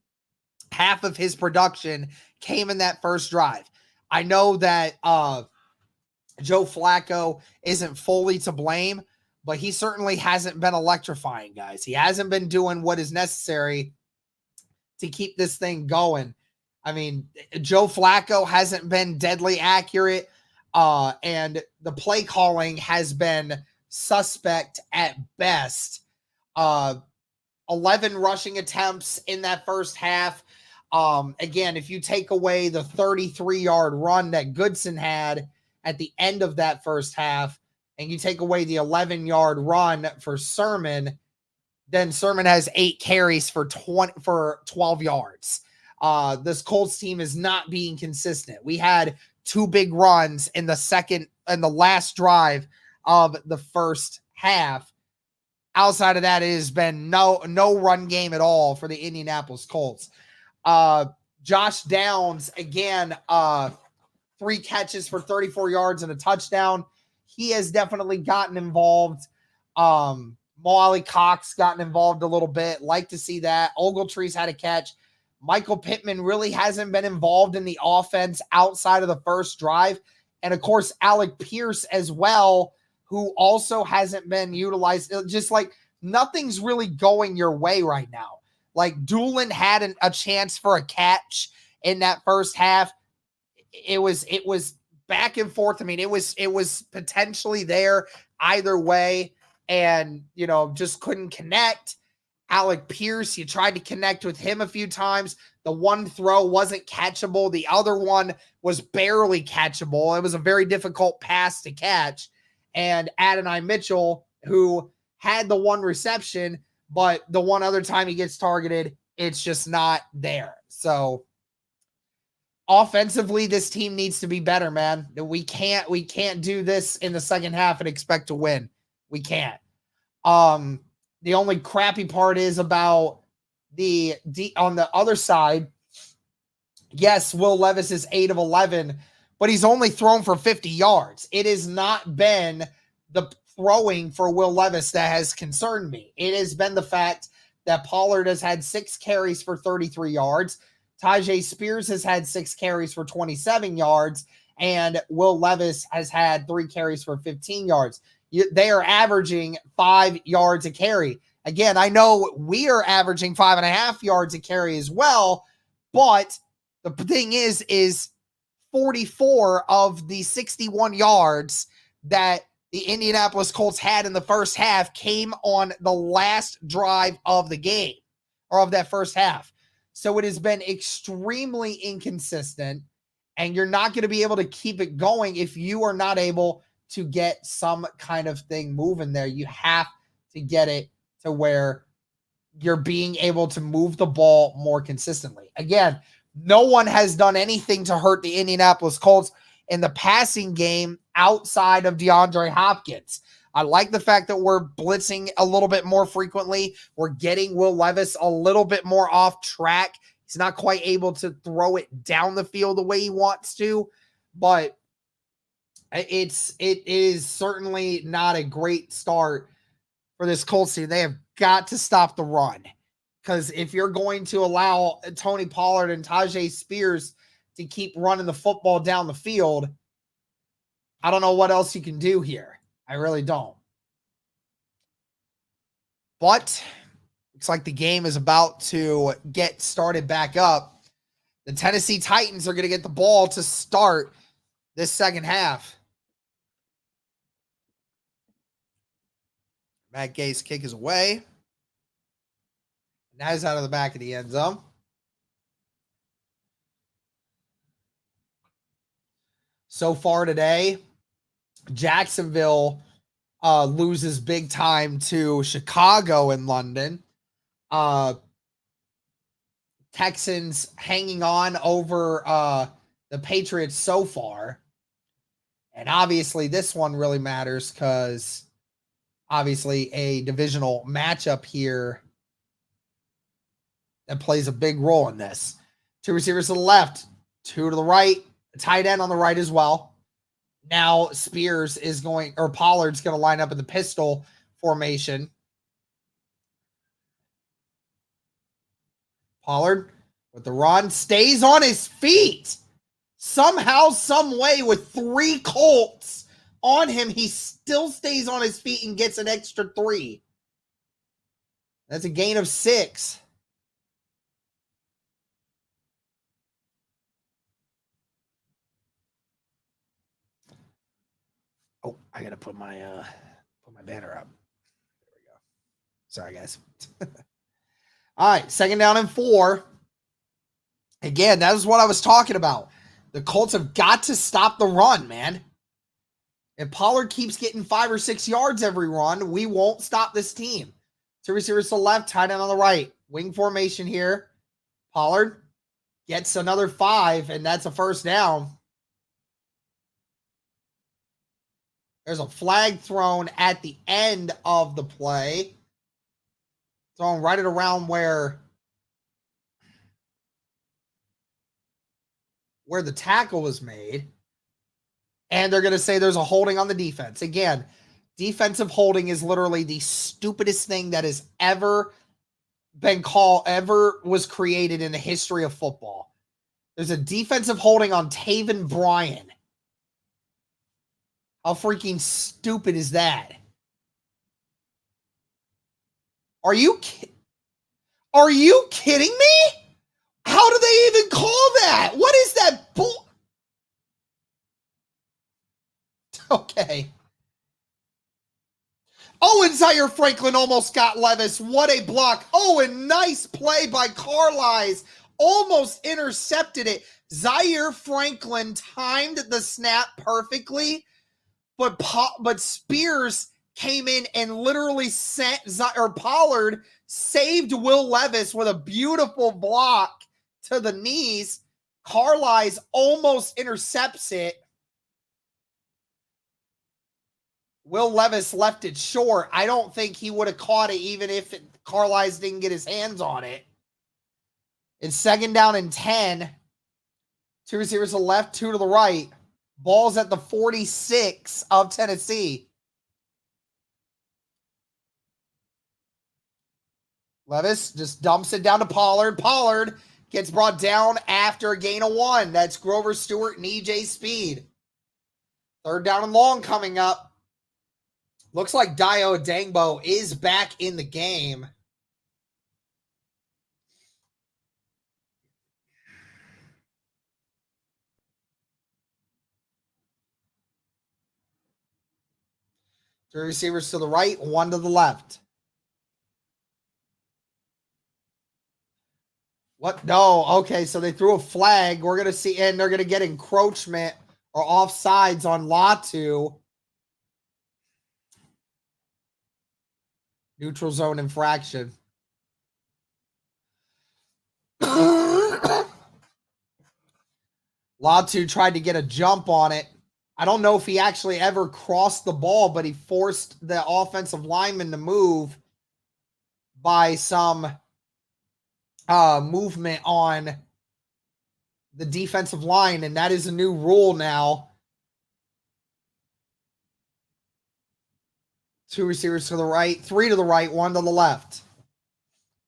half of his production came in that first drive. I know that Joe Flacco isn't fully to blame, but he certainly hasn't been electrifying, guys. He hasn't been doing what is necessary to keep this thing going. I mean, Joe Flacco hasn't been deadly accurate, and the play calling has been suspect at best. 11 rushing attempts in that first half. Again, if you take away the 33-yard run that Goodson had at the end of that first half, and you take away the 11-yard run for Sermon, then Sermon has 8 carries for 12 yards. This Colts team is not being consistent. We had 2 big runs in the last drive of the first half. Outside of that, it has been no run game at all for the Indianapolis Colts. Josh Downs, again, 3 catches for 34 yards and a touchdown. He has definitely gotten involved. Molly Cox gotten involved a little bit. Like to see that. Ogletree's had a catch. Michael Pittman really hasn't been involved in the offense outside of the first drive. And, of course, Alec Pierce as well, who also hasn't been utilized. Just like nothing's really going your way right now. Like Doolin had a chance for a catch in that first half. It was back and forth. I mean, it was potentially there either way, and just couldn't connect. Alec Pierce, you tried to connect with him a few times. The one throw wasn't catchable. The other one was barely catchable. It was a very difficult pass to catch. And Adonai Mitchell, who had the one reception, but the one other time he gets targeted, it's just not there. So offensively, this team needs to be better, man. We can't do this in the second half and expect to win. We can't. The only crappy part is about on the other side. Yes, Will Levis is 8 of 11, but he's only thrown for 50 yards. It has not been the throwing for Will Levis that has concerned me. It has been the fact that Pollard has had 6 carries for 33 yards. Tajay Spears has had 6 carries for 27 yards, and Will Levis has had 3 carries for 15 yards. They are averaging 5 yards a carry. Again, I know we are averaging 5.5 yards a carry as well, but the thing is 44 of the 61 yards that the Indianapolis Colts had in the first half came on the last drive of the game, or of that first half. So it has been extremely inconsistent, and you're not going to be able to keep it going if you are not able to get some kind of thing moving there. You have to get it to where you're being able to move the ball more consistently. Again, no one has done anything to hurt the Indianapolis Colts in the passing game outside of DeAndre Hopkins. I like the fact that we're blitzing a little bit more frequently. We're getting Will Levis a little bit more off track. He's not quite able to throw it down the field the way he wants to, but it is certainly not a great start for this Colts team. They have got to stop the run, because if you're going to allow Tony Pollard and Tajay Spears to keep running the football down the field, I don't know what else you can do here. I really don't. But looks like the game is about to get started back up. The Tennessee Titans are going to get the ball to start this second half. Matt Gay's kick is away. Now he's out of the back of the end zone. So far today, Jacksonville loses big time to Chicago in London. Texans hanging on over the Patriots so far. And obviously this one really matters because obviously a divisional matchup here that plays a big role in this. 2 receivers to the left, 2 to the right, a tight end on the right as well. Now Pollard's going to line up in the pistol formation. Pollard with the run, stays on his feet. Somehow, some way, with 3 Colts on him, he still stays on his feet and gets an extra 3. That's a gain of 6. Oh, I gotta put my banner up. There we go. Sorry, guys. All right, 2nd down and 4. Again, that is what I was talking about. The Colts have got to stop the run, man. If Pollard keeps getting 5 or 6 yards every run, we won't stop this team. 2 receivers to the left, tight end on the right. Wing formation here. Pollard gets another 5, and that's a first down. There's a flag thrown at the end of the play. Thrown right at around where the tackle was made. And they're going to say there's a holding on the defense. Again, defensive holding is literally the stupidest thing that has ever was created in the history of football. There's a defensive holding on Taven Bryan. How freaking stupid is that? Are you kidding me? How do they even call that? What is that bull? Okay. Oh, and Zaire Franklin almost got Levis. What a block. Oh, and nice play by Carlisle. Almost intercepted it. Zaire Franklin timed the snap perfectly, but Spears came in and literally Pollard saved Will Levis with a beautiful block to the knees. Carlisle almost intercepts it. Will Levis left it short. I don't think he would have caught it even if Carlisle didn't get his hands on it. It's 2nd down and 10. 2 receivers to the left, 2 to the right. Ball's at the 46 of Tennessee. Levis just dumps it down to Pollard. Pollard gets brought down after a gain of 1. That's Grover Stewart and EJ Speed. 3rd down and long coming up. Looks like Dio Dangbo is back in the game. Three receivers to the right, 1 to the left. What? No. Okay, so they threw a flag. We're going to see, and they're going to get encroachment or offsides on Latu. Neutral zone infraction. Latu tried to get a jump on it. I don't know if he actually ever crossed the ball, but he forced the offensive lineman to move by some movement on the defensive line, and that is a new rule now. 2 receivers to the right, 3 to the right, 1 to the left.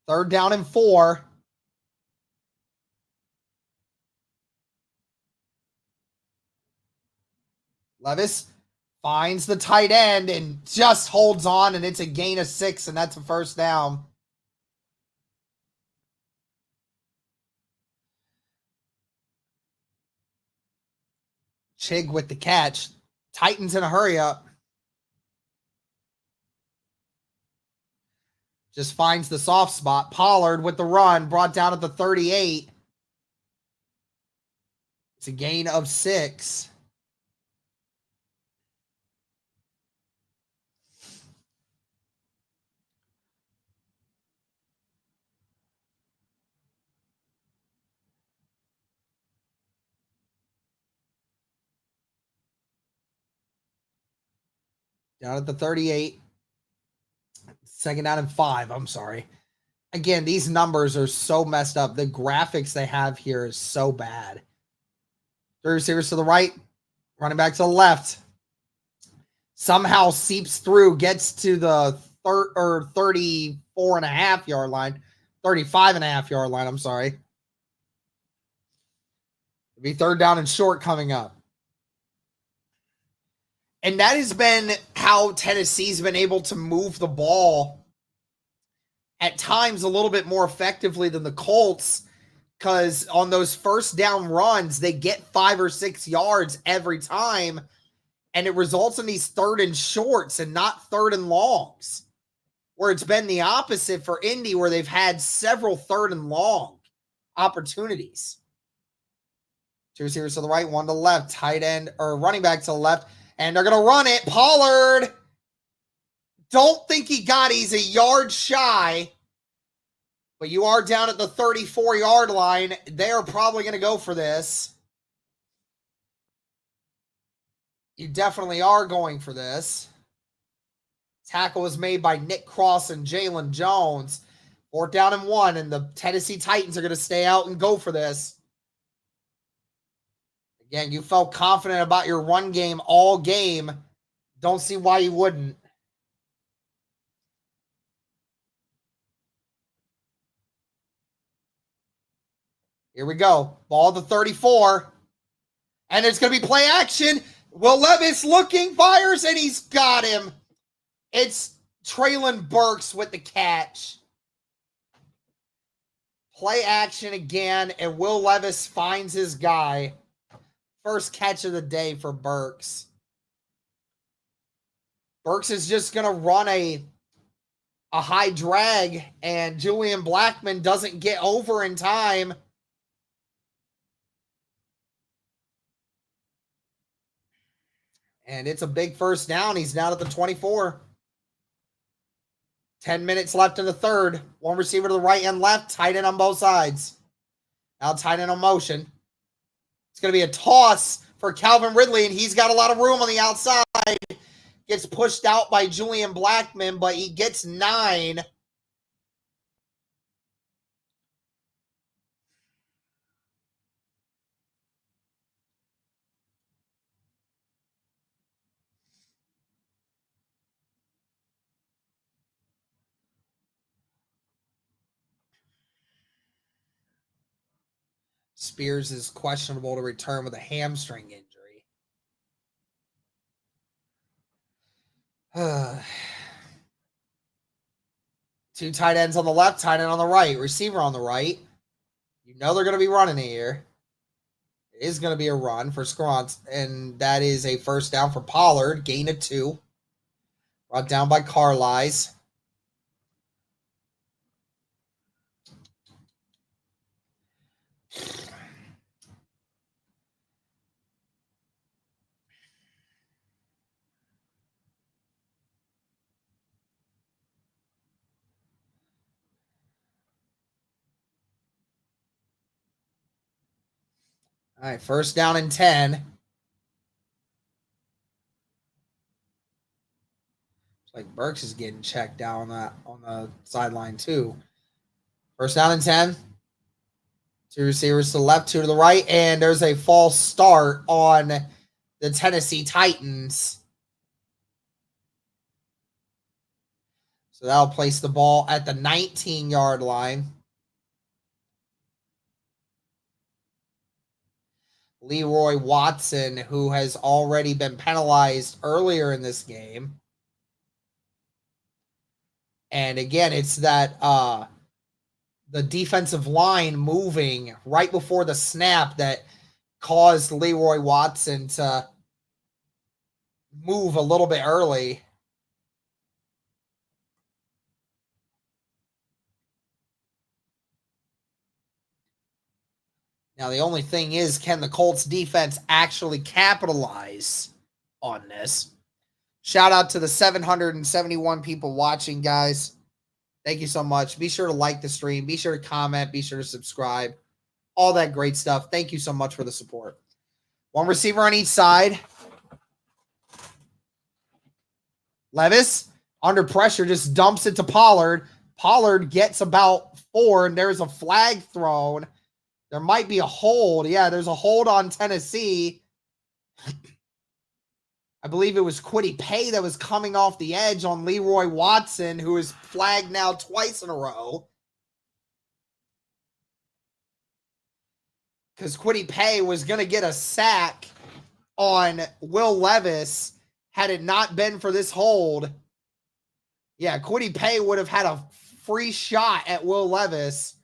3rd down and 4. Levis finds the tight end and just holds on, and it's a gain of 6, and that's a first down. Chig with the catch. Titans in a hurry up. Just finds the soft spot. Pollard with the run, brought down at the 38. It's a gain of 6. Down at the 38. 2nd down and 5. I'm sorry. Again, these numbers are so messed up. The graphics they have here is so bad. 3 receivers to the right. Running back to the left. Somehow seeps through, gets to the 34.5 yard line. 35.5 yard line, I'm sorry. It'll be 3rd down and short coming up. And that has been how Tennessee's been able to move the ball at times a little bit more effectively than the Colts, because on those 1st down runs, they get 5 or 6 yards every time, and it results in these 3rd and shorts and not 3rd and longs, where it's been the opposite for Indy, where they've had several 3rd and long opportunities. 2 receivers to the right, 1 to the left, tight end or running back to the left. And they're going to run it. Pollard. Don't think he got it. He's a yard shy. But you are down at the 34-yard line. They are probably going to go for this. You definitely are going for this. Tackle was made by Nick Cross and Jalen Jones. 4th down and 1. And the Tennessee Titans are going to stay out and go for this. Again, you felt confident about your run game all game. Don't see why you wouldn't. Here we go. Ball to 34. And it's going to be play action. Will Levis looking, fires, and he's got him. It's Traylon Burks with the catch. Play action again, and Will Levis finds his guy. First catch of the day for Burks. Burks is just going to run a high drag, and Julian Blackman doesn't get over in time. And it's a big first down. He's down at the 24. 10 minutes left in the 3rd. 1 receiver to the right and left. Tight end on both sides. Now tight end on motion. It's going to be a toss for Calvin Ridley, and he's got a lot of room on the outside. Gets pushed out by Julian Blackman, but he gets 9. Spears is questionable to return with a hamstring injury. 2 tight ends on the left, tight end on the right, receiver on the right. You know they're going to be running here. It is going to be a run for Scront, and that is a first down for Pollard. Gain of 2. Brought down by Carlisle. All right, first down and 10. Like Burks is getting checked down on the sideline too. First down and 10. Two receivers to the left, two to the right, and there's a false start on the Tennessee Titans. So that'll place the ball at the 19-yard line. Leroy Watson, who has already been penalized earlier in this game. And again, it's that the defensive line moving right before the snap that caused Leroy Watson to move a little bit early. Now, the only thing is, can the Colts defense actually capitalize on this? Shout out to the 771 people watching, guys. Thank you so much. Be sure to like the stream. Be sure to comment. Be sure to subscribe. All that great stuff. Thank you so much for the support. One receiver on each side. Levis, under pressure, just dumps it to Pollard. Pollard gets about 4, and there's a flag thrown. There might be a hold. Yeah, there's a hold on Tennessee. I believe it was Kwity Paye that was coming off the edge on Leroy Watson, who is flagged now twice in a row. Because Kwity Paye was going to get a sack on Will Levis had it not been for this hold. Yeah, Kwity Paye would have had a free shot at Will Levis.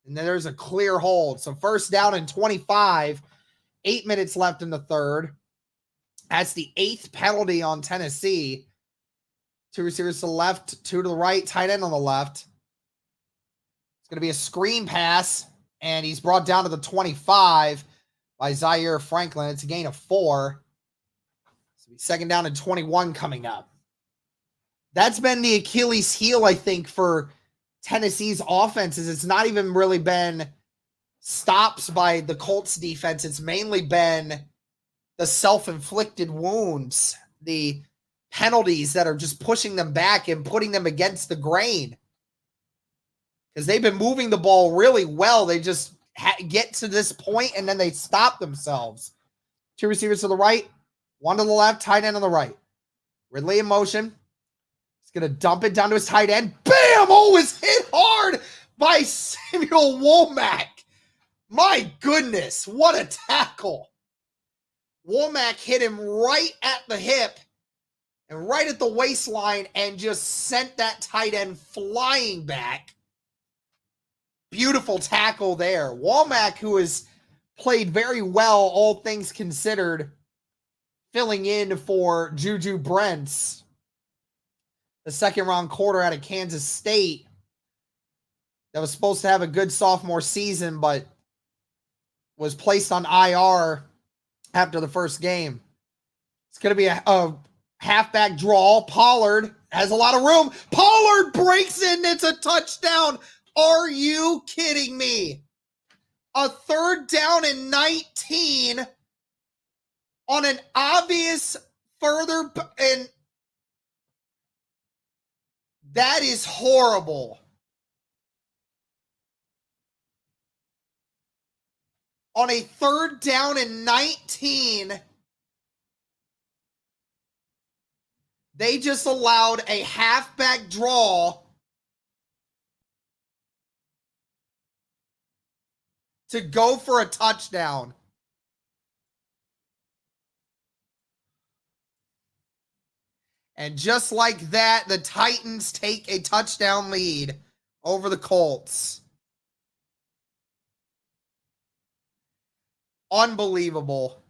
And then there's a clear hold. So first down and 25. 8 minutes left in the third. That's the 8th penalty on Tennessee. 2 receivers to the left, 2 to the right, tight end on the left. It's going to be a screen pass, and he's brought down to the 25 by Zaire Franklin. It's a gain of 4. So second down and 21 coming up. That's been the Achilles heel, I think, for Tennessee's offenses. It's not even really been stops by the Colts defense. It's mainly been the self-inflicted wounds, the penalties that are just pushing them back and putting them against the grain. Because they've been moving the ball really well. They just get to this point and then they stop themselves. 2 receivers to the right, 1 to the left, tight end on the right. Ridley in motion. He's going to dump it down to his tight end. Bam! Oh, it's hit hard by Samuel Womack. My goodness, what a tackle. Womack hit him right at the hip and right at the waistline and just sent that tight end flying back. Beautiful tackle there. Womack, who has played very well, all things considered, filling in for Juju Brents, the second-round quarter out of Kansas State that was supposed to have a good sophomore season but was placed on IR after the first game. It's going to be a halfback draw. Pollard has a lot of room. Pollard breaks in. It's a touchdown. Are you kidding me? A third down and 19 on an obvious further, and that is horrible. On a third down and 19, they just allowed a halfback draw to go for a touchdown. And just like that, the Titans take a touchdown lead over the Colts. Unbelievable.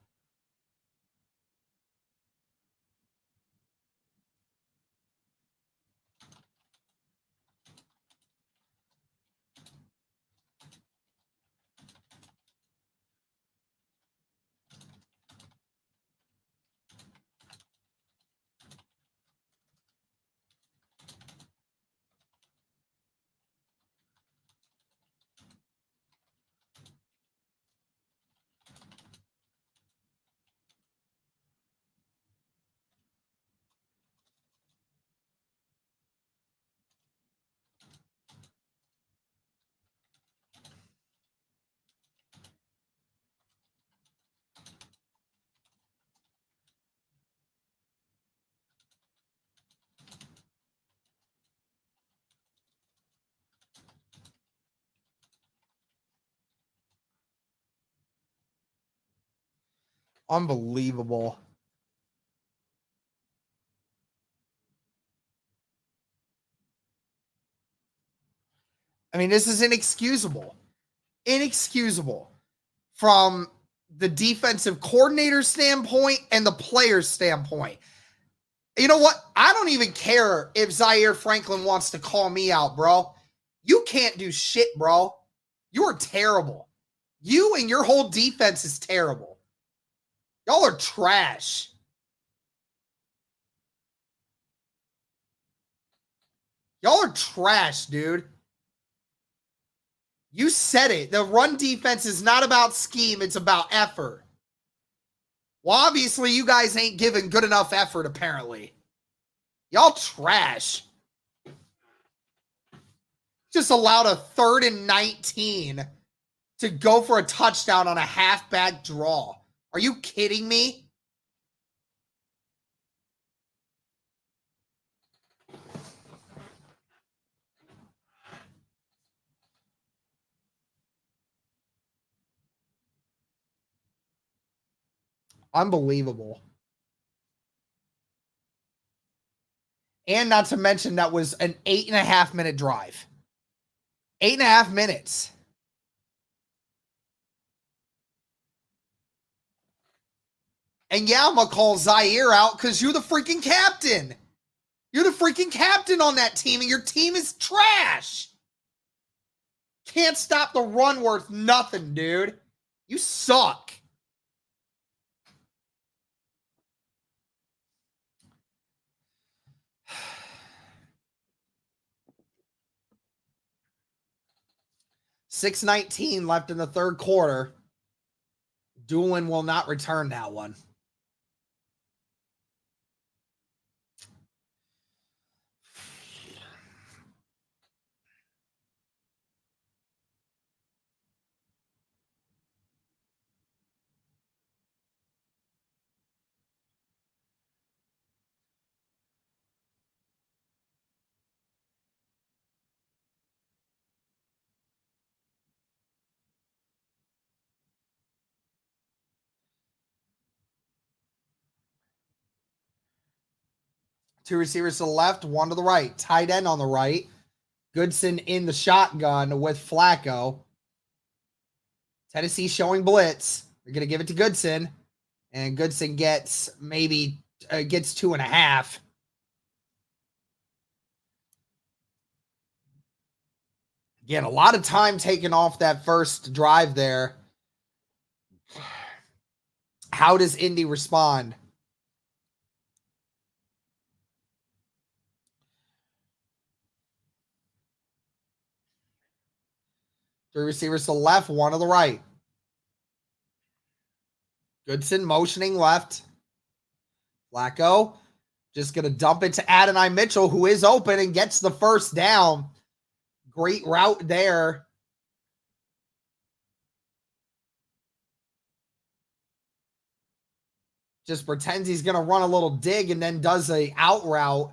Unbelievable. I mean, this is inexcusable. Inexcusable from the defensive coordinator standpoint and the player's standpoint. You know what? I don't even care if Zaire Franklin wants to call me out, bro. You can't do shit, bro. You are terrible. You and your whole defense is terrible. Y'all are trash. Y'all are trash, dude. You said it. The run defense is not about scheme. It's about effort. Well, obviously, you guys ain't giving good enough effort, apparently. Y'all trash. Just allowed a 3rd and 19 to go for a touchdown on a halfback draw. Are you kidding me? Unbelievable. And not to mention, that was an 8.5-minute drive. 8.5 minutes. And yeah, I'm going to call Zaire out because you're the freaking captain. You're the freaking captain on that team, and your team is trash. Can't stop the run worth nothing, dude. You suck. $6:19 left in the third quarter. Doolin will not return that one. Two receivers to the left, one to the right. Tight end on the right. Goodson in the shotgun with Flacco. Tennessee showing blitz. They're going to give it to Goodson. And Goodson gets maybe gets 2.5. Again, a lot of time taken off that first drive there. How does Indy respond? Three receivers to the left, one to the right. Goodson motioning left. Flacco just going to dump it to Adonai Mitchell, who is open and gets the first down. Great route there. Just pretends he's going to run a little dig and then does a out route.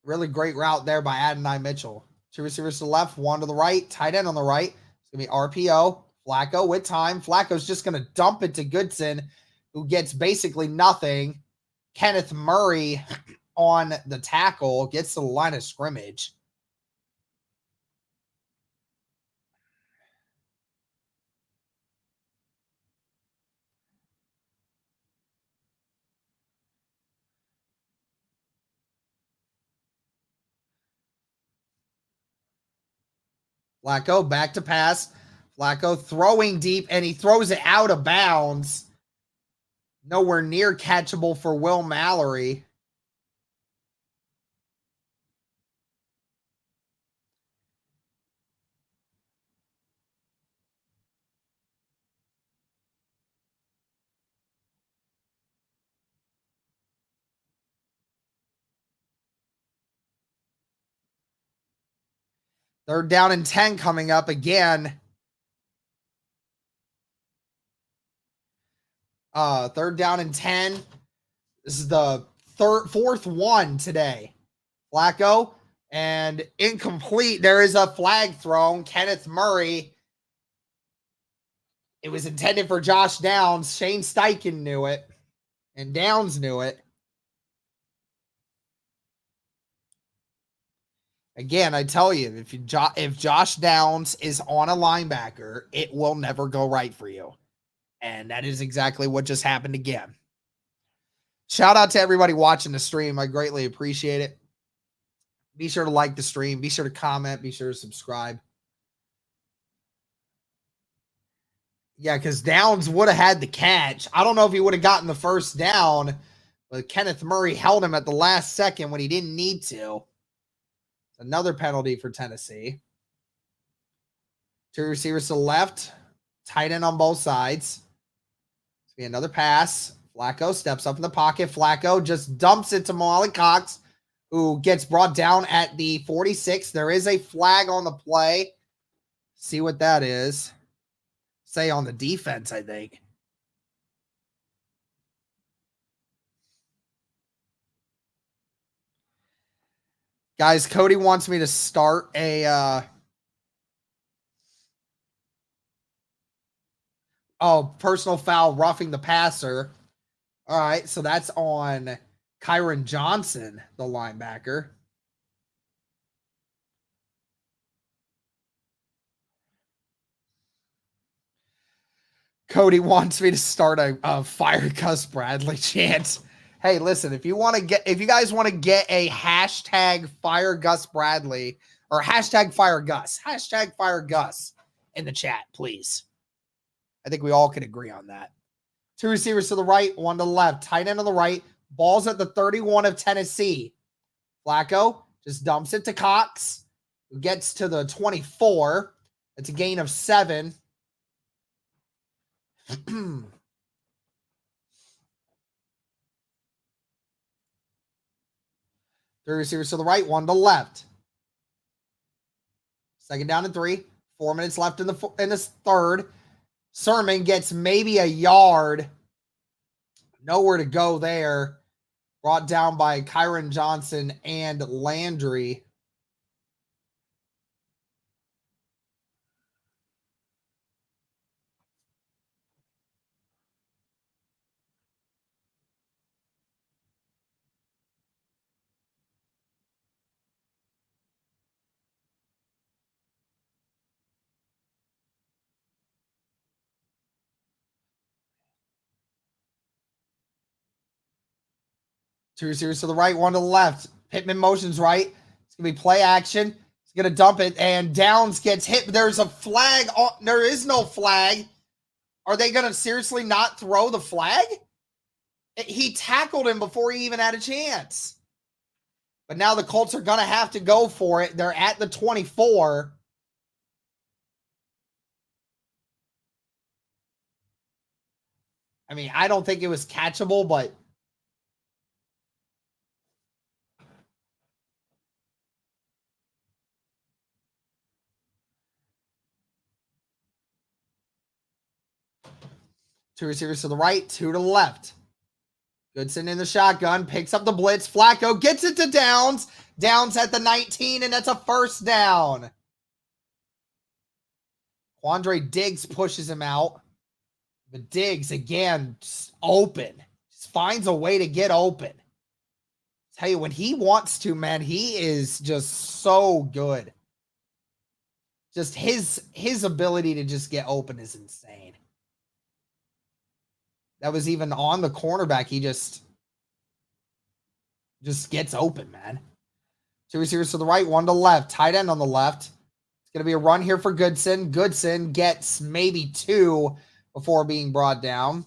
Really great route there by Adonai Mitchell. Two receivers to the left, one to the right. Tight end on the right. It's going to be RPO. Flacco with time. Flacco's just going to dump it to Goodson, who gets basically nothing. Kenneth Murray on the tackle gets to the line of scrimmage. Flacco back to pass. Flacco throwing deep, and he throws it out of bounds. Nowhere near catchable for Will Mallory. Third down and 10 coming up again. Third down and 10. This is the fourth one today. Flacco and incomplete. There is a flag thrown. Kenneth Murray It was intended for Josh Downs. Shane Steichen knew it, and Downs knew it. Again, I tell you, if Josh Downs is on a linebacker, it will never go right for you. And that is exactly what just happened again. Shout out to everybody watching the stream. I greatly appreciate it. Be sure to like the stream. Be sure to comment. Be sure to subscribe. Yeah, because Downs would have had the catch. I don't know if he would have gotten the first down, but Kenneth Murray held him at the last second when he didn't need to. Another penalty for Tennessee. 2 receivers to the left. Tight end on both sides. Be another pass. Flacco steps up in the pocket. Flacco just dumps it to Molly Cox, who gets brought down at the 46. There is a flag on the play. See what that is. Say on the defense, I think. Guys, Cody wants me to start a personal foul, roughing the passer. All right, so that's on Kyron Johnson, the linebacker. Cody wants me to start a fire Gus Bradley chant. Hey, listen, if you guys want to get a hashtag fire Gus Bradley or hashtag fire Gus in the chat, please. I think we all can agree on that. 2 receivers to the right, 1 to the left. Tight end on the right. Ball's at the 31 of Tennessee. Flacco just dumps it to Cox, who gets to the 24. It's a gain of 7. 3 receivers to the right, 1 to the left. Second down and 3. 4 minutes left in the third. Sermon gets maybe a yard. Nowhere to go there. Brought down by Kyron Johnson and Landry. Two receivers to the right, 1 to the left. Pittman motions right. It's going to be play action. He's going to dump it, and Downs gets hit. There's a flag. There is no flag. Are they going to seriously not throw the flag? He tackled him before he even had a chance. But now the Colts are going to have to go for it. They're at the 24. I mean, I don't think it was catchable, but... Two receivers to the right, 2 to the left. Goodson in the shotgun, picks up the blitz. Flacco gets it to Downs. Downs at the 19, and that's a first down. Quandre Diggs pushes him out. But Diggs, again, just open. Just finds a way to get open. Tell you, when he wants to, man, he is just so good. Just his ability to just get open is insane. That was even on the cornerback. He just gets open, man. 2 receivers to the right, 1 to the left. Tight end on the left. It's going to be a run here for Goodson. Goodson gets maybe 2 before being brought down.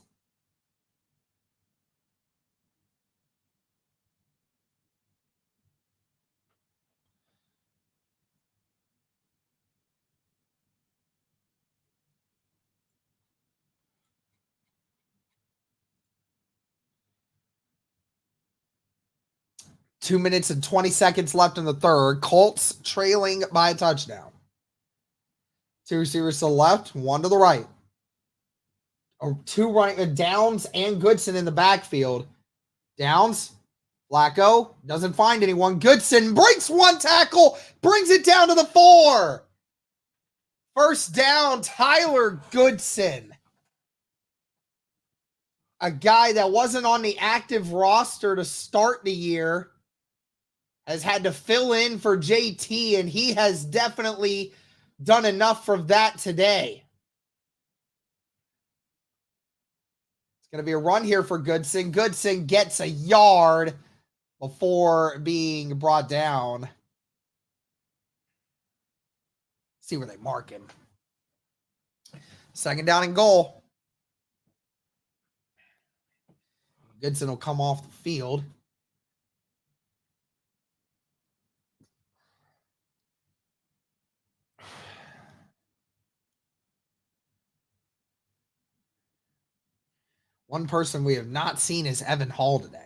Two minutes and 20 seconds left in the third. Colts trailing by a touchdown. 2 receivers to the left, 1 to the right. Or 2 running, Downs and Goodson in the backfield. Downs, Flacco, doesn't find anyone. Goodson breaks 1 tackle, brings it down to the 4. First down, Tyler Goodson. a guy that wasn't on the active roster to start the year has had to fill in for JT, and he has definitely done enough for that today. It's going to be a run here for Goodson. Goodson gets a yard before being brought down. See where they mark him. Second down and goal. Goodson will come off the field. One person we have not seen is Evan Hall today.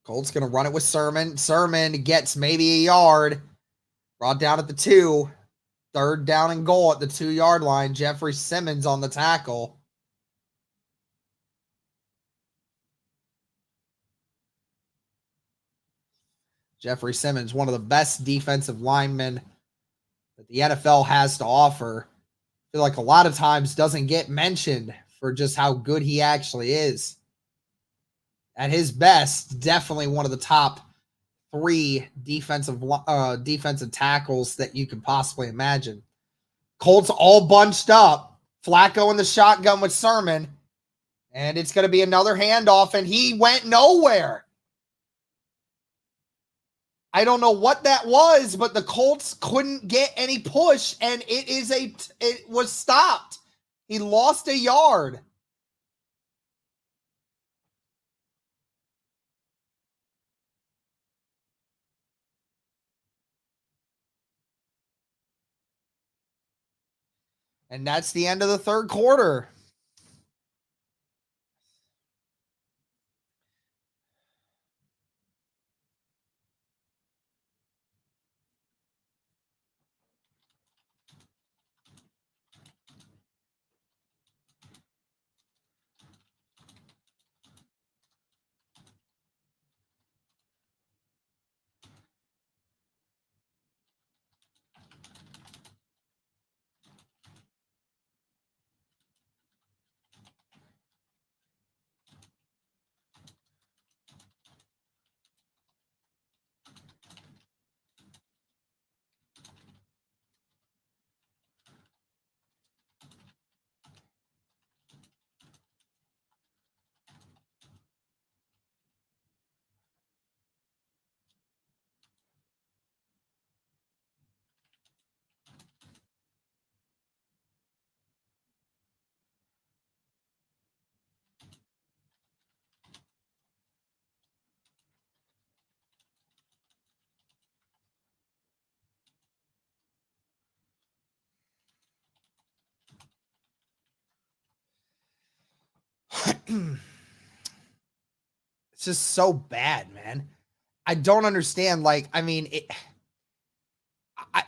Colts going to run it with Sermon. Sermon gets maybe a yard. Brought down at the 2. Third down and goal at the 2-yard line. Jeffrey Simmons on the tackle. Jeffrey Simmons, one of the best defensive linemen that the NFL has to offer. I feel like a lot of times doesn't get mentioned for just how good he actually is. At his best, definitely one of the top 3 defensive tackles that you could possibly imagine. Colts all bunched up. Flacco in the shotgun with Sermon. And it's going to be another handoff, and he went nowhere. I don't know what that was, but the Colts couldn't get any push, and it was stopped. He lost a yard. And that's the end of the third quarter. It's just so bad, man. I don't understand.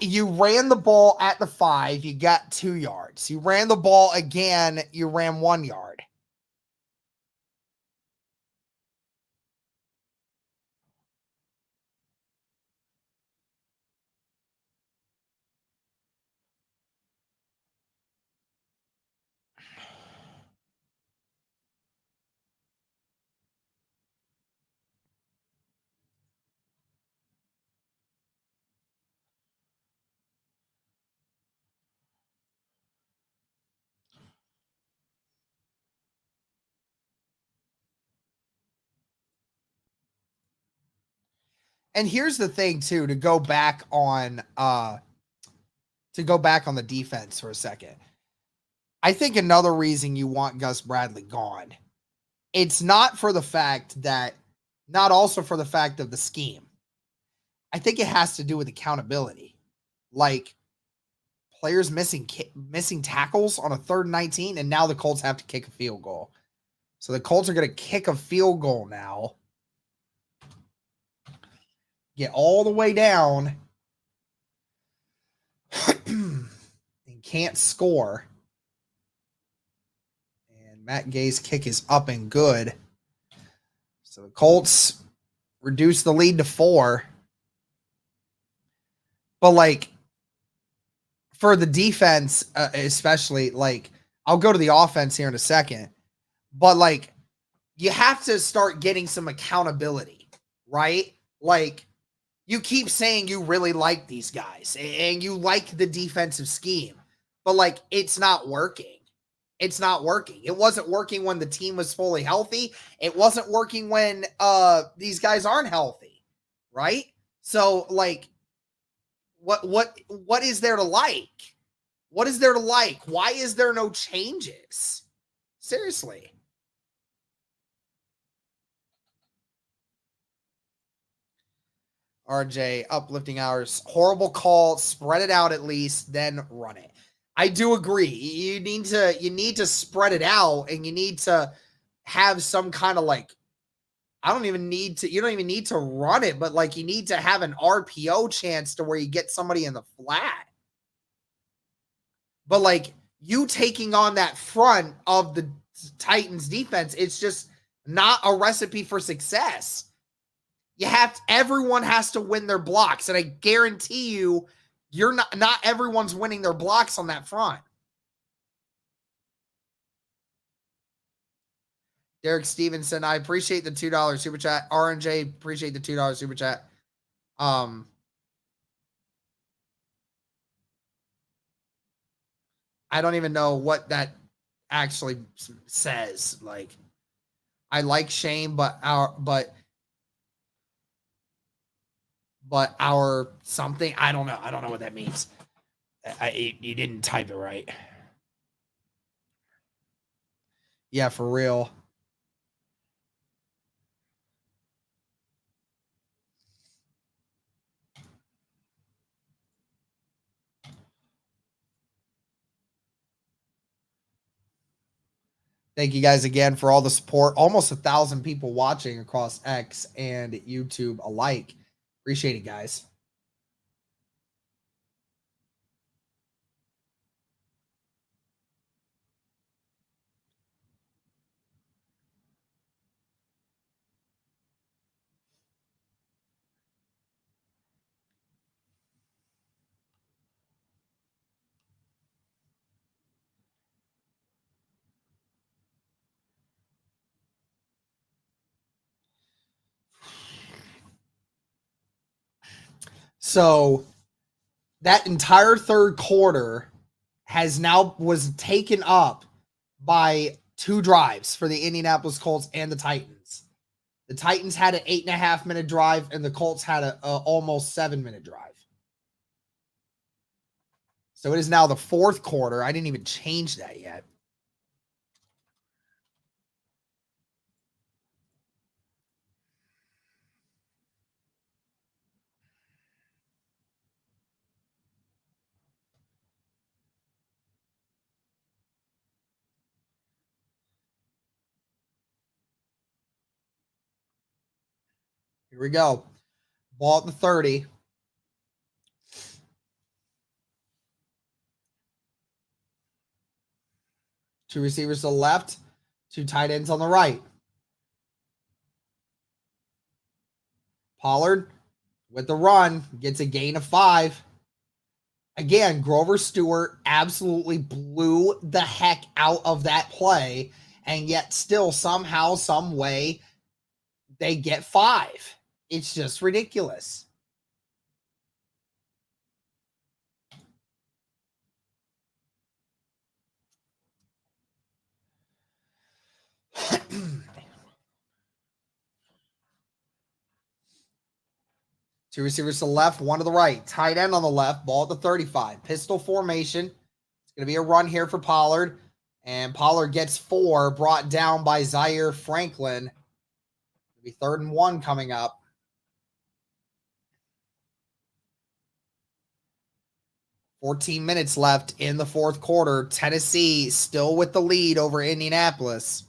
You ran the ball at the 5, you got 2 yards. You ran the ball again, you ran 1 yard. And here's the thing too, to go back on the defense for a second. I think another reason you want Gus Bradley gone, it's not for the fact that, not also for the fact of the scheme. I think it has to do with accountability. Like players missing tackles on a 3rd and 19, and now the Colts have to kick a field goal. So the Colts are going to kick a field goal now. Get all the way down and can't score. And Matt Gay's kick is up and good. So the Colts reduce the lead to 4. But for the defense, especially, I'll go to the offense here in a second. But, like, you have to start getting some accountability, right? Like, you keep saying you really like these guys and you like the defensive scheme, but, like, it's not working. It's not working. It wasn't working when the team was fully healthy. It wasn't working when these guys aren't healthy, right? So, like, what is there to like? What is there to like? Why is there no changes? Seriously. RJ, uplifting hours. Horrible call. Spread it out at least, then run it. I do agree. You need to spread it out, and you need to have some kind of, like, you don't even need to run it, but, like, you need to have an RPO chance to where you get somebody in the flat. But, like, you taking on that front of the Titans defense, it's just not a recipe for success. Everyone has to win their blocks, and I guarantee you, not everyone's winning their blocks on that front. Derek Stevenson, I appreciate the $2 super chat. RNJ, appreciate the $2 super chat. I don't even know what that actually says. Like, I like Shane, but our something, I don't know. I don't know what that means. You didn't type it right. Yeah, for real. Thank you guys again for all the support. Almost 1,000 people watching across X and YouTube alike. Appreciate it, guys. So that entire third quarter was taken up by 2 drives for the Indianapolis Colts and the Titans. The Titans had an 8.5-minute drive, and the Colts had a almost 7-minute drive. So it is now the fourth quarter. I didn't even change that yet. Here we go. Ball at the 30. Two receivers to the left, 2 tight ends on the right. Pollard with the run gets a gain of 5. Again, Grover Stewart absolutely blew the heck out of that play, and yet still somehow, some way, they get 5. It's just ridiculous. Two receivers to the left, 1 to the right. Tight end on the left, ball at the 35. Pistol formation. It's going to be a run here for Pollard. And Pollard gets 4, brought down by Zaire Franklin. It'll be 3rd and 1 coming up. 14 minutes left in the fourth quarter. Tennessee still with the lead over Indianapolis.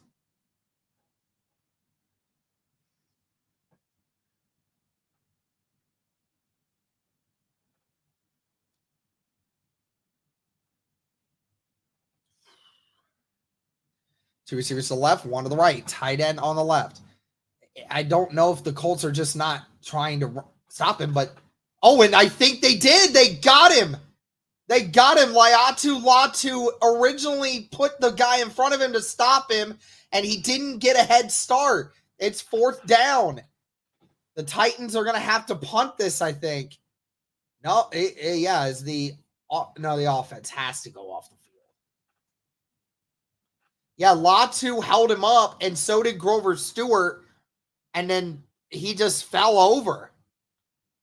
Two receivers to the left, 1 to the right. Tight end on the left. I don't know if the Colts are just not trying to stop him, but and I think they did. They got him. They got him. Latu originally put the guy in front of him to stop him, and he didn't get a head start. It's 4th down. The Titans are going to have to punt this, I think. No, the offense has to go off the field. Yeah, Latu held him up, and so did Grover Stewart, and then he just fell over.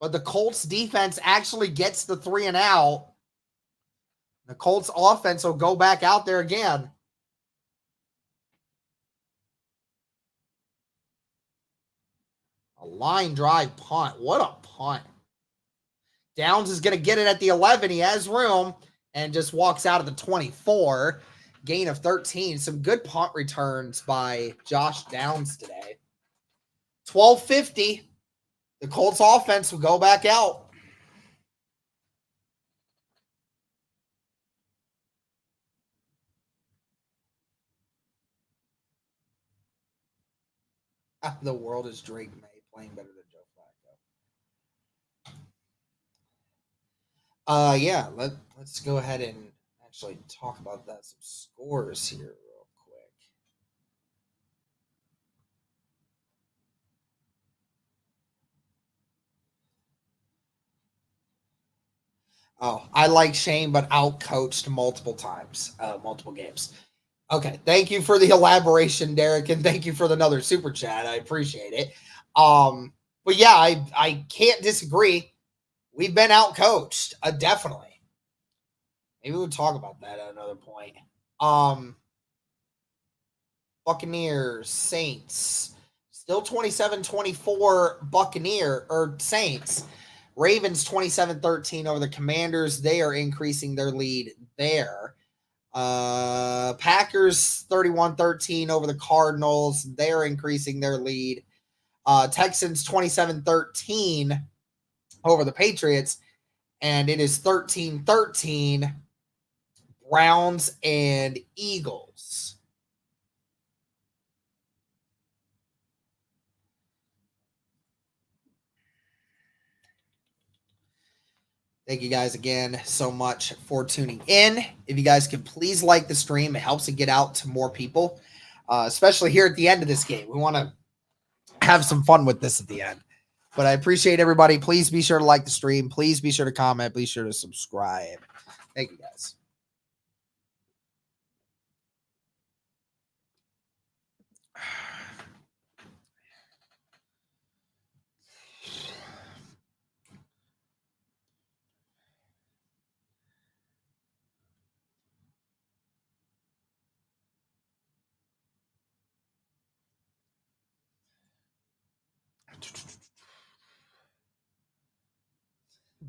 But the Colts defense actually gets the 3 and out. The Colts offense will go back out there again. A line drive punt. What a punt. Downs is going to get it at the 11. He has room and just walks out of the 24. Gain of 13. Some good punt returns by Josh Downs today. 12:50. The Colts offense will go back out. The world is Drake May playing better than Joe Flacco. Yeah, let's go ahead and actually talk about that. Some scores here real quick. Oh, I like Shane, but out-coached multiple times, multiple games. Okay, thank you for the elaboration, Derek, and thank you for another super chat. I appreciate it. But yeah, I can't disagree. We've been out-coached, definitely. Maybe we'll talk about that at another point. Buccaneers, Saints, still 27-24 Buccaneer or Saints. Ravens 27-13 over the Commanders. They are increasing their lead there. Packers 31-13 over the Cardinals. They're increasing their lead. Texans 27-13 over the Patriots. And it is 13-13 Browns and Eagles. Thank you guys again so much for tuning in. If you guys could please like the stream, it helps it get out to more people, especially here at the end of this game. We want to have some fun with this at the end. But I appreciate everybody. Please be sure to like the stream. Please be sure to comment. Be sure to subscribe. Thank you, guys.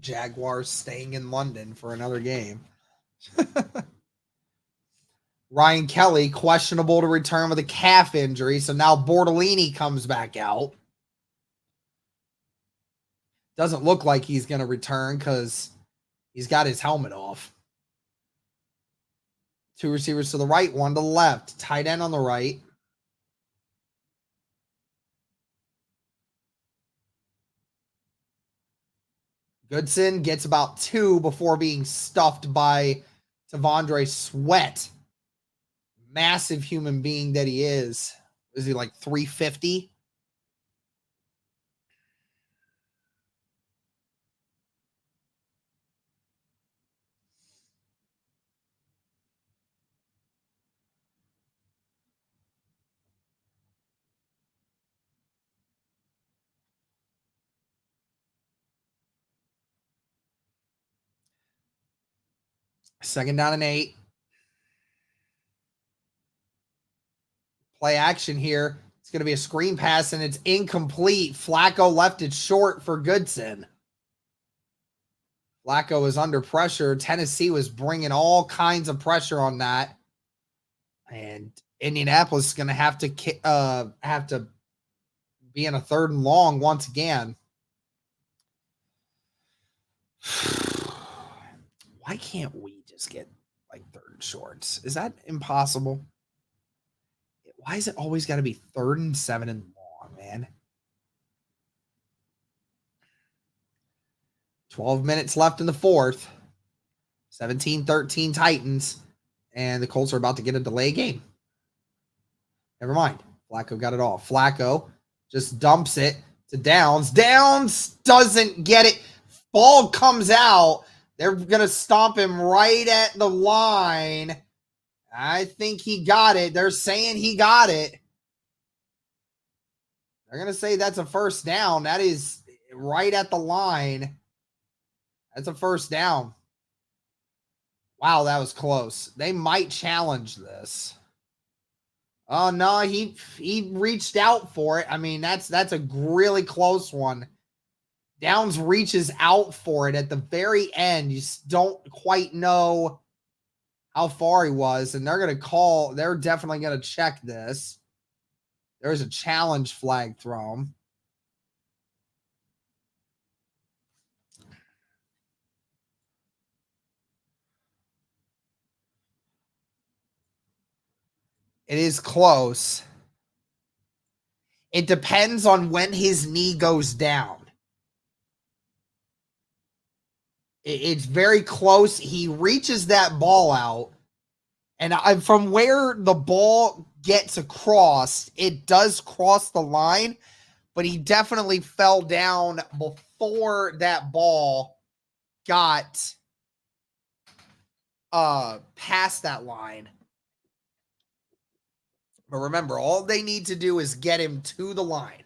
Jaguars staying in London for another game. Ryan Kelly, questionable to return with a calf injury. So now Bortolini comes back out. Doesn't look like he's going to return because he's got his helmet off. 2 receivers to the right, 1 to the left. Tight end on the right. Goodson gets about 2 before being stuffed by Tavondre Sweat. Massive human being that he is. Is he like 350? Second down and 8. Play action here. It's going to be a screen pass, and it's incomplete. Flacco left it short for Goodson. Flacco is under pressure. Tennessee was bringing all kinds of pressure on that. And Indianapolis is going to have to be in a 3rd and long once again. Why can't we just get like 3rd and shorts? Is that impossible? Why is it always got to be 3rd and 7 and long, man? 12 minutes left in the 4th. 17-13 Titans. And the Colts are about to get a delay game. Never mind. Flacco got it all. Flacco just dumps it to Downs. Downs doesn't get it. Ball comes out. They're going to stomp him right at the line. I think he got it. They're saying he got it. They're going to say that's a first down. That is right at the line. That's a first down. Wow, that was close. They might challenge this. Oh, no, he reached out for it. I mean, that's a really close one. Downs reaches out for it at the very end. You just don't quite know how far he was, and they're definitely going to check this. There's a challenge flag thrown. It is close. It depends on when his knee goes down. It's very close. He reaches that ball out, and from where the ball gets across, it does cross the line, but he definitely fell down before that ball got past that line. But remember, all they need to do is get him to the line.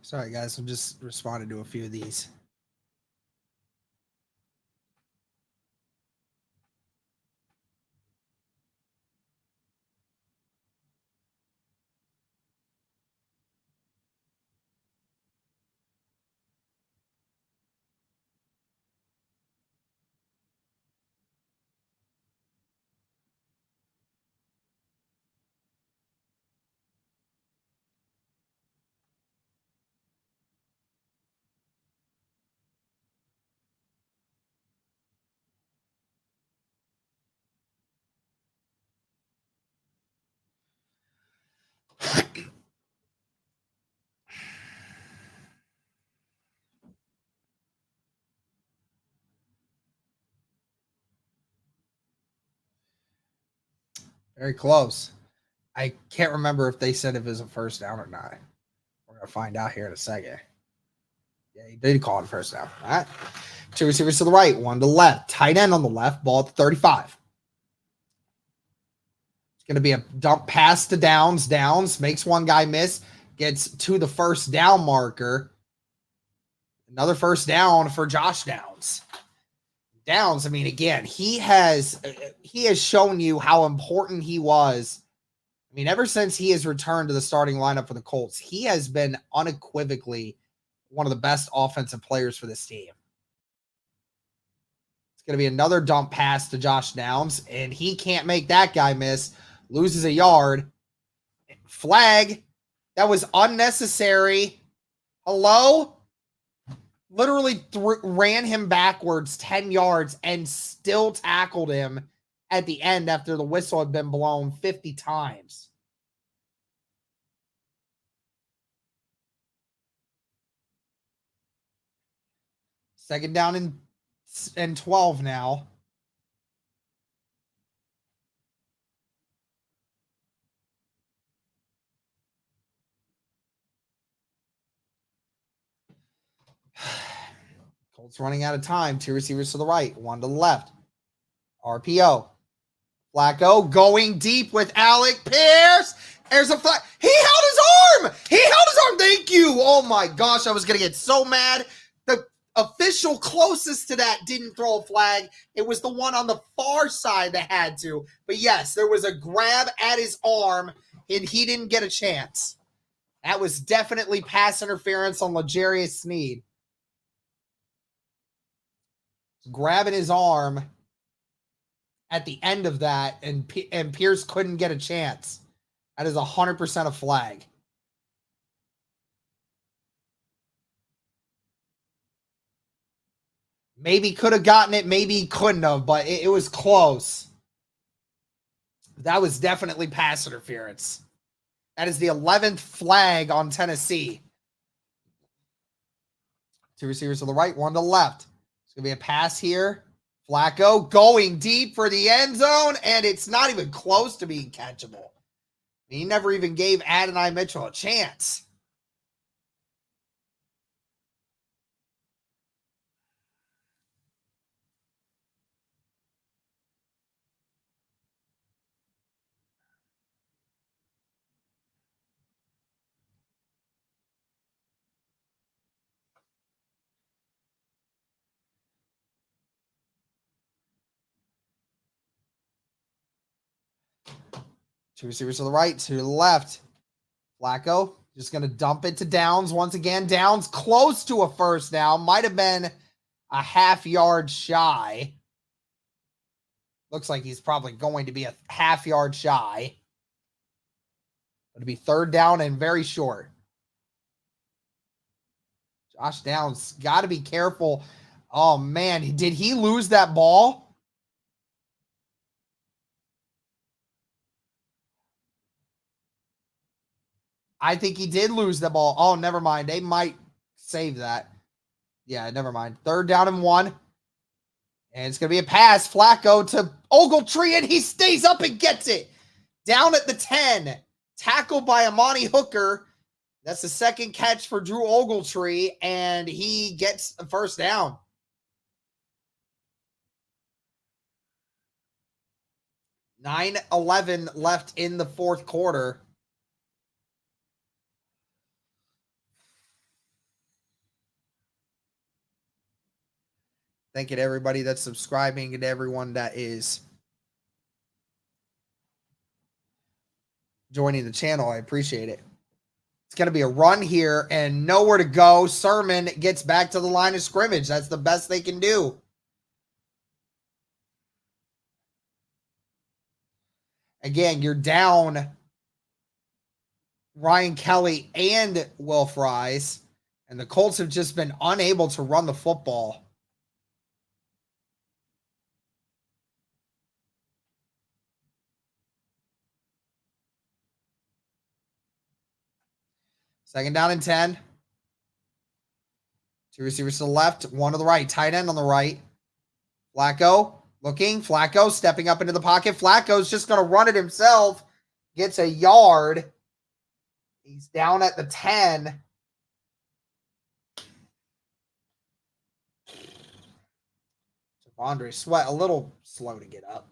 Sorry, guys. I'm just responding to a few of these. Very close. I can't remember if they said if it was a first down or not. We're going to find out here in a second. Yeah, he did call it first down. All right. Two receivers to the right, one to the left. Tight end on the left, ball at the 35. It's going to be a dump pass to Downs. Downs makes one guy miss, gets to the first down marker. Another first down for Josh Downs. Downs, I mean, again, he has shown you how important he was. I mean, ever since he has returned to the starting lineup for the Colts, he has been unequivocally one of the best offensive players for this team. It's going to be another dump pass to Josh Downs, and he can't make that guy miss. Loses a yard. Flag. That was unnecessary. Hello? Literally ran him backwards 10 yards and still tackled him at the end after the whistle had been blown 50 times. Second down and 12 now. Colts running out of time. Two receivers to the right, one to the left. RPO. Flacco going deep with Alec Pierce. There's a flag. He held his arm. He held his arm. Thank you. Oh my gosh, I was going to get so mad. The official closest to that didn't throw a flag. It was the one on the far side that had to. But yes, there was a grab at his arm, and he didn't get a chance. That was definitely pass interference on L'Jarius Sneed. Grabbing his arm at the end of that, and Pierce couldn't get a chance. That is 100% a flag. Maybe could have gotten it, maybe couldn't have, but it was close. That was definitely pass interference. That is the 11th flag on Tennessee. Two receivers to the right, one to the left. It's going to be a pass here. Flacco going deep for the end zone, and it's not even close to being catchable. He never even gave Adonai Mitchell a chance. Two receivers to the right, two to the left. Flacco just going to dump it to Downs once again. Downs close to a first down. Might have been a half yard shy. Looks like he's probably going to be a half yard shy. It'll be third down and very short. Josh Downs got to be careful. Oh, man. Did he lose that ball? I think he did lose the ball. Oh, never mind. They might save that. Yeah, never mind. Third down and 1. And it's going to be a pass. Flacco to Ogletree, and he stays up and gets it. Down at the 10. Tackled by Amani Hooker. That's the second catch for Drew Ogletree, and he gets a first down. $9:11 left in the fourth quarter. Thank you to everybody that's subscribing and to everyone that is joining the channel. I appreciate it. It's going to be a run here and nowhere to go. Sermon gets back to the line of scrimmage. That's the best they can do. Again, you're down Ryan Kelly and Will Fries, and the Colts have just been unable to run the football. Second down and 10. Two receivers to the left, one to the right. Tight end on the right. Flacco looking. Flacco stepping up into the pocket. Flacco's just going to run it himself. Gets a yard. He's down at the 10. Javondre Sweat a little slow to get up.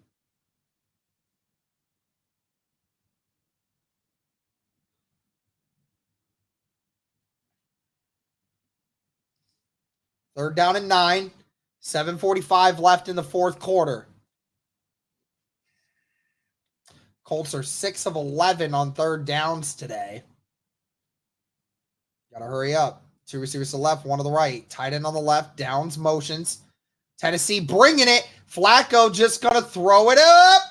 Third down and 9. 7:45 left in the fourth quarter. Colts are 6 of 11 on third downs today. Got to hurry up. Two receivers to the left, one to the right. Tight end on the left. Downs motions. Tennessee bringing it. Flacco just going to throw it up.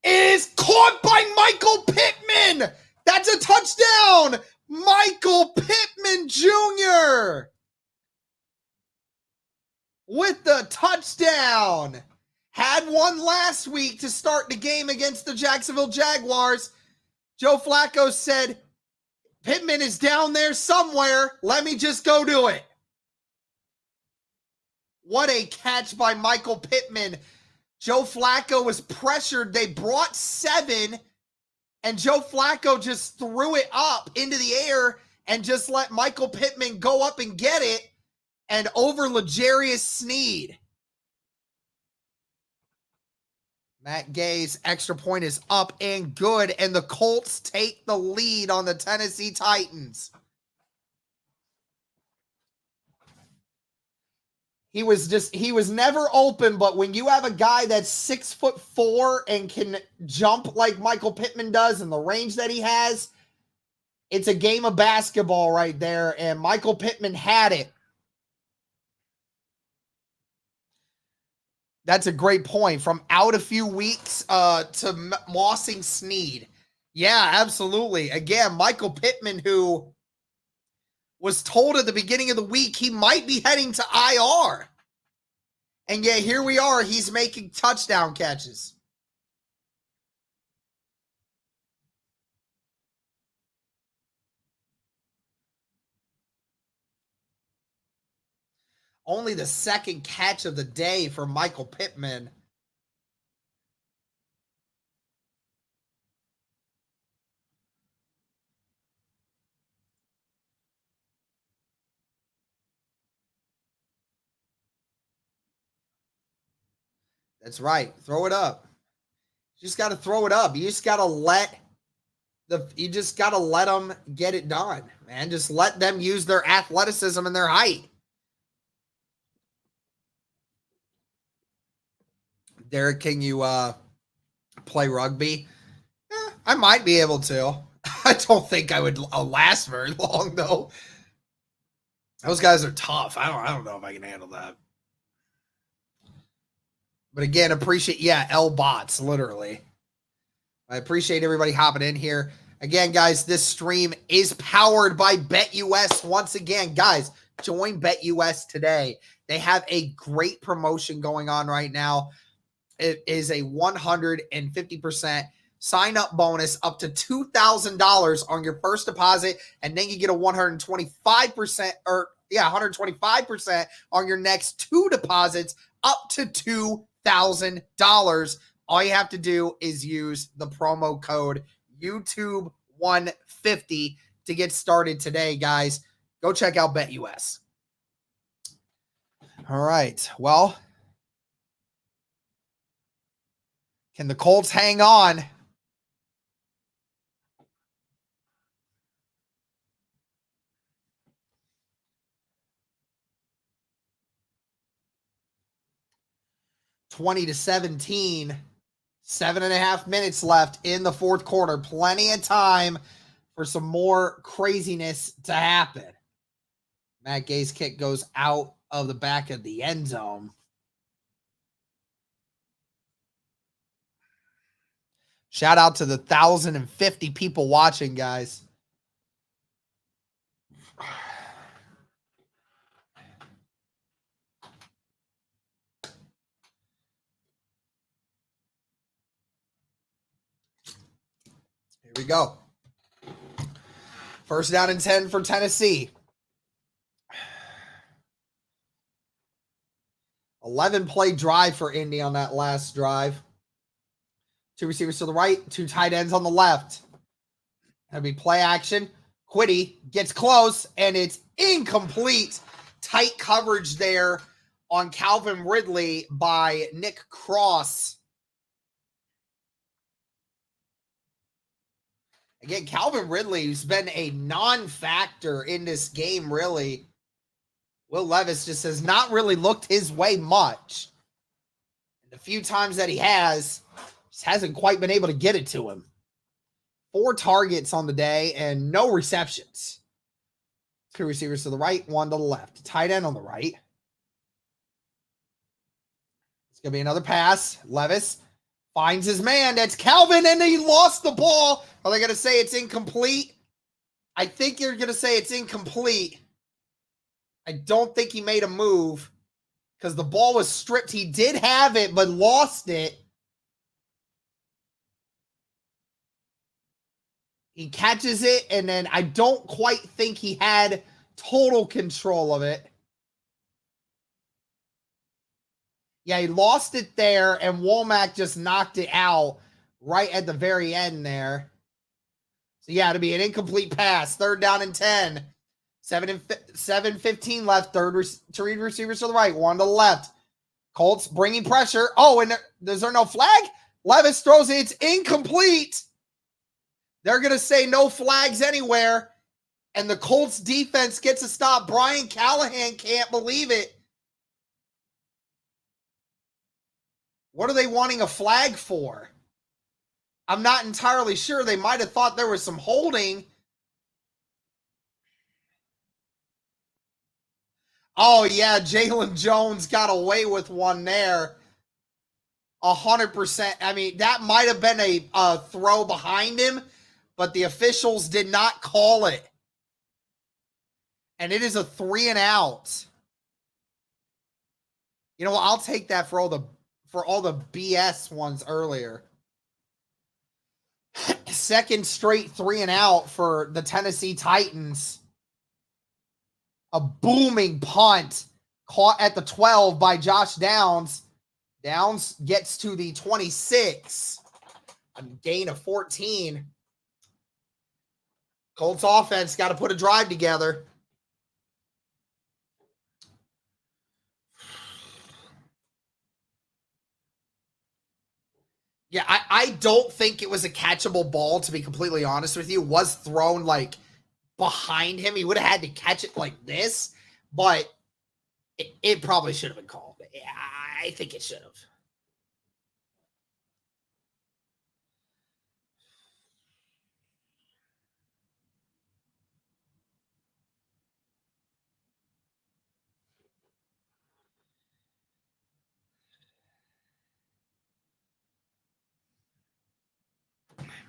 It is caught by Michael Pittman. That's a touchdown. Michael Pittman Jr. with the touchdown. Had one last week to start the game against the Jacksonville Jaguars. Joe Flacco said, Pittman is down there somewhere. Let me just go do it. What a catch by Michael Pittman. Joe Flacco was pressured. They brought 7, and Joe Flacco just threw it up into the air and just let Michael Pittman go up and get it. and over L'Jarius Sneed. Matt Gay's extra point is up and good, and the Colts take the lead on the Tennessee Titans. He was never open, but when you have a guy that's 6'4" and can jump like Michael Pittman does and the range that he has, it's a game of basketball right there, and Michael Pittman had it. That's a great point. From out a few weeks to mossing Sneed. Yeah, absolutely. Again, Michael Pittman, who was told at the beginning of the week he might be heading to IR. And yet here we are. He's making touchdown catches. Only the second catch of the day for Michael Pittman. That's right. Throw it up. You just got to throw it up. You just got to let them get it done, man. Just let them use their athleticism and their height. Derek, can you play rugby? I might be able to. I don't think I would last very long, though. Those guys are tough. I don't know if I can handle that. But again, appreciate, L-bots, literally. I appreciate everybody hopping in here. Again, guys, this stream is powered by BetUS. Once again, guys, join BetUS today. They have a great promotion going on right now. It is a 150% sign-up bonus up to $2,000 on your first deposit, and then you get a 125% on your next two deposits up to $2,000. All you have to do is use the promo code YouTube150 to get started today, guys. Go check out BetUS. All right. Well, can the Colts hang on? (20-17). 7.5 minutes left in the fourth quarter. Plenty of time for some more craziness to happen. Matt Gay's kick goes out of the back of the end zone. Shout out to the 1,050 people watching, guys. Here we go. First down and 10 for Tennessee. 11-play drive for Indy on that last drive. Two receivers to the right, two tight ends on the left. That'll be play action. Quiddy gets close, and it's incomplete. Tight coverage there on Calvin Ridley by Nick Cross. Again, Calvin Ridley, who's been a non-factor in this game, really. Will Levis just has not really looked his way much. And the few times that he has, just hasn't quite been able to get it to him. 4 targets on the day and no receptions. 2 receivers to the right, 1 to the left. Tight end on the right. It's going to be another pass. Levis finds his man. That's Calvin, and he lost the ball. Are they going to say it's incomplete? I think you're going to say it's incomplete. I don't think he made a move because the ball was stripped. He did have it, but lost it. He catches it, and then I don't quite think he had total control of it. Yeah, he lost it there, and Womack just knocked it out right at the very end there. So, yeah, it'll be an incomplete pass. 3rd down and 10. 7:15 left. Three receivers to the right, one to the left. Colts bringing pressure. Oh, and is there no flag? Levis throws it. It's incomplete. They're going to say no flags anywhere. And the Colts defense gets a stop. Brian Callahan can't believe it. What are they wanting a flag for? I'm not entirely sure. They might have thought there was some holding. Oh, yeah, Jalen Jones got away with one there. 100%. I mean, that might have been a throw behind him, but the officials did not call it. And it is a 3-and-out. You know what? I'll take that for all the BS ones earlier. Second straight 3-and-out for the Tennessee Titans. A booming punt caught at the 12 by Josh Downs. Downs gets to the 26. A gain of 14. Colts offense got to put a drive together. Yeah, I don't think it was a catchable ball, to be completely honest with you. It was thrown like behind him. He would have had to catch it like this, but it probably should have been called. I think it should have.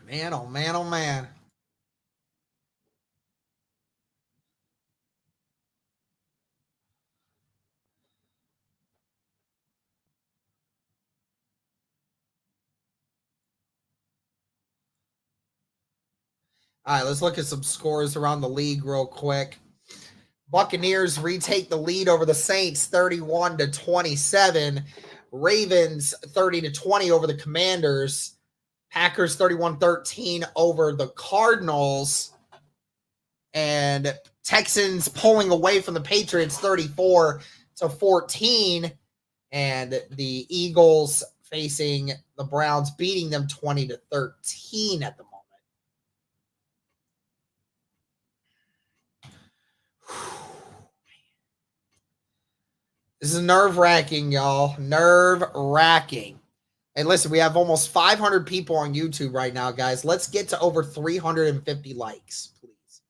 Man, oh man, oh man. All right, let's look at some scores around the league real quick. Buccaneers retake the lead over the Saints 31-27. Ravens 30-20 over the Commanders. Packers 31-13 over the Cardinals. And Texans pulling away from the Patriots 34-14. And the Eagles facing the Browns, beating them 20-13 at the moment. This is nerve-wracking, y'all. Nerve-wracking. And listen, we have almost 500 people on YouTube right now, guys. Let's get to over 350 likes, please.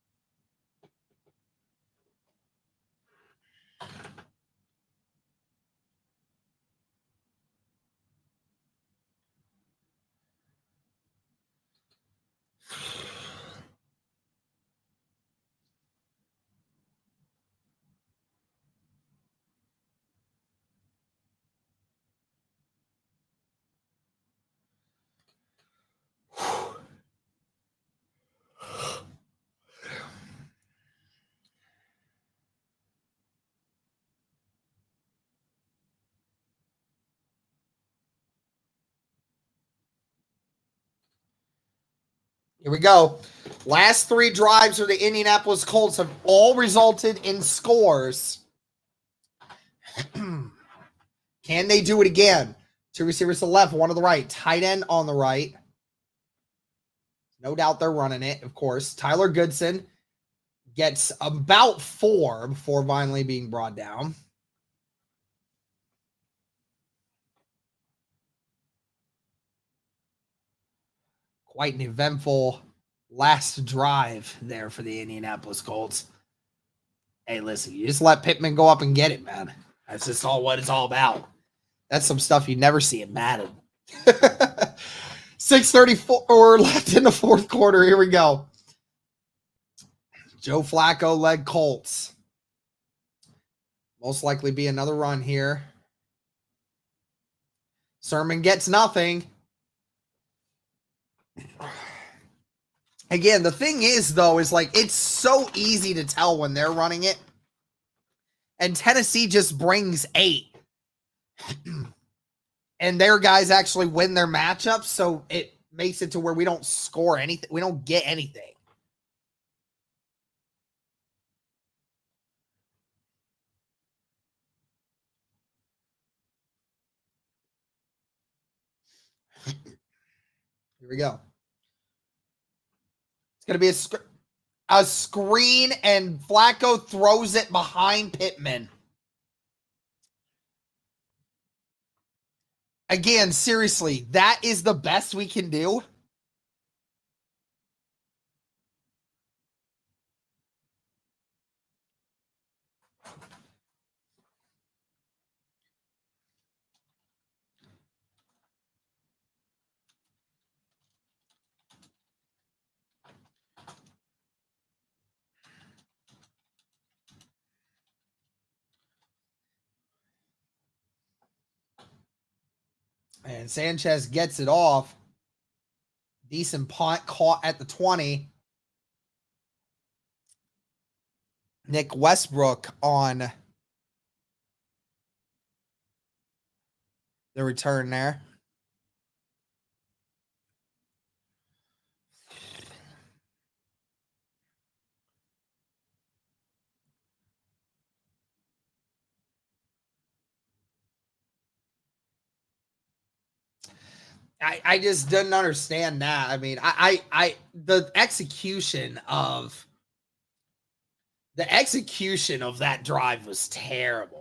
Here we go. Last three drives for the Indianapolis Colts have all resulted in scores. Can they do it again? Two receivers to the left, one to the right. Tight end on the right. No doubt they're running it, of course. Tyler Goodson gets about 4 before finally being brought down. Quite an eventful last drive there for the Indianapolis Colts. Hey, listen, you just let Pittman go up and get it, man. That's just all what it's all about. That's some stuff you never see in Madden. 6:34 left in the fourth quarter. Here we go. Joe Flacco led Colts. Most likely be another run here. Sermon gets nothing. Again, the thing is, though, is like it's so easy to tell when they're running it. And Tennessee just brings 8. And their guys actually win their matchups, so it makes it to where we don't score anything. We don't get anything. Here we go. It's going to be a screen, and Flacco throws it behind Pittman. Again, seriously, that is the best we can do? And Sanchez gets it off. Decent punt caught at the 20. Nick Westbrook on the return there. I just didn't understand that. I mean, the execution of that drive was terrible.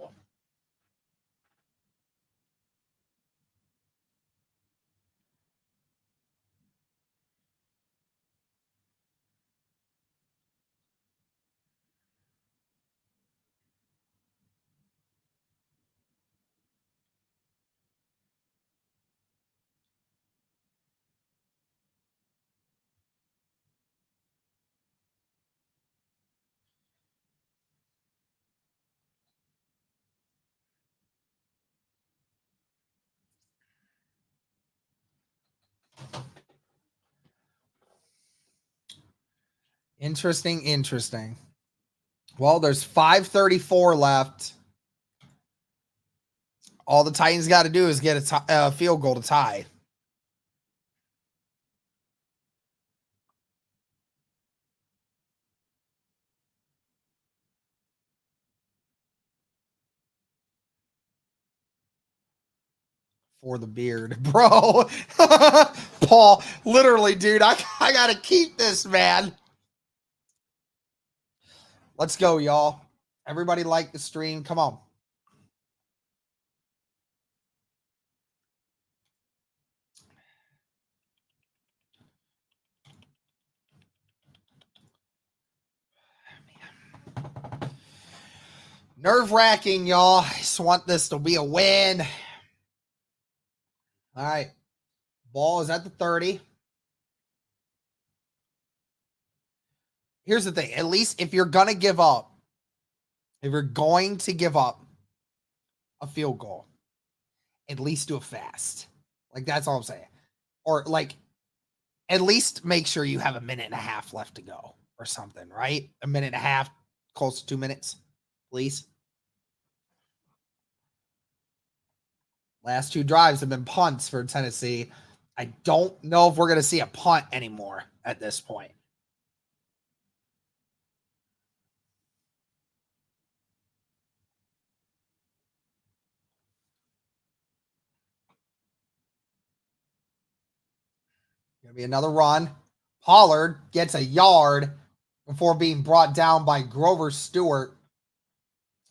Interesting. Well, there's 5:34 left. All the Titans got to do is get a field goal to tie. For the beard, bro. Paul, literally, dude, I got to keep this, man. Let's go, y'all. Everybody like the stream. Come on. Nerve-wracking, y'all. I just want this to be a win. All right. Ball is at the 30. Here's the thing. At least if you're going to give up a field goal, at least do it fast. Like, that's all I'm saying. Or, like, at least make sure you have a minute and a half left to go or something, right? A minute and a half, close to 2 minutes, please. Last two drives have been punts for Tennessee. I don't know if we're going to see a punt anymore at this point. Going to be another run. Pollard gets a yard before being brought down by Grover Stewart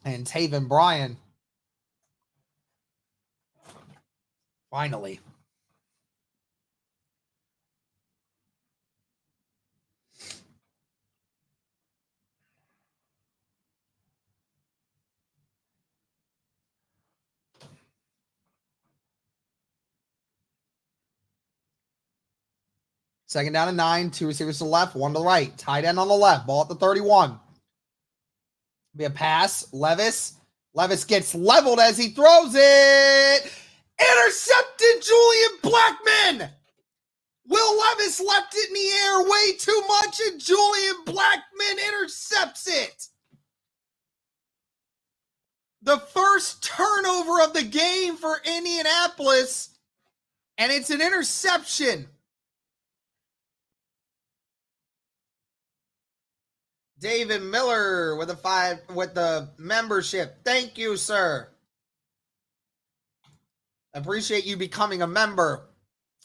and Taven Bryan. Finally. Second down and 9. Two receivers to the left, one to the right. Tight end on the left. Ball at the 31. Be a pass. Levis. Levis gets leveled as he throws it. Intercepted Julian Blackmon. Will Levis left it in the air way too much, and Julian Blackmon intercepts it. The first turnover of the game for Indianapolis, and it's an interception. David Miller with the membership. Thank you, sir. Appreciate you becoming a member.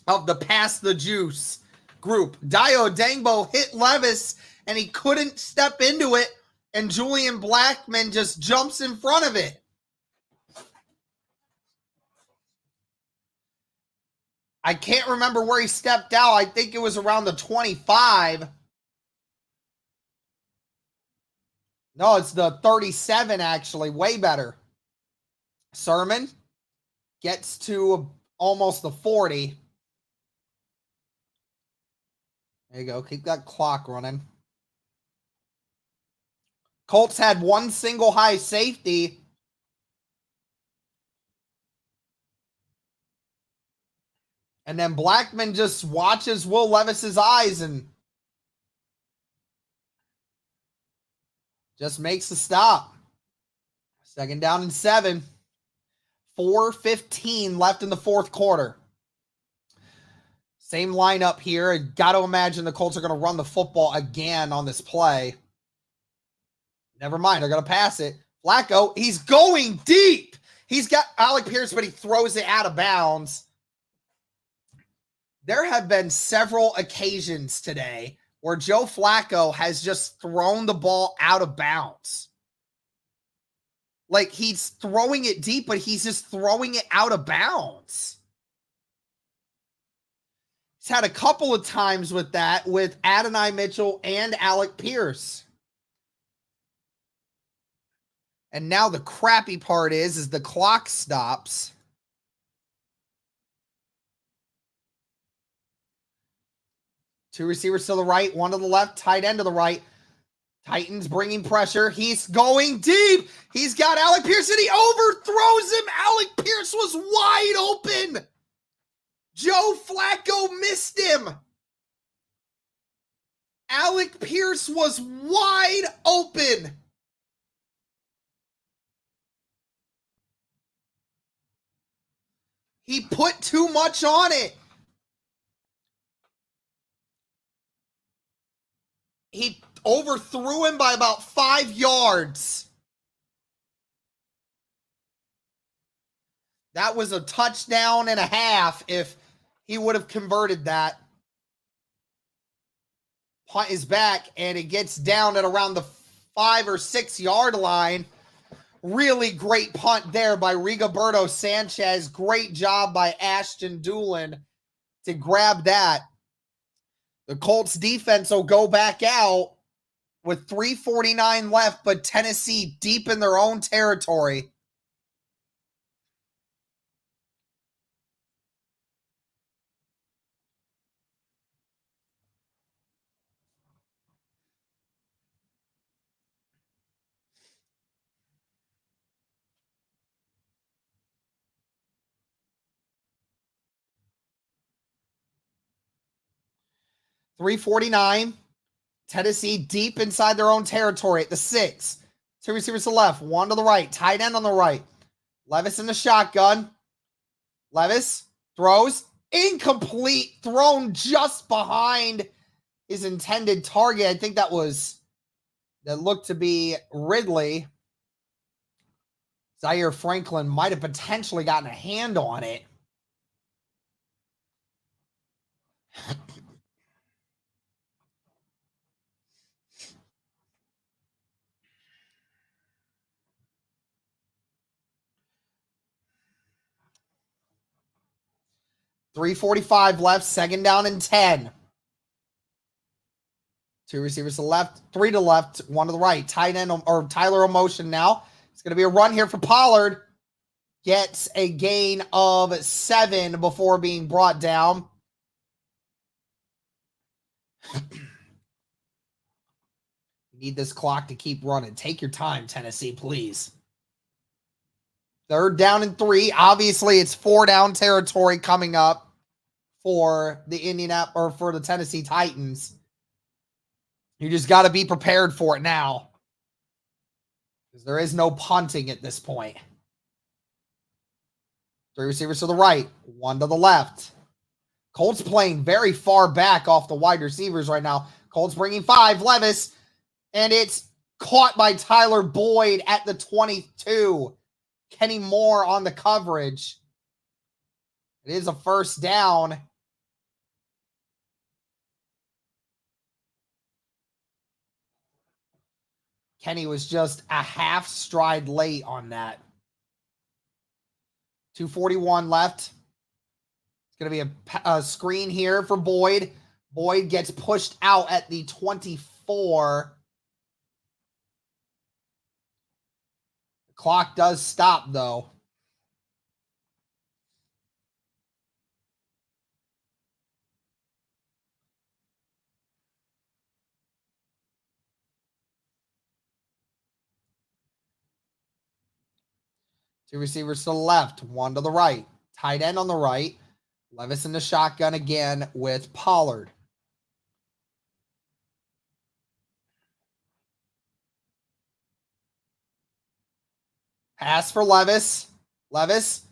of the Pass the Juice group. Dio Dangbo hit Levis, and he couldn't step into it, and Julian Blackmon just jumps in front of it. I can't remember where he stepped out. I think it was around the 25. No, it's the 37, actually. Way better. Sermon gets to almost the 40. There you go. Keep that clock running. Colts had one single high safety. And then Blackmon just watches Will Levis's eyes and just makes the stop. 2nd down and 7. 4:15 left in the 4th quarter. Same lineup here. Got to imagine the Colts are going to run the football again on this play. Never mind. They're going to pass it. Flacco, he's going deep. He's got Alec Pierce, but he throws it out of bounds. There have been several occasions today where Joe Flacco has just thrown the ball out of bounds. Like, he's throwing it deep, but he's just throwing it out of bounds. He's had a couple of times with that with Adonai Mitchell and Alec Pierce. And now the crappy part is the clock stops. Two receivers to the right, one to the left, tight end to the right. Titans bringing pressure. He's going deep. He's got Alec Pierce, and he overthrows him. Alec Pierce was wide open. Joe Flacco missed him. Alec Pierce was wide open. He put too much on it. He overthrew him by about 5 yards. That was a touchdown and a half if he would have converted that. Punt is back, and it gets down at around the 5 or 6 yard line. Really great punt there by Rigoberto Sanchez. Great job by Ashton Doolin to grab that. The Colts defense will go back out with 3:49 left, but Tennessee deep in their own territory. .349. Tennessee deep inside their own territory at the 6. Two receivers to the left, one to the right. Tight end on the right. Levis in the shotgun. Levis throws. Incomplete. Thrown just behind his intended target. I think that looked to be Ridley. Zaire Franklin might have potentially gotten a hand on it. .345 left, 2nd down and 10. Two receivers to the left, 3 to the left, 1 to the right. Tight end or Tyler in motion now. It's going to be a run here for Pollard. Gets a gain of 7 before being brought down. You need this clock to keep running. Take your time, Tennessee, please. 3rd down and 3. Obviously, it's 4 down territory coming up for the for the Tennessee Titans. You just got to be prepared for it now, because there is no punting at this point. 3 receivers to the right, 1 to the left. Colts playing very far back off the wide receivers right now. Colts bringing 5. Levis, and it's caught by Tyler Boyd at the 22. Kenny Moore on the coverage. It is a 1st down. Kenny was just a half stride late on that. 2:41 left. It's going to be a screen here for Boyd. Boyd gets pushed out at the 24. The clock does stop, though. Two receivers to the left, one to the right. Tight end on the right. Levis in the shotgun again with Pollard. Pass for Levis. Levis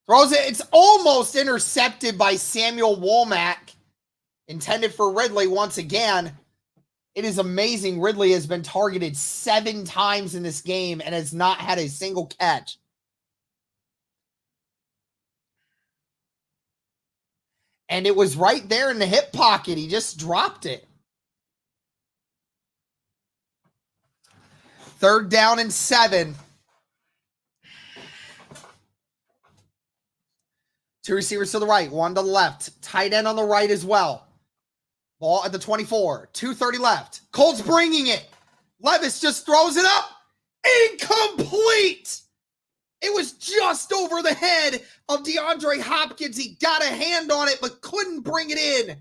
throws it. It's almost intercepted by Samuel Womack. Intended for Ridley once again. It is amazing. Ridley has been targeted 7 times in this game and has not had a single catch. And it was right there in the hip pocket. He just dropped it. 3rd down and 7. Two receivers to the right, one to the left. Tight end on the right as well. Ball at the 24. 2:30 left. Colts bringing it. Levis just throws it up. Incomplete. It was just over the head of DeAndre Hopkins. He got a hand on it, but couldn't bring it in.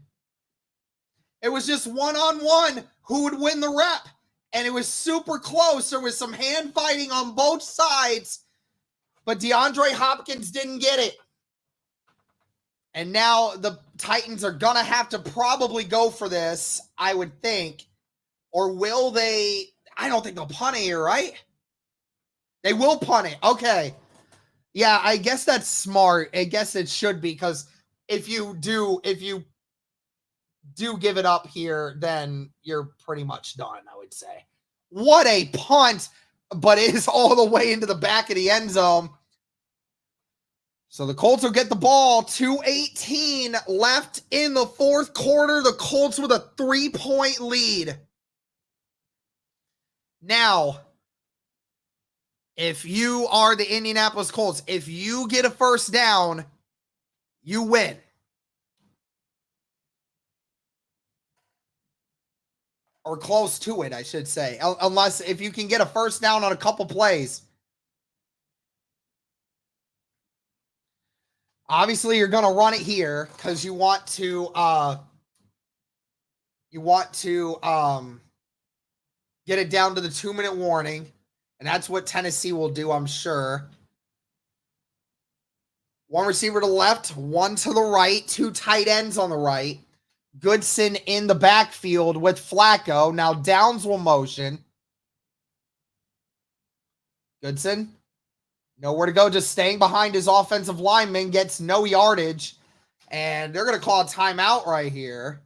It was just one-on-one who would win the rep. And it was super close. There was some hand fighting on both sides, but DeAndre Hopkins didn't get it. And now the Titans are going to have to probably go for this, I would think. Or will they? I don't think they'll punt it here, right? They will punt it. Okay. Yeah, I guess that's smart. I guess it should be, because if you do give it up here, then you're pretty much done, I would say. What a punt, but it is all the way into the back of the end zone. So the Colts will get the ball. 2:18 left in the 4th quarter. The Colts with a 3-point lead. Now, if you are the Indianapolis Colts, if you get a first down, you win. Or close to it, I should say. Unless if you can get a first down on a couple plays. Obviously, you're going to run it here because you want to get it down to the 2-minute warning. And that's what Tennessee will do, I'm sure. One receiver to the left, one to the right, 2 tight ends on the right. Goodson in the backfield with Flacco. Now Downs will motion. Goodson, nowhere to go, just staying behind his offensive lineman, gets no yardage. And they're going to call a timeout right here.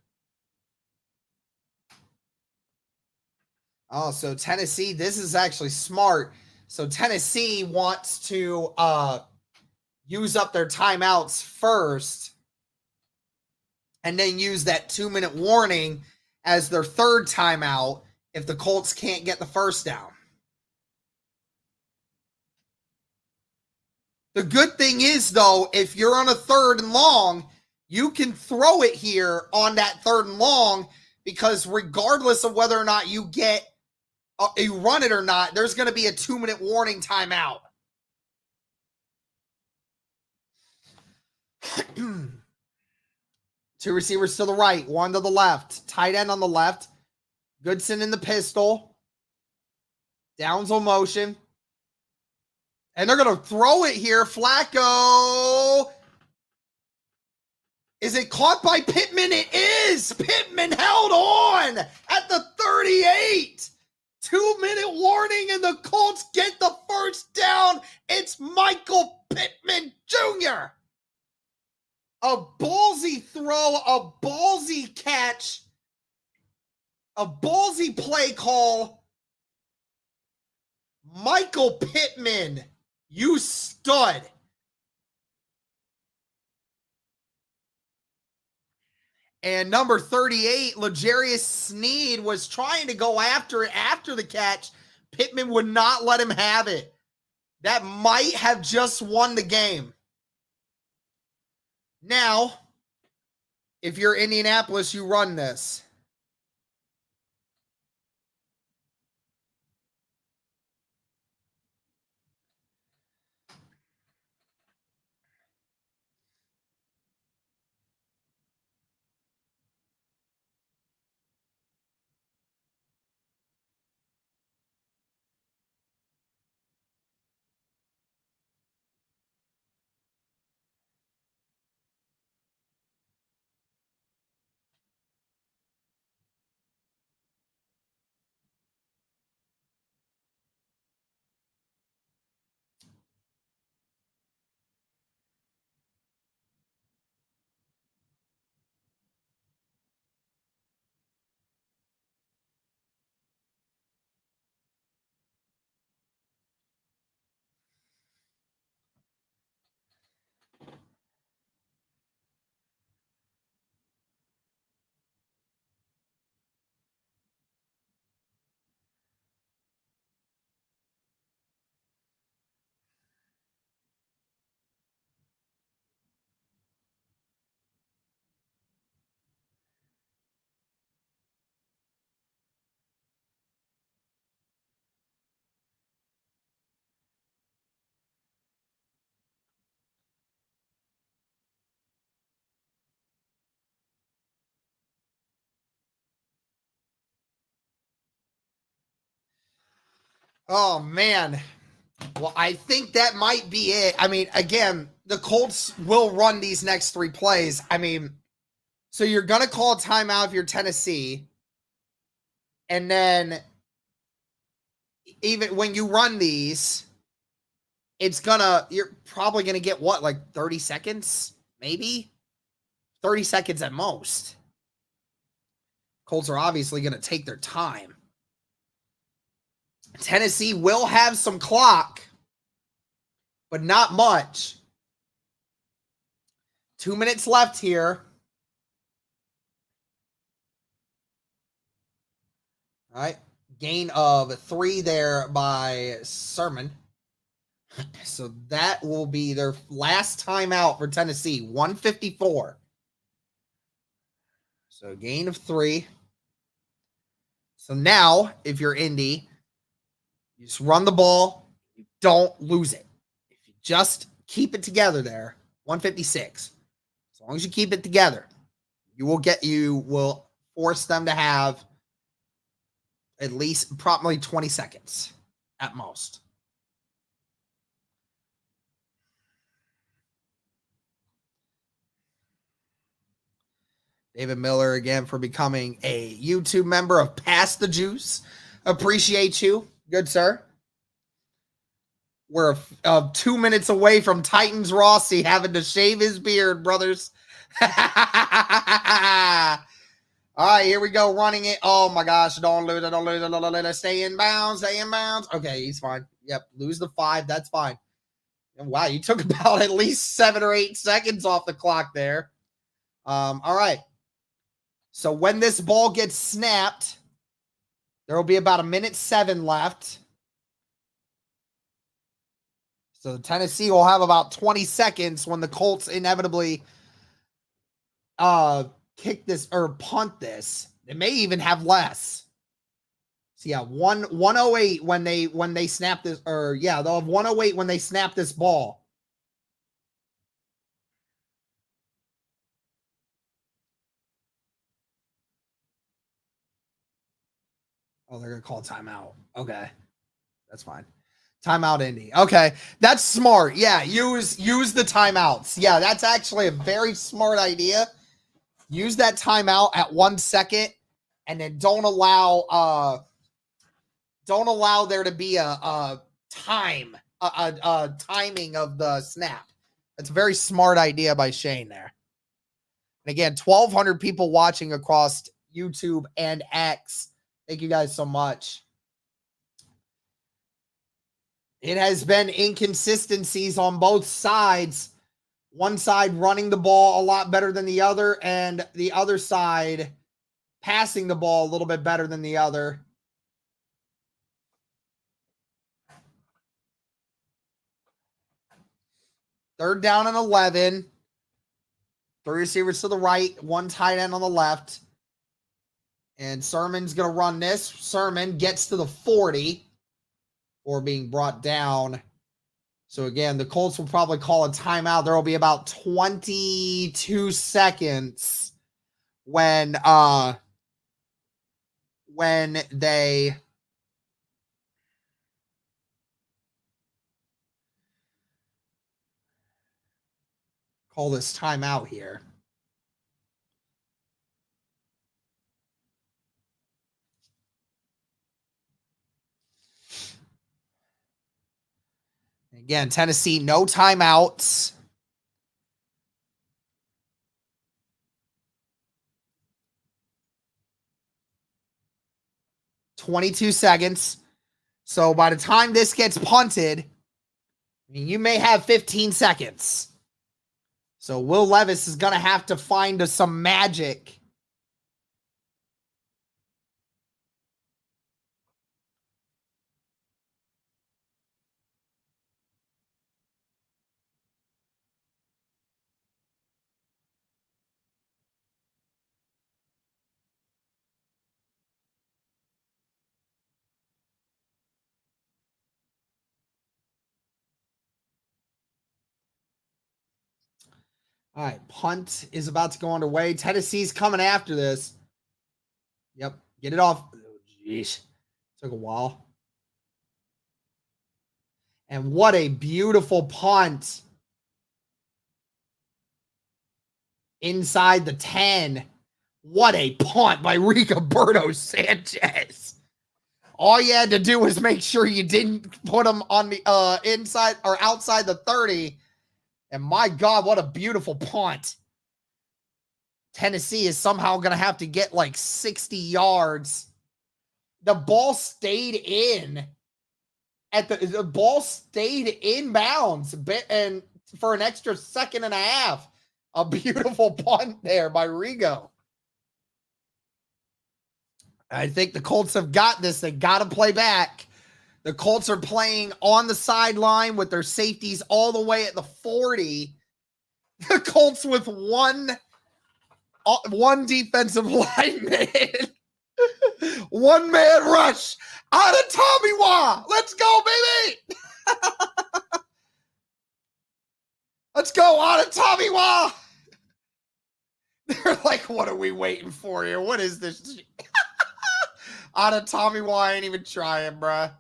Oh, so Tennessee, this is actually smart. So Tennessee wants to use up their timeouts first and then use that 2-minute warning as their 3rd timeout if the Colts can't get the first down. The good thing is, though, if you're on a 3rd and long, you can throw it here on that 3rd and long, because regardless of whether or not you run it or not, there's going to be a 2-minute warning timeout. Two receivers to the right, one to the left. Tight end on the left. Goodson in the pistol. Downs will motion. And they're going to throw it here. Flacco. Is it caught by Pittman? It is. Pittman held on at the 38. 2-minute warning, and the Colts get the first down. It's Michael Pittman Jr. A ballsy throw, a ballsy catch, a ballsy play call. Michael Pittman, you stud. And number 38, L'Jarius Sneed, was trying to go after it after the catch. Pittman would not let him have it. That might have just won the game. Now, if you're Indianapolis, you run this. Oh, man. Well, I think that might be it. I mean, again, the Colts will run these next 3 plays. I mean, so you're going to call a timeout if you're Tennessee. And then even when you run these, you're probably going to get what, like 30 seconds? Maybe 30 seconds at most. Colts are obviously going to take their time. Tennessee will have some clock, but not much. 2 minutes left here. All right. Gain of 3 there by Sermon. So that will be their last timeout for Tennessee. 1:54. So gain of 3. So now, if you're Indy, you just run the ball. You don't lose it. If you just keep it together there, 156. As long as you keep it together, you will force them to have at least probably 20 seconds at most. David Miller, again, for becoming a YouTube member of Pass the Juice. Appreciate you. Good, sir. We're 2 minutes away from Titans Rossi having to shave his beard, brothers. All right, here we go. Running it. Oh, my gosh. Don't lose it. Stay in bounds. Okay, he's fine. Yep, lose the 5. That's fine. And wow, you took about at least 7 or 8 seconds off the clock there. All right. So when this ball gets snapped, there will be about 1:07 left. So Tennessee will have about 20 seconds when the Colts inevitably kick this or punt this. They may even have less. So yeah, 108 when they snap this, or yeah, they'll have 108 when they snap this ball. Oh, they're gonna call timeout. Okay, that's fine. Timeout, Indy. Okay, that's smart. Yeah, use the timeouts. Yeah, that's actually a very smart idea. Use that timeout at 1 second, and then don't allow there to be a timing of the snap. That's a very smart idea by Shane there. And again, 1,200 people watching across YouTube and X. Thank you guys so much. It has been inconsistencies on both sides one side running the ball a lot better than the other, and the other side passing the ball a little bit better than the other. Third down and 11. 3 receivers to the right, 1 tight end on the left. And Sermon's going to run this. Sermon gets to the 40 or being brought down. So again, the Colts will probably call a timeout. There will be about 22 seconds when they call this timeout here. Again, Tennessee, no timeouts. $22 seconds. So by the time this gets punted, I mean, you may have 15 seconds. So Will Levis is going to have to find some magic. All right, punt is about to go underway. Tennessee's coming after this. Yep, get it off. Oh, jeez. Took a while. And what a beautiful punt. Inside the 10. What a punt by Rigoberto Sanchez. All you had to do was make sure you didn't put him on the inside or outside the 30. And my God, what a beautiful punt. Tennessee is somehow going to have to get like 60 yards. The ball stayed in. The ball stayed inbounds and for an extra second and a half. A beautiful punt there by Rigo. I think the Colts have got this. They got to play back. The Colts are playing on the sideline with their safeties all the way at the 40. The Colts with one defensive lineman. One man rush out of Tommy Wah. Let's go, baby. Let's go out of Tommy Wah. They're like, what are we waiting for here? What is this? Out of Tommy Wah ain't even trying, bruh.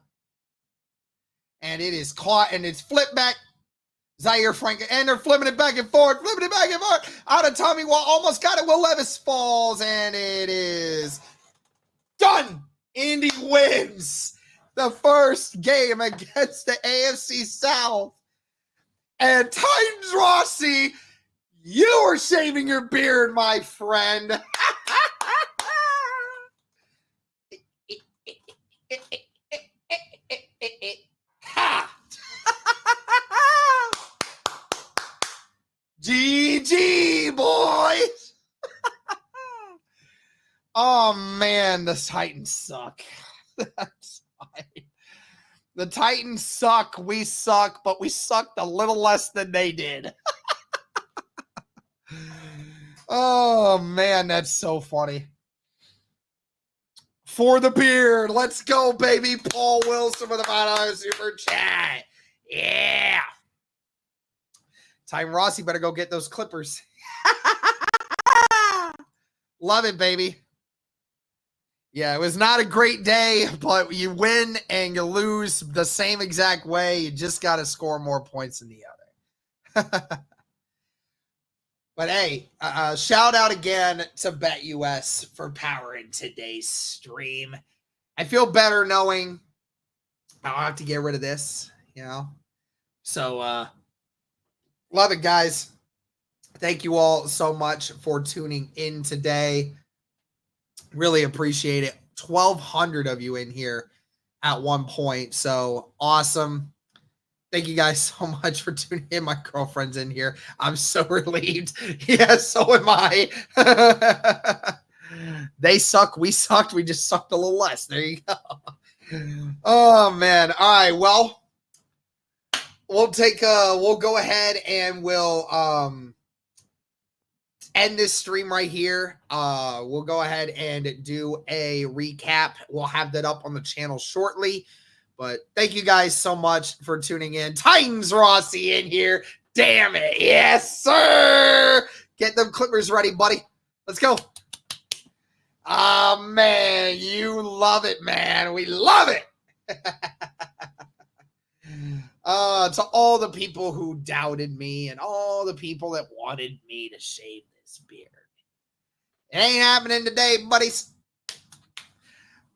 And it is caught, and it's flipped back. Zaire Franklin, and they're flipping it back and forth, out of Tommy Wah, almost got it. Will Levis falls, and it is done. Indy wins the first game against the AFC South. And Titans Rossi, you are shaving your beard, my friend. GG, boys. Oh, man, the Titans suck. That's fine. The Titans suck. We suck, but we sucked a little less than they did. Oh, man, that's so funny. For the beard. Let's go, baby. Paul Wilson with a $5 super chat. Yeah. Time Rossi better go get those clippers. Love it, baby. Yeah, it was not a great day, but you win and you lose the same exact way. You just got to score more points than the other. But hey, shout out again to BetUS for powering today's stream. I feel better knowing I'll have to get rid of this, you know. So, love it, guys. Thank you all so much for tuning in today. Really appreciate it. 1,200 of you in here at one point. So awesome. Thank you guys so much for tuning in. My girlfriend's in here. I'm so relieved. Yeah, so am I. They suck. We sucked. We just sucked a little less. There you go. Oh, man. All right. Well, we'll go ahead and we'll end this stream right here. We'll go ahead and do a recap. We'll have that up on the channel shortly. But thank you guys so much for tuning in. Titans Rossi in here. Damn it. Yes, sir. Get them clippers ready, buddy. Let's go. Oh, man. You love it, man. We love it. To all the people who doubted me and all the people that wanted me to shave this beard. It ain't happening today, buddies.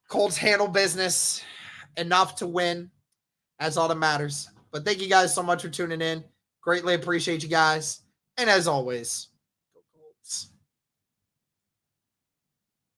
Colts handle business enough to win. That's all that matters. But thank you guys so much for tuning in. Greatly appreciate you guys. And as always, go Colts.